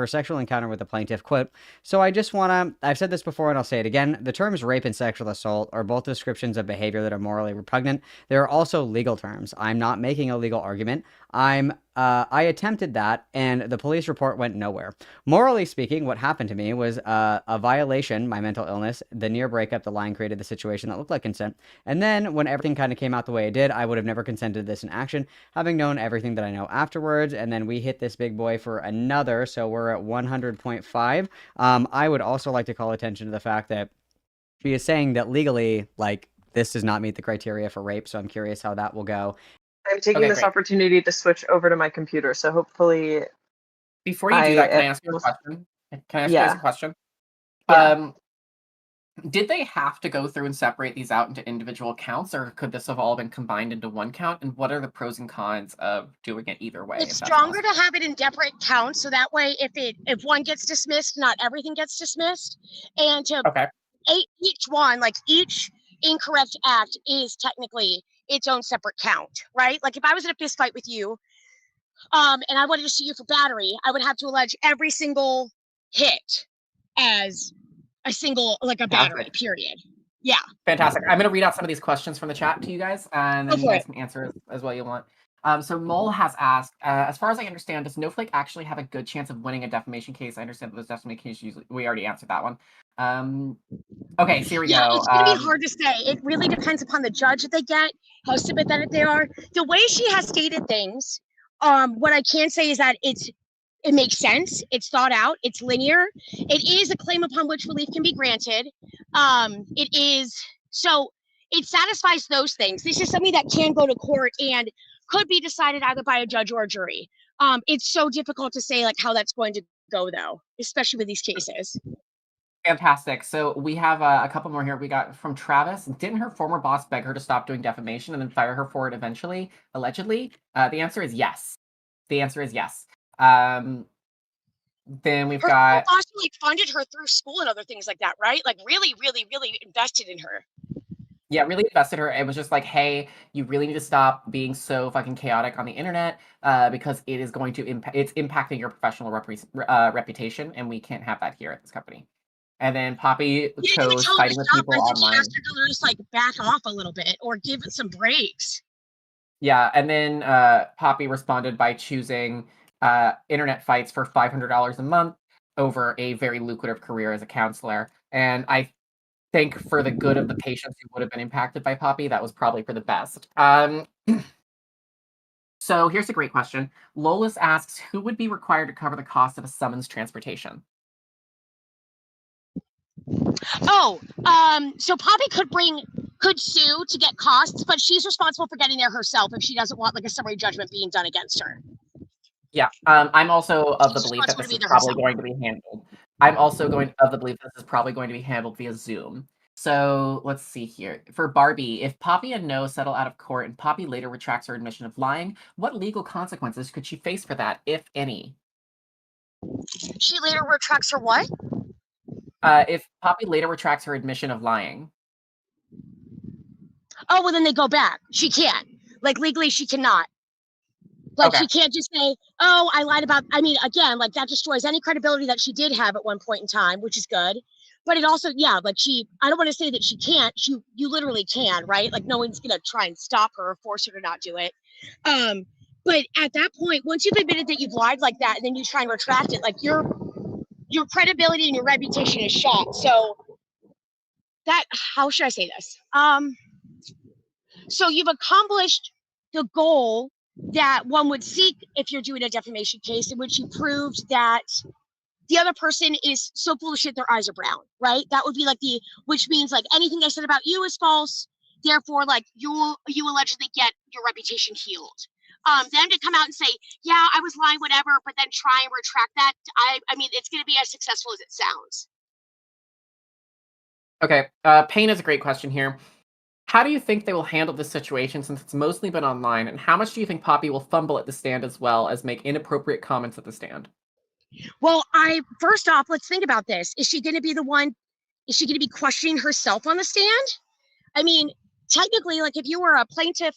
sexual encounter with the plaintiff, quote, so I just want to, I've said this before and I'll say it again, the terms rape and sexual assault are both descriptions of behavior that are morally repugnant. They are also legal terms. I'm not making a legal argument. I attempted that, and the police report went nowhere. Morally speaking, what happened to me was a violation, my mental illness, the near breakup, the lying created the situation that looked like consent. And then when everything kind of came out the way it did, I would have never consented to this in action, having known everything that I know afterwards. And then we hit this big boy for another, so we're at 100.5. I would also like to call attention to the fact that she is saying that legally, like, this does not meet the criteria for rape, so I'm curious how that will go. I'm taking this opportunity to switch over to my computer, so hopefully... Before you do that, can I ask you a question? Can I ask you guys a question? Yeah. Did they have to go through and separate these out into individual counts, or could this have all been combined into one count? And what are the pros and cons of doing it either way? It's stronger to have it in separate counts, so that way if one gets dismissed, not everything gets dismissed. And to each one, like each incorrect act is technically its own separate count, right? Like if I was in a fist fight with you, and I wanted to sue you for battery, I would have to allege every single hit as a single, like a battery, Fantastic. period. Yeah. Fantastic. I'm going to read out some of these questions from the chat to you guys, and then you guys can answer as well you want. So Mole has asked, as far as I understand, does Snowflake actually have a good chance of winning a defamation case? I understand that those defamation cases usually, we already answered that one. Okay, so here we go. It's going to be hard to say. It really depends upon the judge that they get, how sympathetic they are. The way she has stated things, what I can say is that it makes sense. It's thought out. It's linear. It is a claim upon which relief can be granted. It satisfies those things. This is something that can go to court and could be decided either by a judge or a jury. It's so difficult to say like how that's going to go though, especially with these cases. Fantastic. So we have a couple more here. We got from Travis. Didn't her former boss beg her to stop doing defamation and then fire her for it eventually, allegedly? The answer is yes. The answer is yes. Then we've got... Her boss like funded her through school and other things like that, right? Like really, really, really invested in her. Yeah, really invested her. It was just like, hey, you really need to stop being so fucking chaotic on the internet because it is going to it's impacting your professional reputation, and we can't have that here at this company. And then Poppy chose fighting with people online. She asked her to just like back off a little bit or give it some breaks. Yeah, and then Poppy responded by choosing internet fights for $500 a month over a very lucrative career as a counselor. And I think for the good of the patients who would have been impacted by Poppy, that was probably for the best. So here's a great question. Lolis asks, who would be required to cover the cost of a summons transportation? So Poppy could sue to get costs, but she's responsible for getting there herself if she doesn't want like a summary judgment being done against her. Yeah, I'm also of the belief that this is probably going to be handled. I'm also of the belief this is probably going to be handled via Zoom. So let's see here. For Barbie, if Poppy and No settle out of court and Poppy later retracts her admission of lying, what legal consequences could she face for that, if any? She later retracts her what? If Poppy later retracts her admission of lying. Oh, well, then they go back. She can't. Like, legally, she cannot. Like, Okay. She can't just say, oh, I lied about... I mean, again, like, that destroys any credibility that she did have at one point in time, which is good. But it also, yeah, like, I don't want to say that she can't. You literally can, right? Like, no one's going to try and stop her or force her to not do it. But at that point, once you've admitted that you've lied like that, and then you try and retract it, like, your credibility and your reputation is shot. So that, how should I say this? So you've accomplished the goal that one would seek if you're doing a defamation case, in which you proved that the other person is so full of shit their eyes are brown, right? That would be like which means like anything I said about you is false. Therefore, like you allegedly get your reputation healed. Then to come out and say, yeah, I was lying, whatever, but then try and retract that. I mean, it's going to be as successful as it sounds. Okay, Payne is a great question here. How do you think they will handle this situation since it's mostly been online, and how much do you think Poppy will fumble at the stand as well as make inappropriate comments at the stand? Well, first off, let's think about this. Is she going to be the one? Is she going to be questioning herself on the stand? I mean, technically, like if you were a plaintiff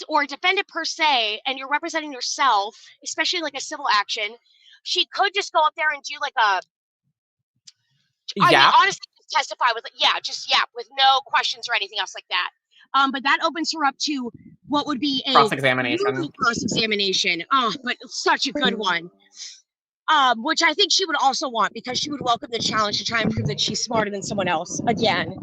or a defendant per se, and you're representing yourself, especially like a civil action, she could just go up there and do like I mean, honestly, testify with with no questions or anything else like that. But that opens her up to what would be a cross-examination. Oh, but such a good one. Which I think she would also want, because she would welcome the challenge to try and prove that she's smarter than someone else again.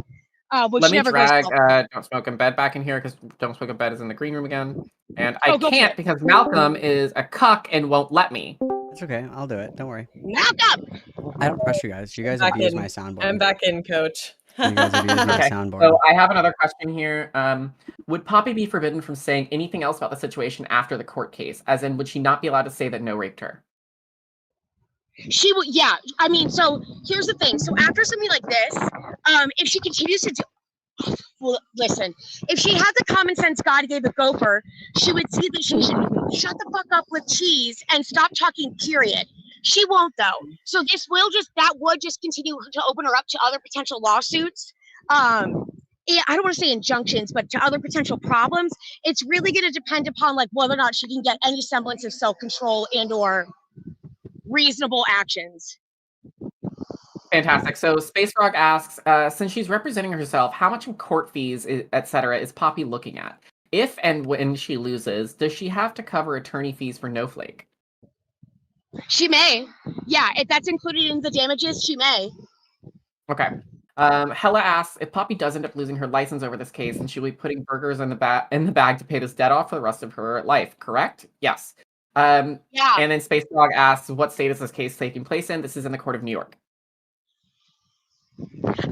Let me drag Don't Smoke in Bed back in here, because Don't Smoke in Bed is in the green room again. And I can't because Malcolm is a cuck and won't let me. It's okay. I'll do it. Don't worry. Malcolm! I don't pressure you guys. You guys abuse my soundboard. I'm back in, coach. You guys abuse my soundboard. So I have another question here. Would Poppy be forbidden from saying anything else about the situation after the court case? As in, would she not be allowed to say that No raped her? She would, yeah. I mean, so here's the thing. So after something like this, if she continues to do... Well, listen, if she had the common sense God gave a gopher, she would see that she should shut the fuck up with cheese and stop talking, period. She won't, though. So that would just continue to open her up to other potential lawsuits. I don't want to say injunctions, but to other potential problems, it's really going to depend upon like whether or not she can get any semblance of self-control and or reasonable actions. Fantastic. So Space Frog asks, since she's representing herself, how much in court fees, etc., is Poppy looking at? If and when she loses, does she have to cover attorney fees for Snowflake? She may. Yeah, if that's included in the damages, she may. Okay. Hella asks, if Poppy does end up losing her license over this case, then she'll be putting burgers in the bag to pay this debt off for the rest of her life, correct? Yes. Yeah. And then Space Frog asks, what state is this case taking place in? This is in the court of New York.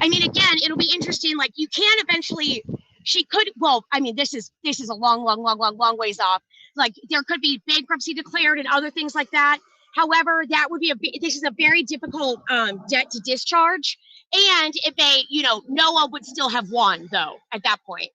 I mean, again, it'll be interesting. Like, you can eventually, she could. Well, I mean, this is a long ways off. Like, there could be bankruptcy declared and other things like that. However, that would be this is a very difficult debt to discharge, and it may, Noah would still have won though at that point.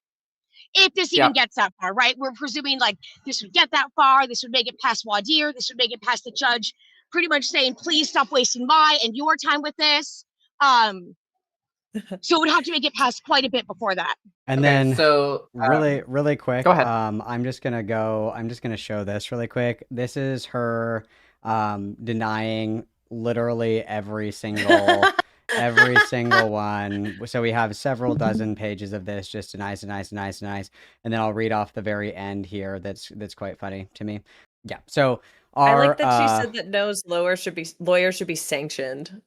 If this even gets that far, right? We're presuming like this would get that far. This would make it past voir dire. This would make it past the judge, pretty much saying, "Please stop wasting my and your time with this." So it would have to make it past quite a bit before that. And Okay, then so really quick. go ahead. I'm just gonna show this really quick. This is her denying literally every single one. So we have several dozen pages of this, just denies. And then I'll read off the very end here. That's quite funny to me. Yeah. So I like that she said that No's lawyer should be sanctioned.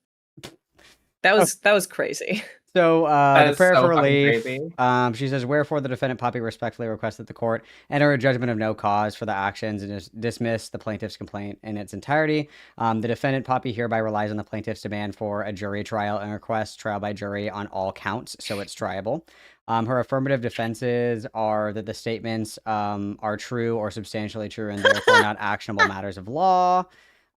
That was crazy. So the prayer so for fucking relief, crazy. she says, wherefore the defendant Poppy respectfully requests that the court enter a judgment of no cause for the actions and dismiss the plaintiff's complaint in its entirety. The defendant Poppy hereby relies on the plaintiff's demand for a jury trial and requests trial by jury on all counts, so it's triable. Her affirmative defenses are that the statements are true or substantially true and therefore not actionable matters of law.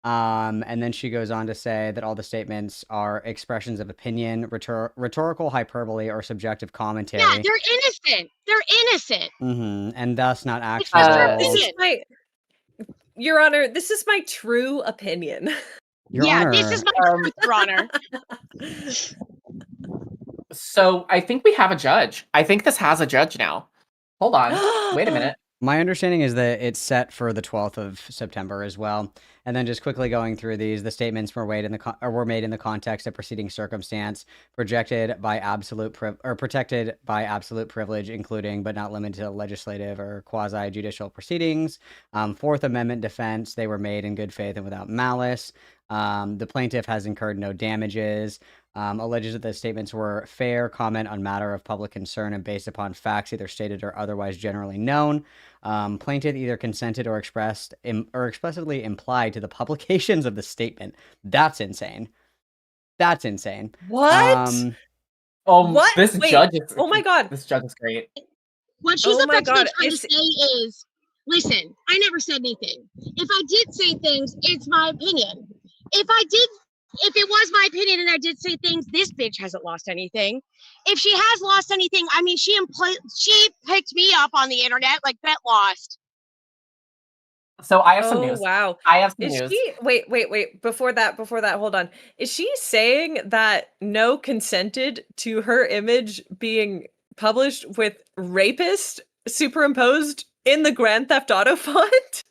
And then she goes on to say that all the statements are expressions of opinion, rhetorical hyperbole, or subjective commentary. Yeah, they're innocent. And thus not actionable. Your Honor, this is my true opinion. Your Honor. This is my truth, Your Honor. So I think we have a judge. I think this has a judge now. Hold on. Wait a minute. My understanding is that it's set for the 12th of September as well. And then just quickly going through these, the statements were made in the context of preceding circumstance, protected by absolute privilege, including but not limited to legislative or quasi-judicial proceedings. Fourth Amendment defense, they were made in good faith and without malice. The plaintiff has incurred no damages. Alleges that the statements were fair comment on matter of public concern and based upon facts either stated or otherwise generally known. Plaintiff either consented or explicitly implied to the publications of the statement. That's insane. What? What? Judge is, oh my God. This judge is great. What she's effectively trying to say is, listen, I never said anything. If I did say things, it's my opinion. If it was my opinion and I did say things, this bitch hasn't lost anything. If she has lost anything, I mean, she picked me up on the internet, like bet lost. So I have some news. Wow. I have some news. Wait. Before that, hold on. Is she saying that No consented to her image being published with rapist superimposed in the Grand Theft Auto font?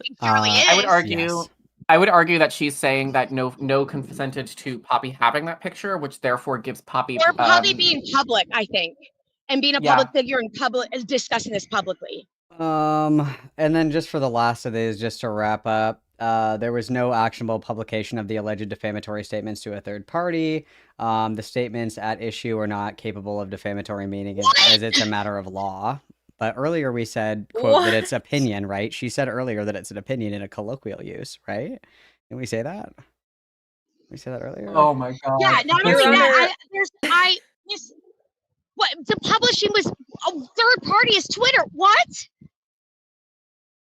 I would argue that she's saying that no consented to Poppy having that picture, which therefore gives Poppy or Poppy being public, I think, and being a public figure in public, discussing this publicly. And then just for the last of these, just to wrap up, there was no actionable publication of the alleged defamatory statements to a third party. The statements at issue are not capable of defamatory meaning as it's a matter of law. But earlier we said, quote, that it's opinion, right? She said earlier that it's an opinion in a colloquial use, right? Didn't we say that? Did we say that earlier? Oh my God. Yeah, not only that, the publishing was a third party is Twitter. What?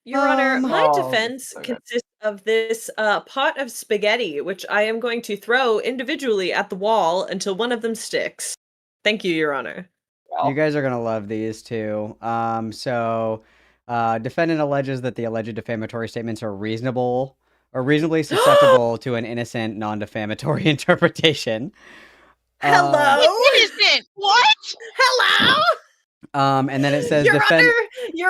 Your Honor, my defense consists of this pot of spaghetti, which I am going to throw individually at the wall until one of them sticks. Thank you, Your Honor. You guys are going to love these too. Defendant alleges that the alleged defamatory statements are reasonably susceptible to an innocent, non-defamatory interpretation. Hello? It's innocent. What? Hello? And then it says Your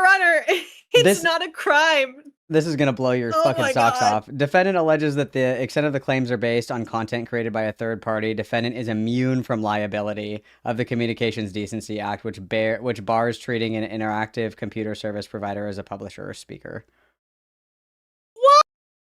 Honor, it's This- not a crime. This is gonna blow your Oh fucking my socks God. off. Defendant alleges that the extent of the claims are based on content created by a third party. Defendant is immune from liability of the Communications Decency Act, which bars treating an interactive computer service provider as a publisher or speaker.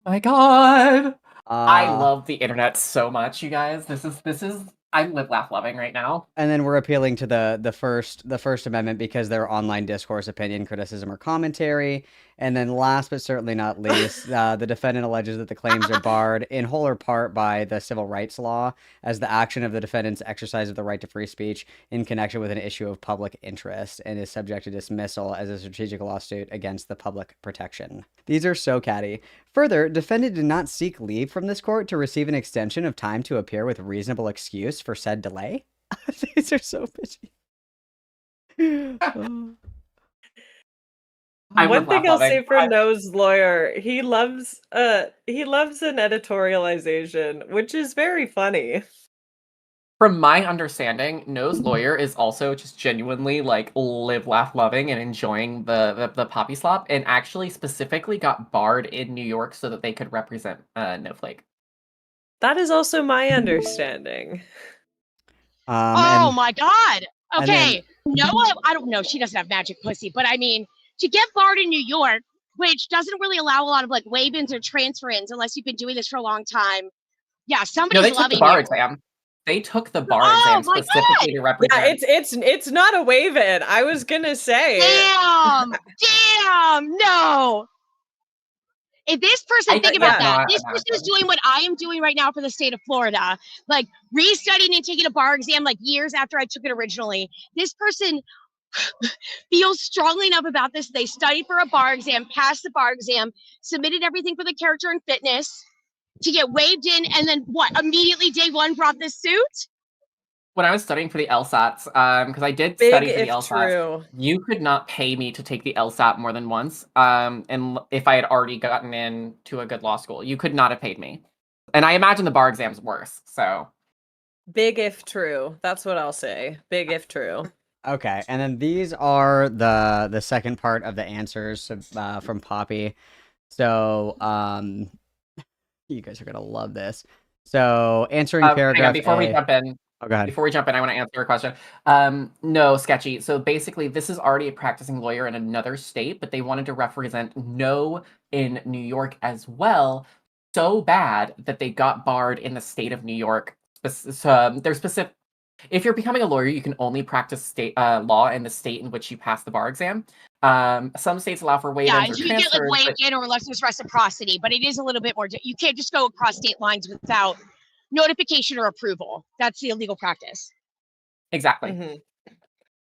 My God. I Uh, love the internet so much, you guys. This is I'm live laugh loving right now. And then we're appealing to the First Amendment because they're online discourse, opinion, criticism, or commentary. And then last but certainly not least, the defendant alleges that the claims are barred in whole or part by the civil rights law as the action of the defendant's exercise of the right to free speech in connection with an issue of public interest and is subject to dismissal as a strategic lawsuit against the public protection. These are so catty. Further, defendant did not seek leave from this court to receive an extension of time to appear with reasonable excuse for said delay. These are so bitchy. One thing I'll say for No's lawyer, he loves an editorialization, which is very funny. From my understanding, No's lawyer is also just genuinely like live laugh loving and enjoying the poppy slop, and actually specifically got barred in New York so that they could represent Snowflake. That is also my understanding. Oh my God. and Okay. Noah, I don't know. She doesn't have magic pussy, but I mean, to get barred in New York, which doesn't really allow a lot of like waive-ins or transfer-ins unless you've been doing this for a long time. Yeah, No, somebody's they took the loving bar you. exam. They took the bar Oh exam my specifically to represent. Yeah, it's not a wave-in. I was gonna say. Damn, no. If this person, think about that. This person is doing what I am doing right now for the state of Florida, like restudying and taking a bar exam like years after I took it originally. This person feels strongly enough about this. They studied for a bar exam, passed the bar exam, submitted everything for the character and fitness to get waived in, and then what? Immediately day one brought this suit? When I was studying for the LSATs, because I did study for the LSATs, true. you could not pay me to take the LSAT more than once. And if I had already gotten into a good law school, you could not have paid me. And I imagine the bar exam's worse. So big if true. That's what I'll say. Big if true. Okay, and then these are the second part of the answers from Poppy. So, you guys are gonna love this. So, answering paragraph before we A. jump in. Oh, go ahead. Before we jump in, I want to answer your question. No, sketchy. So basically, this is already a practicing lawyer in another state, but they wanted to represent No in New York as well, so bad that they got barred in the state of New York. They're specific. If you're becoming a lawyer, you can only practice state law in the state in which you pass the bar exam. Some states allow for waive-ins or Yeah, you get like waived in or unless there's reciprocity, but it is a little bit more. You can't just go across state lines without notification or approval. That's the illegal practice. Exactly. Mm-hmm.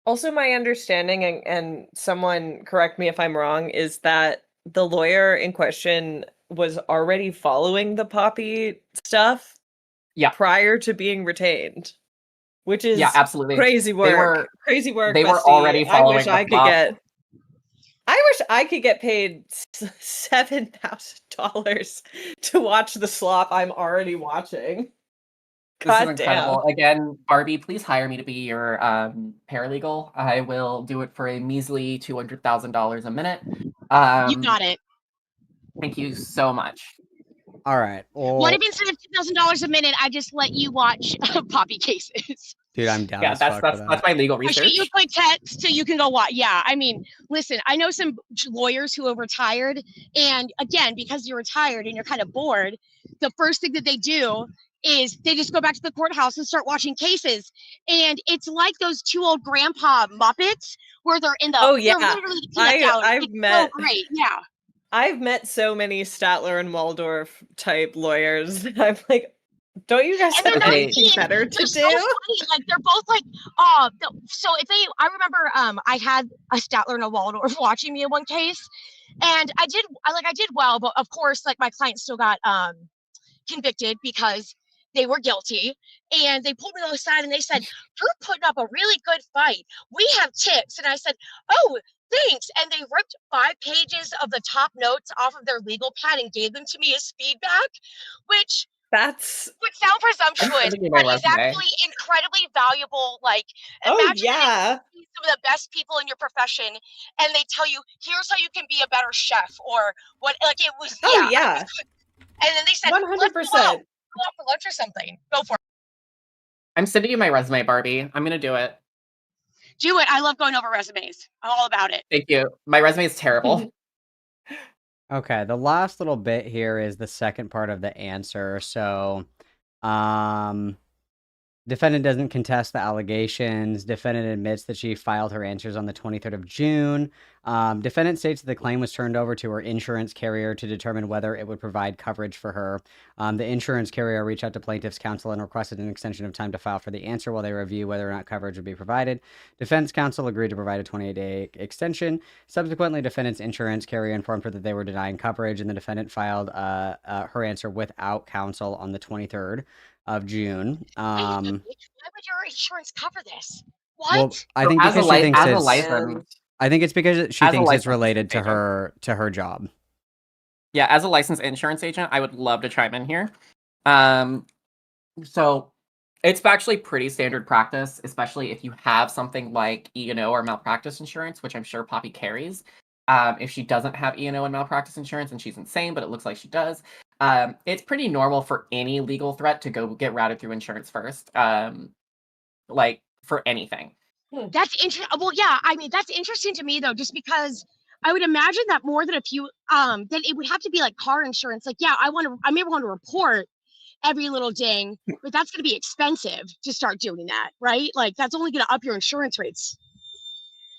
Also, my understanding, and someone correct me if I'm wrong, is that the lawyer in question was already following the Poppy stuff prior to being retained, which is absolutely crazy work. Crazy work. They were bestie. already following I wish I could get paid $7,000 to watch the slop I'm already watching. This is incredible. Again, Barbie, please hire me to be your paralegal. I will do it for a measly $200,000 a minute. You got it. Thank you so much. All right. Well, what if instead of $2,000 a minute, I just let you watch Poppy cases? Dude, I'm down. Yeah, that's my legal research. I shoot you a quick text so you can go watch. Yeah, I mean, listen, I know some lawyers who have retired, and again, because you're retired and you're kind of bored, the first thing that they do is they just go back to the courthouse and start watching cases. And it's like those two old grandpa Muppets where they're in the they're literally I've met so great. Yeah. I've met so many Statler and Waldorf type lawyers. I'm like, don't you guys have anything better to do? So funny. Like they're both like, so if they, I remember, I had a Statler and a Waldorf watching me in one case, and I did well, but of course, like my client still got convicted because they were guilty, and they pulled me to the side and they said, "You're putting up a really good fight. We have tips." And I said, "Oh, thanks." And they ripped 5 pages of the top notes off of their legal pad and gave them to me as feedback, which That's would sound I'm presumptuous, sending you my but he's resume. actually incredibly valuable. Like, oh imagine yeah. some of the best people in your profession, and they tell you, "Here's how you can be a better chef," or what. Like it was, Oh yeah. yeah. And then they said, 100%. "Let's go out for lunch or something." Go for it. I'm sending you my resume, Barbie. I'm gonna do it. Do it. I love going over resumes. I'm all about it. Thank you. My resume is terrible. Okay, the last little bit here is the second part of the answer. So, defendant doesn't contest the allegations. Defendant admits that she filed her answers on the 23rd of June. Defendant states that the claim was turned over to her insurance carrier to determine whether it would provide coverage for her. The insurance carrier reached out to plaintiff's counsel and requested an extension of time to file for the answer while they review whether or not coverage would be provided. Defense counsel agreed to provide a 28-day extension. Subsequently, defendant's insurance carrier informed her that they were denying coverage, and the defendant filed her answer without counsel on the 23rd of June. Why would your insurance cover this? What? Well, I think as because a she thinks as a it's. license, I think it's because she As a thinks it's licensed related to agent. her job. yeah, as a licensed insurance agent, I would love to chime in here. So it's actually pretty standard practice, especially if you have something like E&O or malpractice insurance, which I'm sure Poppy carries. If she doesn't have E&O and malpractice insurance and she's insane, but it looks like she does, it's pretty normal for any legal threat to go get routed through insurance first, like for anything. That's interesting. Well, yeah, I mean, that's interesting to me though, just because I would imagine that more than a few, then it would have to be like car insurance. Like, yeah, I may want to report every little ding, but that's going to be expensive to start doing that, right? Like, that's only going to up your insurance rates.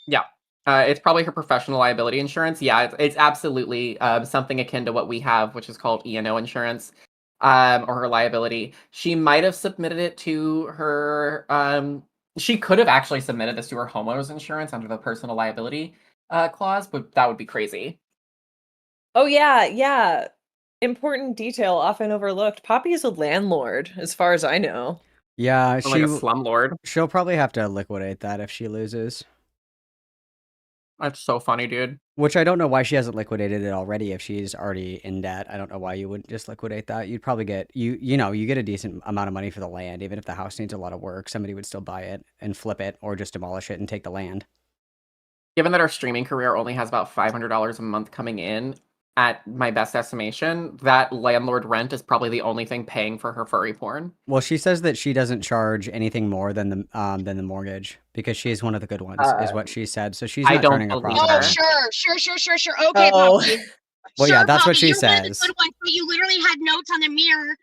Yeah. It's probably her professional liability insurance. Yeah, it's absolutely something akin to what we have, which is called E&O insurance, or her liability. She might have submitted it to her. She could have actually submitted this to her homeowner's insurance under the personal liability clause, but that would be crazy. Oh yeah, yeah. Important detail often overlooked. Poppy is a landlord, as far as I know. Yeah, Or like a slumlord. she'll probably have to liquidate that if she loses. That's so funny, dude. Which I don't know why she hasn't liquidated it already if she's already in debt. I don't know why you wouldn't just liquidate that. You'd probably get you get a decent amount of money for the land, even if the house needs a lot of work. Somebody would still buy it and flip it or just demolish it and take the land. Given that our streaming career only has about $500 a month coming in, at my best estimation, that landlord rent is probably the only thing paying for her furry porn. Well, she says that she doesn't charge anything more than the mortgage because she's one of the good ones, is what she said. So she's not turning a believe profit. her. Oh, sure. Okay, Oh. Poppy. Well, Sure, yeah, that's what Poppy, she you're one of the says. good ones, but you literally had notes on the mirror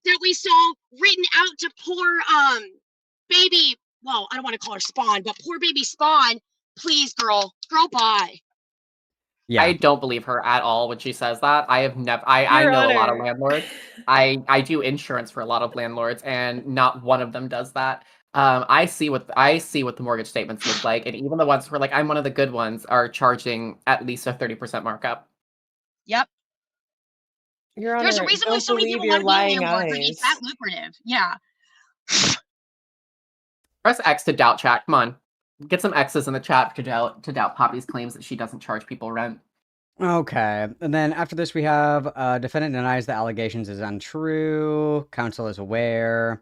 that we saw written out to poor baby. Well, I don't want to call her Spawn, but poor baby Spawn. Please, girl, bye. Yeah, I don't believe her at all when she says that. I have never. I Your know a lot of Honor. landlords. I do insurance for a lot of landlords, and not one of them does that. I see what the mortgage statements look like, and even the ones who are like, I'm one of the good ones, are charging at least a 30% markup. Yep. Your Honor, There's a reason why don't so many believe people your want to be lying landlords. Like, it's that eyes. lucrative. Yeah. Press X to doubt chat. Come on, get some X's in the chat to doubt Poppy's claims that she doesn't charge people rent. Okay, and then after this we have defendant denies the allegations is untrue. Counsel is aware.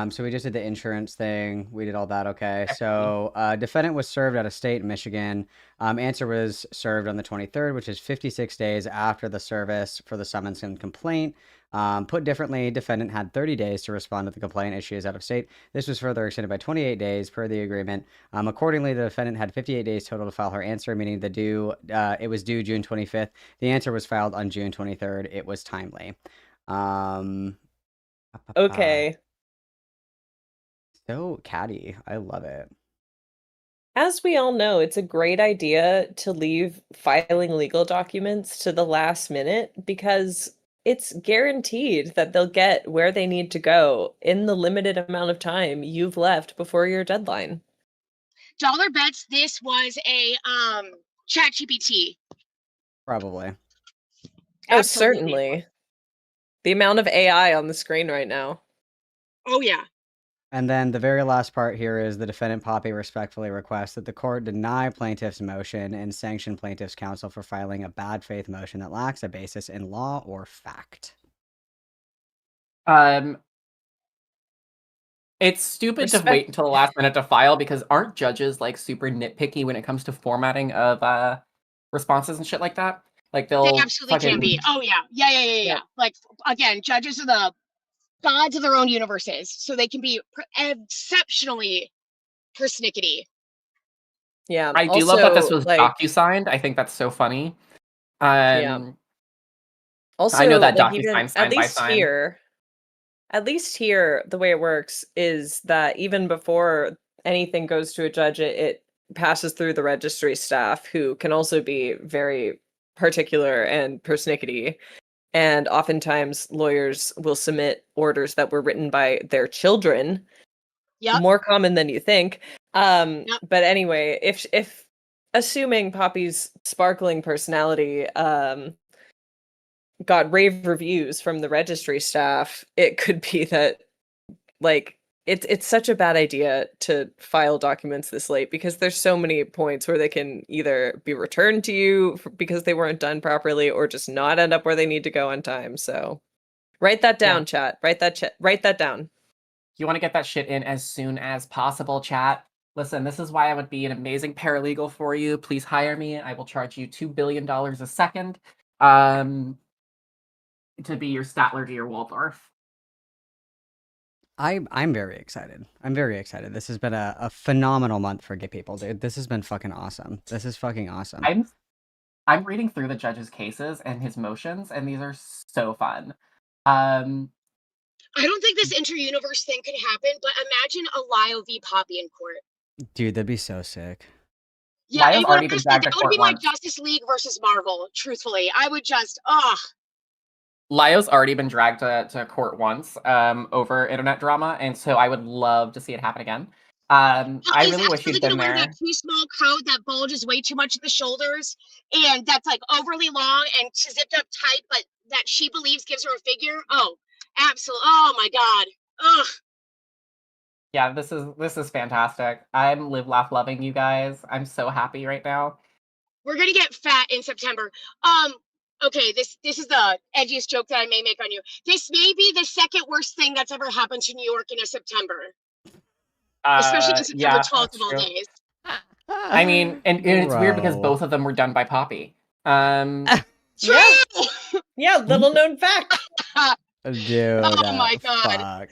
So we just did the insurance thing. We did all that. Okay, so defendant was served out of state in Michigan. Answer was served on the 23rd, which is 56 days after the service for the summons and complaint. Put differently, defendant had 30 days to respond to the complaint as she is out of state. This was further extended by 28 days per the agreement. Accordingly, the defendant had 58 days total to file her answer, meaning it was due June 25th. The answer was filed on June 23rd. It was timely. Okay. So catty. I love it. As we all know, it's a great idea to leave filing legal documents to the last minute because it's guaranteed that they'll get where they need to go in the limited amount of time you've left before your deadline. Dollar bets this was a ChatGPT. Probably. Oh, Absolutely. certainly. The amount of AI on the screen right now. Oh, yeah. And then the very last part here is the defendant Poppy respectfully requests that the court deny plaintiff's motion and sanction plaintiff's counsel for filing a bad faith motion that lacks a basis in law or fact. Um, it's stupid to Respect- wait until the last minute to file because aren't judges like super nitpicky when it comes to formatting of responses and shit like that? Like They they'll absolutely can fucking be. Oh yeah. Like again, judges are the gods of their own universes, so they can be exceptionally persnickety. Yeah. I do love that this also, was like, docu-signed. I think that's so funny. yeah. Also, I know that like, DocuSign even sign at by least sign. here, the way it works is that even before anything goes to a judge, it passes through the registry staff, who can also be very particular and persnickety. And oftentimes lawyers will submit orders that were written by their children. Yep. More common than you think. Yep. But anyway, if assuming Poppy's sparkling personality got rave reviews from the registry staff, it could be that, like, it's such a bad idea to file documents this late, because there's so many points where they can either be returned to you because they weren't done properly, or just not end up where they need to go on time. So write that down, chat. Write that down. You want to get that shit in as soon as possible, chat. Listen, this is why I would be an amazing paralegal for you. Please hire me. I will charge you $2 billion a second to be your Statler to your Waldorf. I'm very excited. I'm very excited. This has been a phenomenal month for gay people, dude. This has been fucking awesome. This is fucking awesome. I'm reading through the judge's cases and his motions, and these are so fun. I don't think this inter-universe thing could happen, but imagine a Lyle v. Poppy in court. Dude, that'd be so sick. Yeah, Lyle's already been dragged to that would court be my once. Justice League versus Marvel, truthfully. I would just, Lyo's already been dragged to court once over internet drama, and so I would love to see it happen again. I really wish he'd been there. That too small coat that bulges way too much at the shoulders, and that's like overly long and zipped up tight, but that she believes gives her a figure. Oh, absolutely! Oh my god! Ugh. Yeah, this is fantastic. I'm live, laugh, loving you guys. I'm so happy right now. We're gonna get fat in September. Okay, this is the edgiest joke that I may make on you. This may be the second worst thing that's ever happened to New York in a September. Especially in September 12th of all days. I mean, and it's weird because both of them were done by Poppy. Yeah, little known fact. Dude, oh my god. Fuck.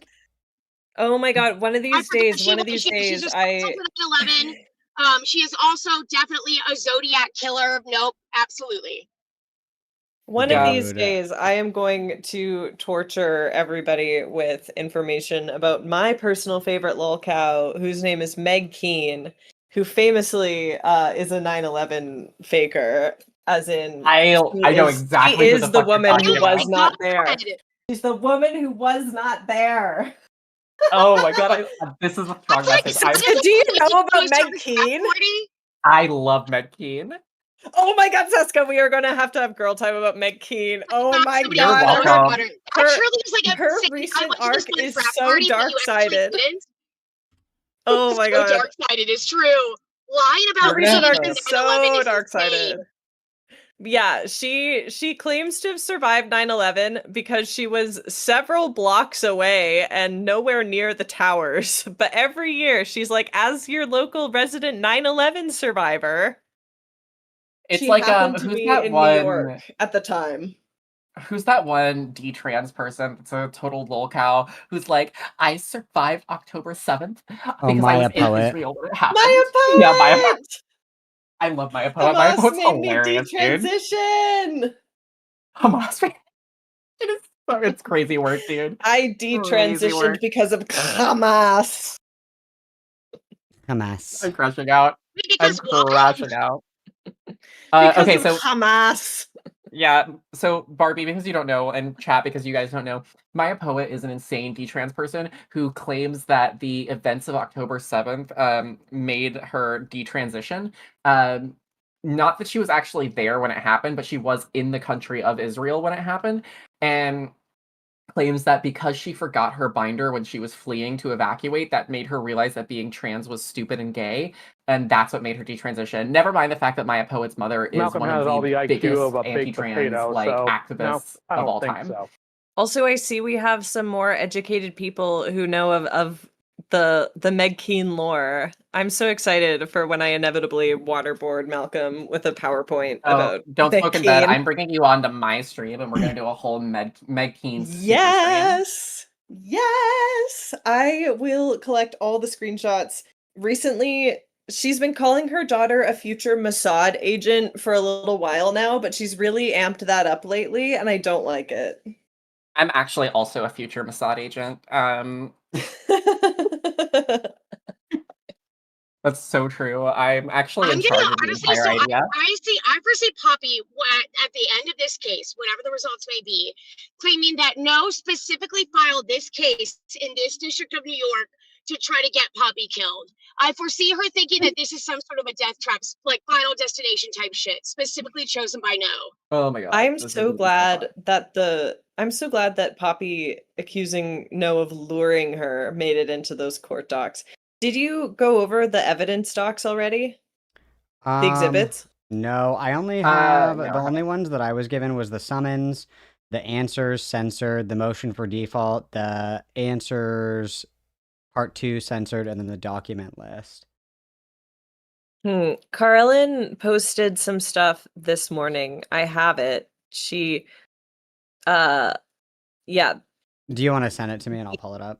Oh my god, one of these days, she's just 11. She is also definitely a Zodiac killer. Nope, absolutely. One of these days, I am going to torture everybody with information about my personal favorite lol cow, whose name is Meg Keane, who famously is a 9/11 faker. As in, I know exactly. She is the woman who was not there. She's the woman who was not there. Oh my god, this is a strong message. Do you know about Meg Keane? I love Meg Keane. Oh my god, Seska, we are going to have girl time about Meg Keane. Oh my god. Her recent arc is so dark-sided. Oh my god. Dark-sided is true. Lying about her recent arc is so dark-sided. Yeah, she claims to have survived 9/11 because she was several blocks away and nowhere near the towers. But every year she's like, as your local resident 9/11 survivor. It's she like happened to who's be that in one New York at the time. Who's that one D-trans person that's a total lol cow who's like, I survived October 7th because I was in Israel when it happened. Maya Poet! Yeah, Maya Poet. I love Maya Poet. Maya Poet's hilarious, transition. Hamas. It's crazy work, dude. I detransitioned because of Hamas. Hamas. I'm crashing out. Okay, so Hamas. Yeah, so Barbie, because you don't know, and chat, because you guys don't know, Maya Poet is an insane D-trans person who claims that the events of October 7th made her detransition. Not that she was actually there when it happened, but she was in the country of Israel when it happened, and claims that because she forgot her binder when she was fleeing to evacuate, that made her realize that being trans was stupid and gay, and that's what made her detransition. Never mind the fact that Maya Poet's mother is one of the biggest anti-trans activists of all time. Also, I see we have some more educated people who know of the Meg Keen lore. I'm so excited for when I inevitably waterboard Malcolm with a PowerPoint about Don't Meg smoke in bed. Keen. I'm bringing you onto my stream, and we're gonna do a whole Meg Keen super stream. Yes, I will collect all the screenshots. Recently, she's been calling her daughter a future Mossad agent for a little while now, but she's really amped that up lately, and I don't like it. I'm actually also a future Mossad agent. That's so true. I'm actually in charge of the entire idea. I foresee Poppy at the end of this case, whatever the results may be, claiming that no specifically filed this case in this district of New York to try to get Poppy killed. I foresee her thinking that this is some sort of a death trap, like Final Destination type shit, specifically chosen by No. Oh my god. I'm so glad that Poppy accusing No of luring her made it into those court docs. Did you go over the evidence docs already? The exhibits? No, I only have the only ones that I was given was the summons, the answers censored, the motion for default, the answers part 2 censored, and then the document list. Carlin posted some stuff this morning. I have it. She yeah. Do you want to send it to me and I'll pull it up?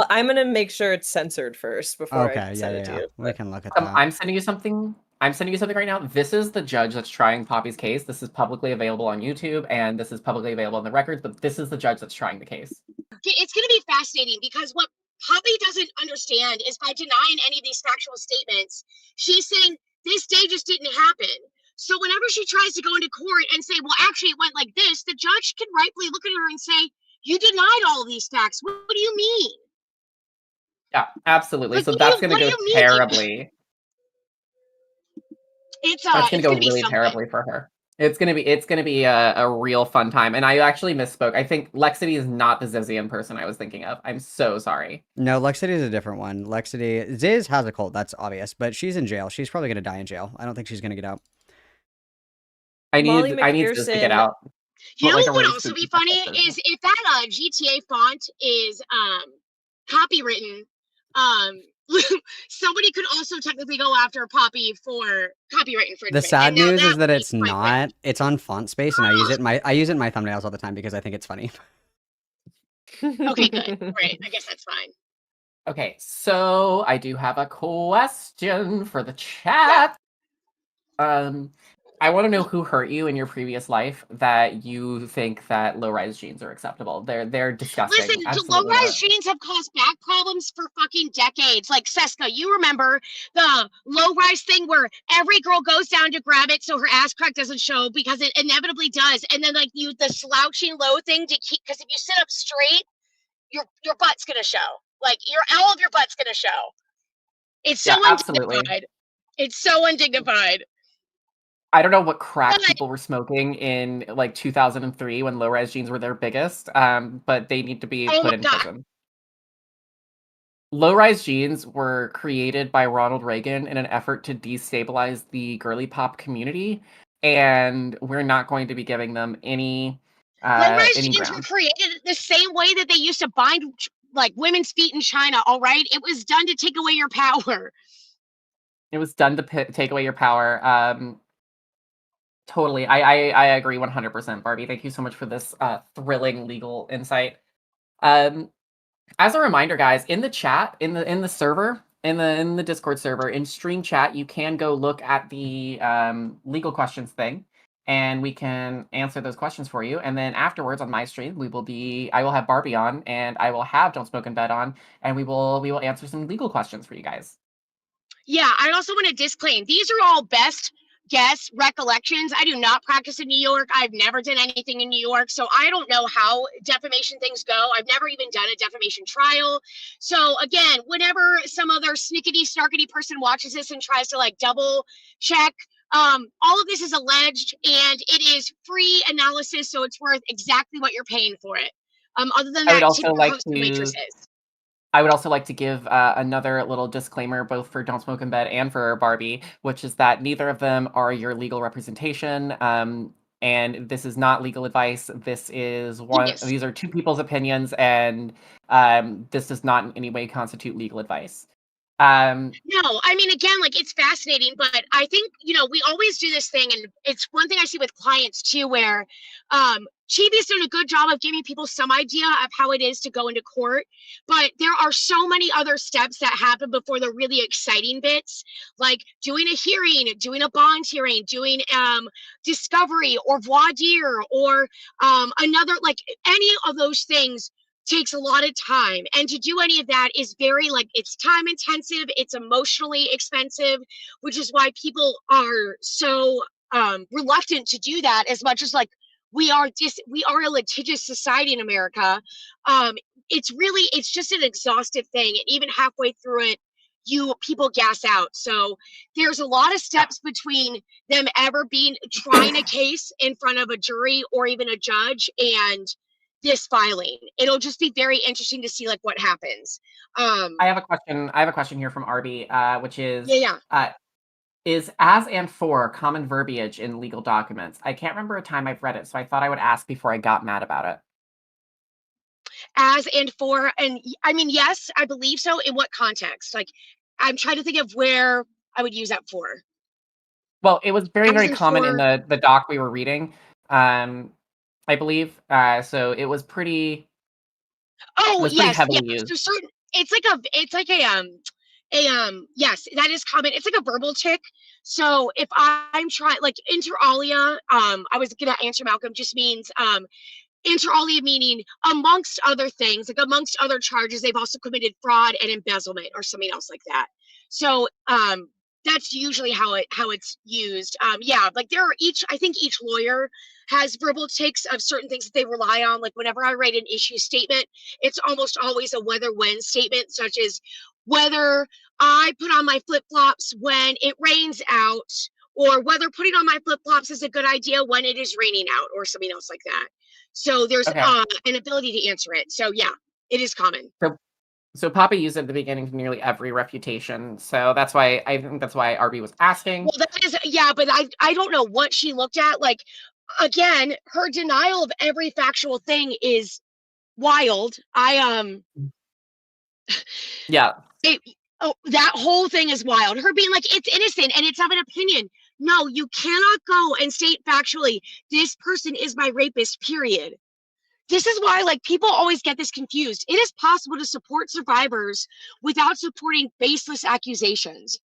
I'm gonna make sure it's censored first before I send it to you. We can look at that. I'm sending you something. I'm sending you something right now. This is the judge that's trying Poppy's case. This is publicly available on YouTube, and this is publicly available in the records. But this is the judge that's trying the case. It's going to be fascinating because what Poppy doesn't understand is by denying any of these factual statements, she's saying this day just didn't happen. So whenever she tries to go into court and say, well, actually it went like this, the judge can rightfully look at her and say, you denied all of these facts. What do you mean? Yeah, absolutely. Like, so that's going to go terribly. That's going to go really terribly for her. It's gonna be a real fun time. And I actually misspoke. I think Lexity is not the Zizian person I was thinking of. I'm so sorry. No, Lexity is a different one. Ziz has a cult, that's obvious, but she's in jail. She's probably gonna die in jail. I don't think she's gonna get out. I need Ziz to get out. You know what would also be funny is if that GTA font is copywritten, somebody could also technically go after Poppy for copyright infringement. The sad news is that it's not. It's on Font Space, and I use it in my thumbnails all the time because I think it's funny. Okay, good. Great. I guess that's fine. Okay, so I do have a question for the chat. I want to know who hurt you in your previous life that you think that low-rise jeans are acceptable. They're disgusting. Listen, low-rise jeans have caused back problems for fucking decades. Like, Seska, you remember the low-rise thing where every girl goes down to grab it so her ass crack doesn't show because it inevitably does. And then, like, the slouching low thing to keep, because if you sit up straight, your butt's going to show. Like, all of your butt's going to show. It's so undignified. It's so undignified. I don't know what crack people were smoking in like 2003 when low-rise jeans were their biggest, but they need to be put in prison. Low-rise jeans were created by Ronald Reagan in an effort to destabilize the girly pop community, and we're not going to be giving them any low-rise jeans were created the same way that they used to bind like women's feet in China. All right, it was done to take away your power. It was done to take away your power. Totally. I agree 100%, Barbie. Thank you so much for this thrilling legal insight. As a reminder, guys, in the chat, in the server, in the Discord server, in stream chat, you can go look at the legal questions thing, and we can answer those questions for you. And then afterwards on my stream, I will have Barbie on, and I will have Don't Smoke in Bed on, and we will answer some legal questions for you guys. Yeah, I also want to disclaim, these are all best guess recollections. I do not practice in New York. I've never done anything in New York, so I don't know how defamation things go. I've never even done a defamation trial. So again, whenever some other snickety snarkety person watches this and tries to like double check, all of this is alleged and it is free analysis, so it's worth exactly what you're paying for it. Other than that, I would also like to give another little disclaimer, both for Don't Smoke in Bed and for Barbie, which is that neither of them are your legal representation. and this is not legal advice. This is Yes. these are two people's opinions, and this does not in any way constitute legal advice. No, I mean, again, like it's fascinating, but I think, we always do this thing, and it's one thing I see with clients too, where Chibi's doing a good job of giving people some idea of how it is to go into court, but there are so many other steps that happen before the really exciting bits, like doing a hearing, doing a bond hearing, doing discovery or voir dire, or another, like any of those things takes a lot of time, and to do any of that is very, like, it's time intensive, it's emotionally expensive, which is why people are so reluctant to do that, as much as, like, we are a litigious society in America. It's just an exhaustive thing, and even halfway through it, people gas out. So there's a lot of steps between them ever trying a case in front of a jury or even a judge and this filing. It'll just be very interesting to see, like, what happens. I have a question here from Arby, which is Yeah. Is as and for common verbiage in legal documents? I can't remember a time I've read it, so I thought I would ask before I got mad about it. As and for, and I mean, yes, I believe so. In what context? Like, I'm trying to think of where I would use that for. Well, it was very, As very and common in for- the doc we were reading, I believe. So it was pretty. Oh, was pretty yes, heavily yeah. used. So certain, it's like yes, that is common. It's like a verbal tick. So if I'm trying, like, inter alia, I was gonna answer Malcolm, just means inter alia meaning amongst other things, like amongst other charges, they've also committed fraud and embezzlement or something else like that. So that's usually how it's used. Yeah, like I think each lawyer has verbal ticks of certain things that they rely on. Like whenever I write an issue statement, it's almost always a whether when statement, such as whether I put on my flip-flops when it rains out, or whether putting on my flip-flops is a good idea when it is raining out, or something else like that. So there's Okay. an ability to answer it. So yeah, it is common. So Papa used it at the beginning of nearly every refutation. So that's why I think that's why Arby was asking. Well, that is, yeah, but I don't know what she looked at. Like, again, her denial of every factual thing is wild. Yeah. That whole thing is wild. Her being like, it's innocent and it's of an opinion. No, you cannot go and state factually, this person is my rapist, period. This is why, like, people always get this confused. It is possible to support survivors without supporting baseless accusations.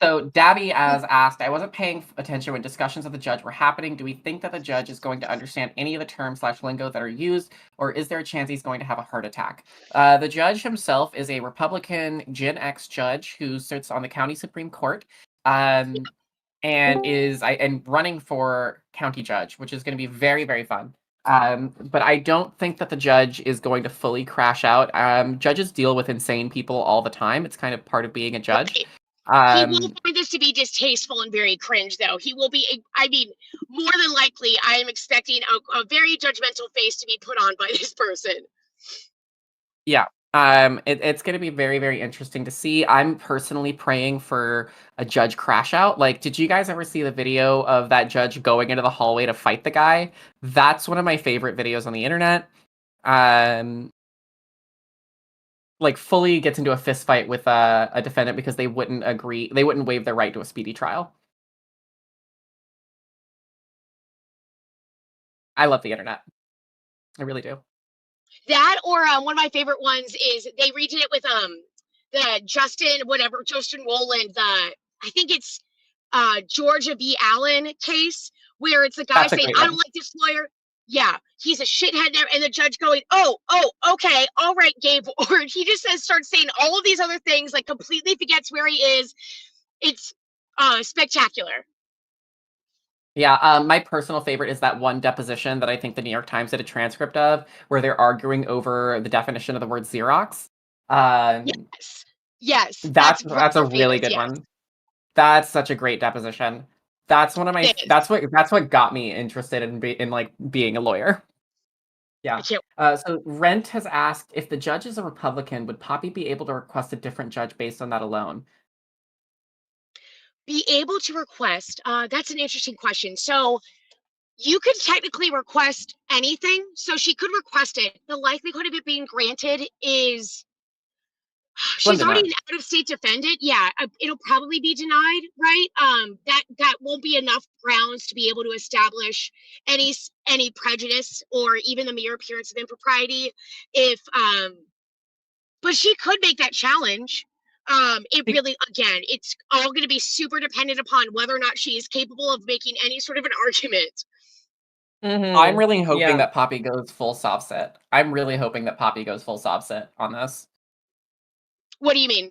So Dabby as asked, I wasn't paying attention when discussions of the judge were happening. Do we think that the judge is going to understand any of the terms / lingo that are used, or is there a chance he's going to have a heart attack? The judge himself is a Republican Gen X judge who sits on the county Supreme Court, and is running for county judge, which is going to be very, very fun. But I don't think that the judge is going to fully crash out. Judges deal with insane people all the time. It's kind of part of being a judge. He will find this to be distasteful and very cringe, though. He will be, I mean, more than likely, I am expecting a very judgmental face to be put on by this person. Yeah. It's going to be very, very interesting to see. I'm personally praying for a judge crash out. Like, did you guys ever see the video of that judge going into the hallway to fight the guy? That's one of my favorite videos on the internet. Like, fully gets into a fist fight with a defendant because they wouldn't waive their right to a speedy trial. I love the internet. I really do. That, or one of my favorite ones is they redid it with the Justin Rowland, I think it's Georgia v. Allen case, where it's the guy saying, I don't like this lawyer. Yeah, he's a shithead, and the judge going, oh, okay, all right, Gabe. Or he just starts saying all of these other things, like completely forgets where he is. It's spectacular. Yeah, my personal favorite is that one deposition that I think the New York Times did a transcript of, where they're arguing over the definition of the word Xerox. Yes, that's a really good one. That's such a great deposition. That's one of my. That's what got me interested in being a lawyer. Yeah. So Rent has asked, if the judge is a Republican, would Poppy be able to request a different judge based on that alone? be able to request, that's an interesting question. So you could technically request anything. So she could request it. The likelihood of it being granted is she's already an out-of-state defendant. Yeah, it'll probably be denied, right? That won't be enough grounds to be able to establish any prejudice or even the mere appearance of impropriety. If but she could make that challenge. It really, again, it's all going to be super dependent upon whether or not she is capable of making any sort of an argument. I'm really hoping that Poppy goes full soft set. I'm really hoping that Poppy goes full soft set on this. What do you mean?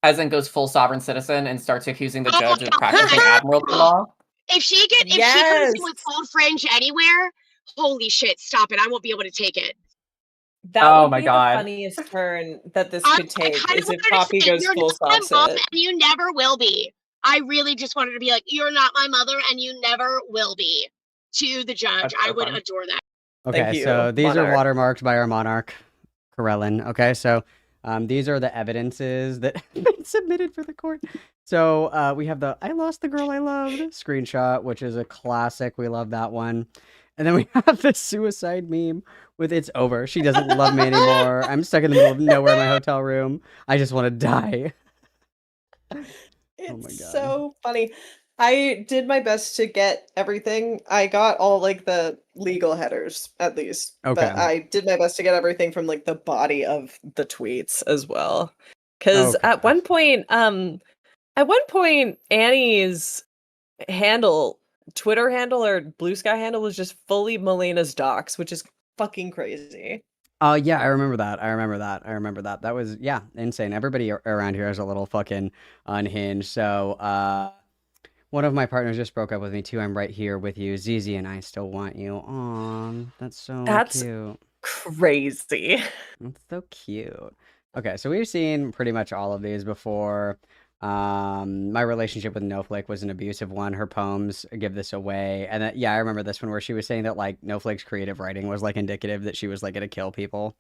As in goes full sovereign citizen and starts accusing the judge of practicing admiralty law. If she comes in with full fringe anywhere, holy shit, stop it. I won't be able to take it. That would be the funniest turn that this could take is if Poppy goes full soft set. And you never will be. I really just wanted to be like, you're not my mother and you never will be to the judge. That's I so would fun. adore that. Okay, so these are watermarked by our monarch, Karelin. Okay, so these are the evidences that have been submitted for the court. So we have the I lost the girl I loved screenshot, which is a classic. We love that one. And then we have the suicide meme with it's over. She doesn't love me anymore. I'm stuck in the middle of nowhere in my hotel room. I just want to die. It's so funny. I did my best to get everything. I got all like the legal headers at least. Okay. But I did my best to get everything from like the body of the tweets as well. Because at one point, Annie's Twitter handle or Blue Sky handle was just fully Melina's docs, which is fucking crazy. Oh, yeah, I remember that. That was, insane. Everybody around here is a little fucking unhinged. So, one of my partners just broke up with me too. I'm right here with you. Zizi and I still want you. Aw, that's so cute. Crazy. That's so cute. Okay, so we've seen pretty much all of these before. My relationship with Snowflake was an abusive one. Her poems give this away. And then, I remember this one where she was saying that like Snowflake's creative writing was like indicative that she was like gonna kill people.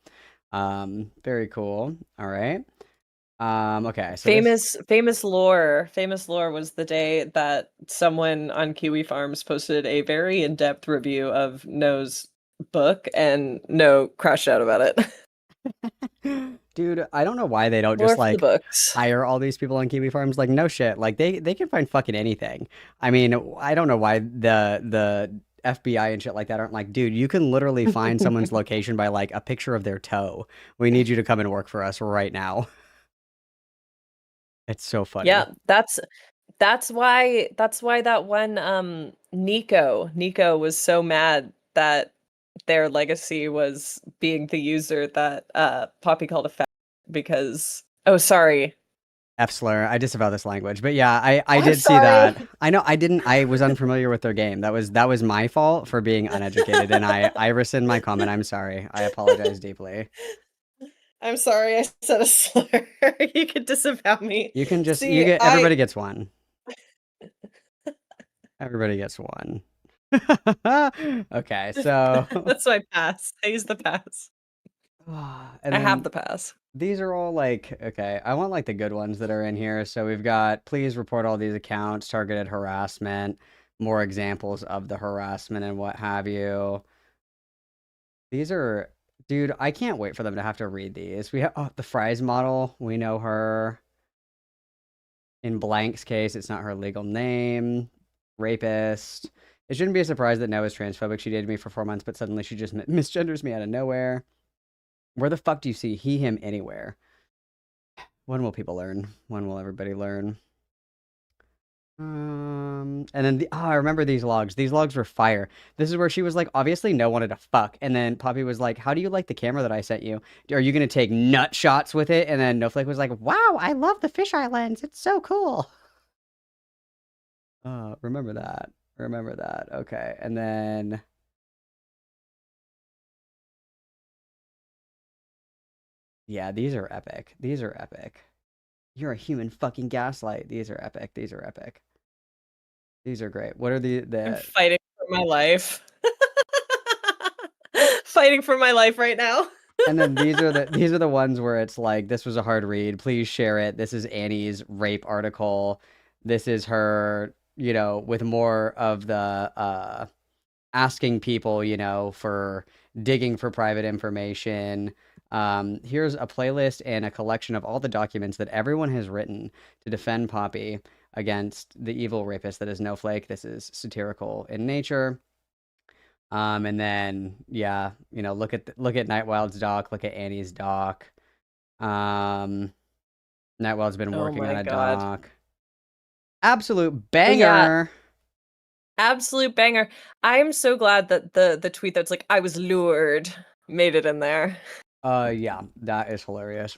Very cool. All right. Okay. So famous lore was the day that someone on Kiwi Farms posted a very in-depth review of No's book and No crashed out about it. Dude, I don't know why they don't just like hire all these people on Kiwi Farms. Like, no shit. Like they can find fucking anything. I mean, I don't know why the FBI and shit like that aren't like, dude, you can literally find someone's location by like a picture of their toe. We need you to come and work for us right now. It's so funny. Yeah, that's why that one Nico was so mad that their legacy was being the user that Poppy called a fat because sorry. F slur. I disavow this language. But yeah, I did see that. I know I was unfamiliar with their game. That was my fault for being uneducated and I rescind my comment. I'm sorry. I apologize deeply. I'm sorry I said a slur. You can disavow me. You can just everybody gets one. Everybody gets one. Okay, so that's my pass. I use the pass. And I have the pass. These are all like, okay, I want like the good ones that are in here. So we've got, please report all these accounts, targeted harassment, more examples of the harassment and what have you. These are, dude, I can't wait for them to have to read these. We have the Fries model. We know her. In Blank's case, it's not her legal name. Rapist. It shouldn't be a surprise that Noah is transphobic. She dated me for 4 months, but suddenly she just misgenders me out of nowhere. Where the fuck do you see he, him anywhere? When will people learn? When will everybody learn? And then I remember these logs. These logs were fire. This is where she was like, obviously No wanted to fuck. And then Poppy was like, how do you like the camera that I sent you? Are you going to take nut shots with it? And then Snowflake was like, wow, I love the fisheye lens. It's so cool. Remember that. Remember that. Okay. And then yeah, these are epic. These are epic. You're a human fucking gaslight. These are epic. These are epic. These are great. What are I'm fighting for my life. Fighting for my life right now. And then these are the ones where it's like, this was a hard read. Please share it. This is Annie's rape article. This is her, with more of the asking people, for digging for private information. Here's a playlist and a collection of all the documents that everyone has written to defend Poppy against the evil rapist that is Snowflake. This is satirical in nature. And then look at Nightwild's doc, look at Annie's doc. Nightwild's been working on a doc. Absolute banger. Absolute banger. I'm so glad that the tweet that's like, I was lured, made it in there. Yeah, that is hilarious.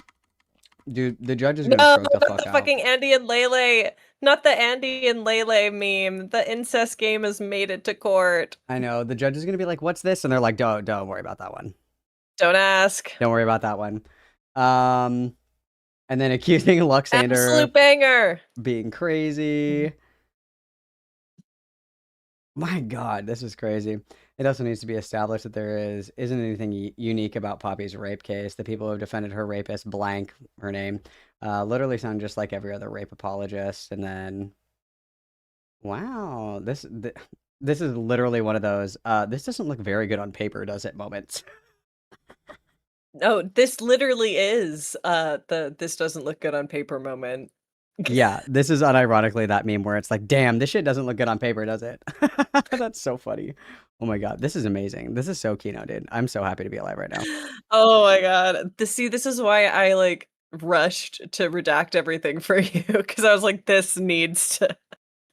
Dude, the judge is gonna stroke the fuck out. Fucking Andy and Lele. Not the Andy and Lele meme. The incest game has made it to court. I know. The judge is gonna be like, what's this? And they're like, don't worry about that one. Don't ask. Don't worry about that one. And then accusing Luxander. Absolute banger. Being crazy. My God, this is crazy. It also needs to be established that there isn't anything unique about Poppy's rape case. The people who have defended her rapist, blank her name, literally sound just like every other rape apologist. And then, wow, this is literally one of those. This doesn't look very good on paper, does it? Moments. No, this literally is this doesn't look good on paper moment. Yeah, this is unironically that meme where it's like, damn, this shit doesn't look good on paper, does it? That's so funny. Oh my God, this is amazing. This is so Kino, dude. I'm so happy to be alive right now. Oh my God. This is why I like rushed to redact everything for you, because I was like, this needs to.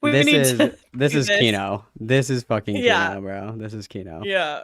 This is Kino. This is fucking Kino, bro. This is Kino. Yeah.